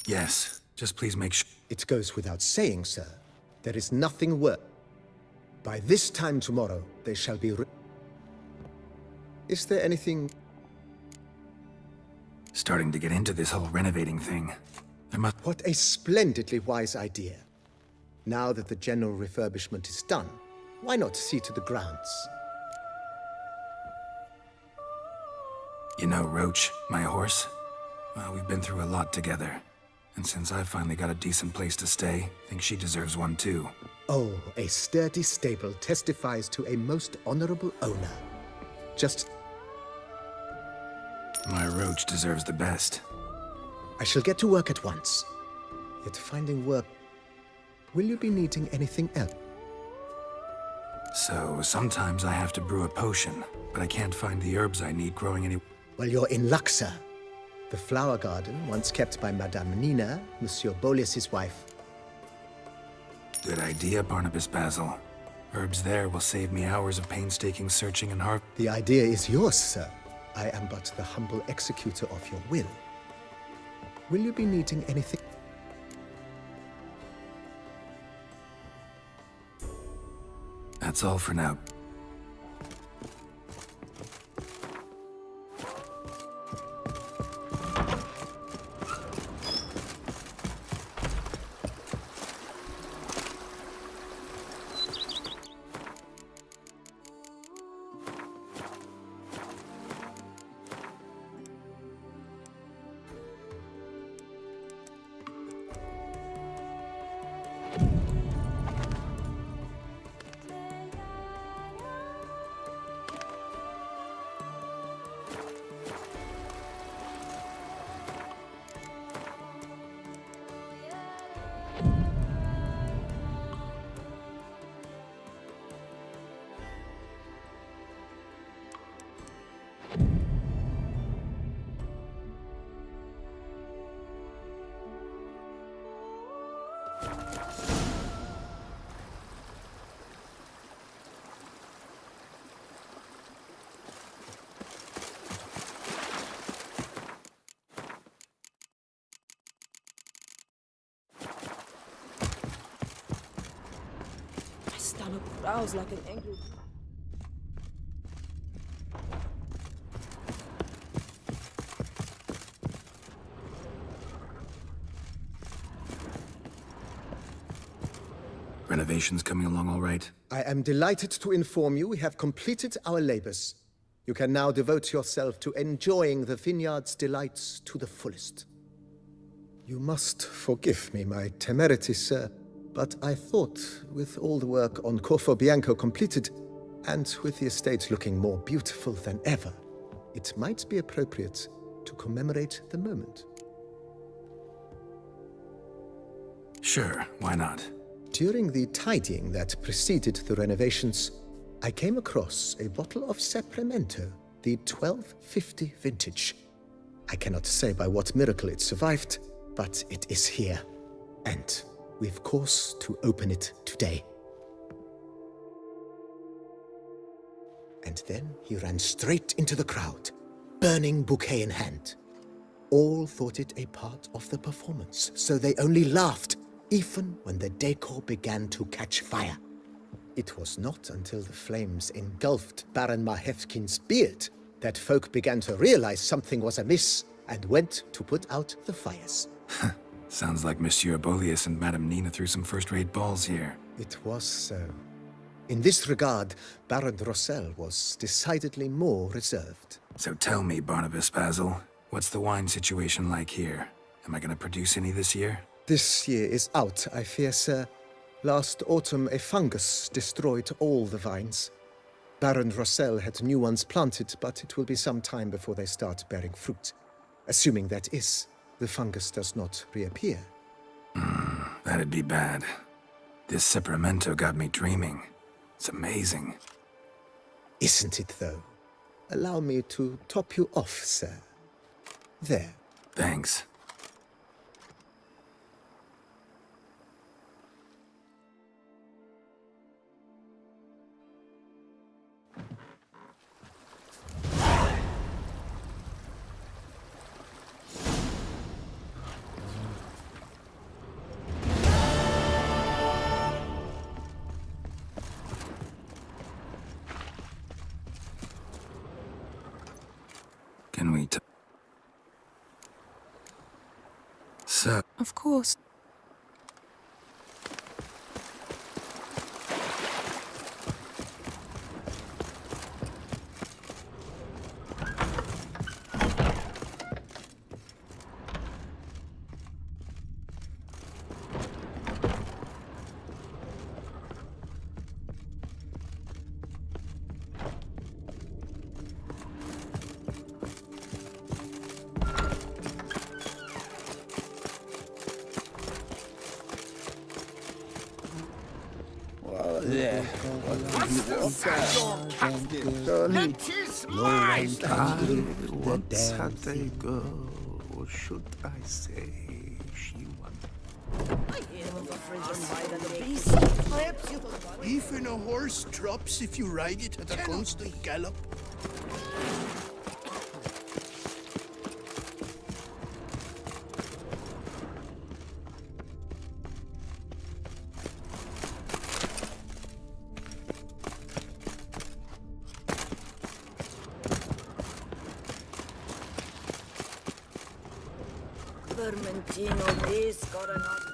Yes, just please make sure... It goes without saying, sir. There is nothing worse. By this time tomorrow, they shall be... Is there anything... Starting to get into this whole renovating thing. What a splendidly wise idea. Now that the general refurbishment is done, why not see to the grounds? You know, Roach, my horse? Well, we've been through a lot together. And since I've finally got a decent place to stay, I think she deserves one too. Oh, a sturdy stable testifies to a most honorable owner. Just... My Roach deserves the best. I shall get to work at once. Yet finding work... Will you be needing anything else? So, sometimes I have to brew a potion, but I can't find the herbs I need growing any... Well, you're in luck, sir. The flower garden, once kept by Madame Nina, Monsieur Boleus's wife. Good idea, Barnabas Basil. Herbs there will save me hours of painstaking searching and harp. The idea is yours, sir. I am but the humble executor of your will. Will you be needing anything? That's all for now. Stomach growls like an angry... Renovations coming along all right? I am delighted to inform you we have completed our labors. You can now devote yourself to enjoying the vineyard's delights to the fullest. You must forgive me my temerity, sir, but I thought, with all the work on Corfo Bianco completed, and with the estate looking more beautiful than ever, it might be appropriate to commemorate the moment. Sure, why not? During the tidying that preceded the renovations, I came across a bottle of Sapramento, the 1250 vintage. I cannot say by what miracle it survived, but it is here, and we've cause to open it today. And then he ran straight into the crowd, burning bouquet in hand. All thought it a part of the performance, so they only laughed, even when the decor began to catch fire. It was not until the flames engulfed Baron Mahevkin's beard that folk began to realize something was amiss and went to put out the fires. Sounds like Monsieur Boleus and Madame Nina threw some first-rate balls here. It was so. In this regard, Baron Rossel was decidedly more reserved. So tell me, Barnabas Basil, what's the wine situation like here? Am I gonna produce any this year? This year is out, I fear, sir. Last autumn, a fungus destroyed all the vines. Baron Rossel had new ones planted, but it will be some time before they start bearing fruit. Assuming, that is, the fungus does not reappear. That'd be bad. This Sacramento got me dreaming. It's amazing. Isn't it, though? Allow me to top you off, sir. There. Thanks. Can we So... Of course. Once had a girl, or should I say, she won. Even a horse drops if you ride it at a constant gallop. Vermentino, this got another.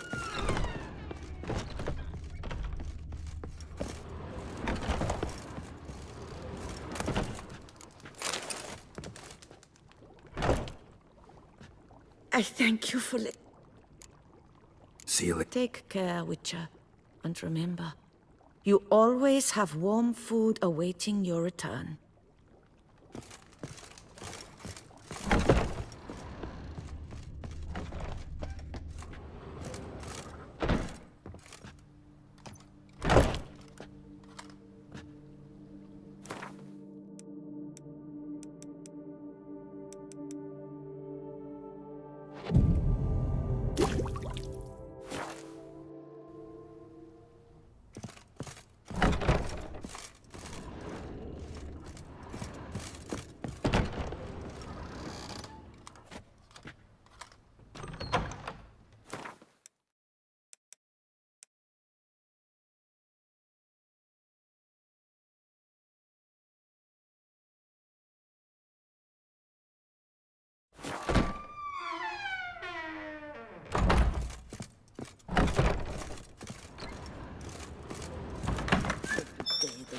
I thank you for Seal it. Take care, Witcher. And remember, you always have warm food awaiting your return.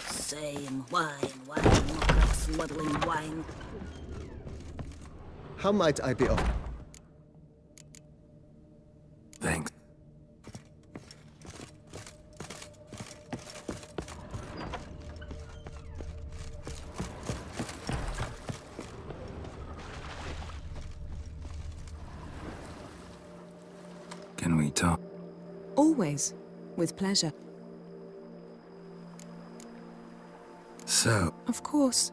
Same wine, knockout smuggling wine. How might I be of? Thanks. Can we talk? Always. With pleasure. So... Of course.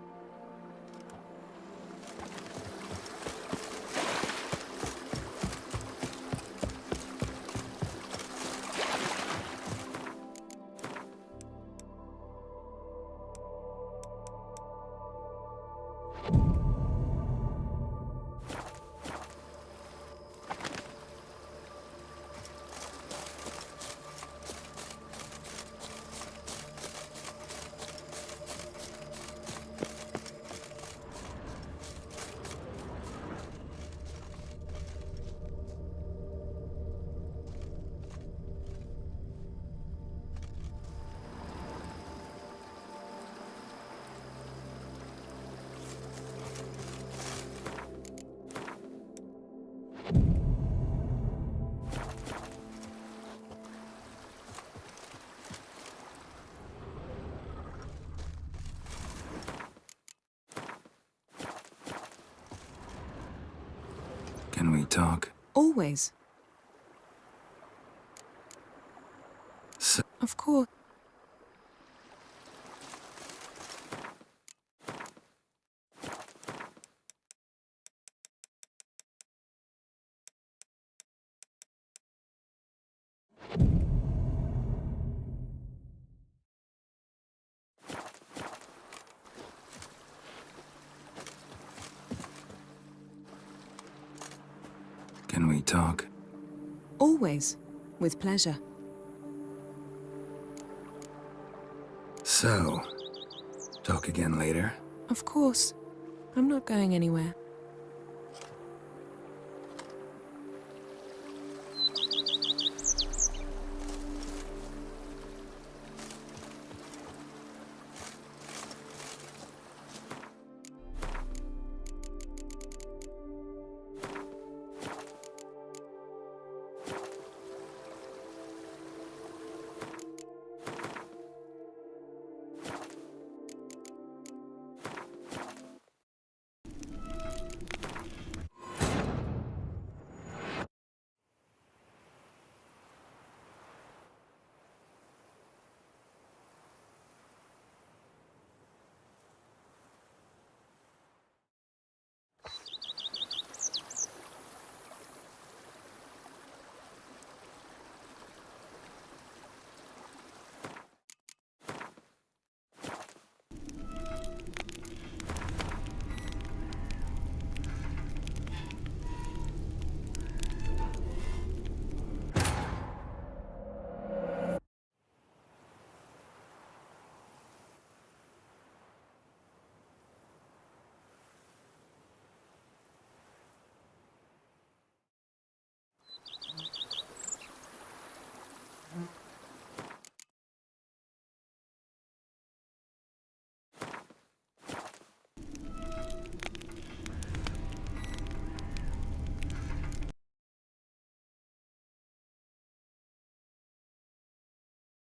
Can we talk? Always. So Of course. Can we talk? Always. With pleasure. So, talk again later? Of course. I'm not going anywhere.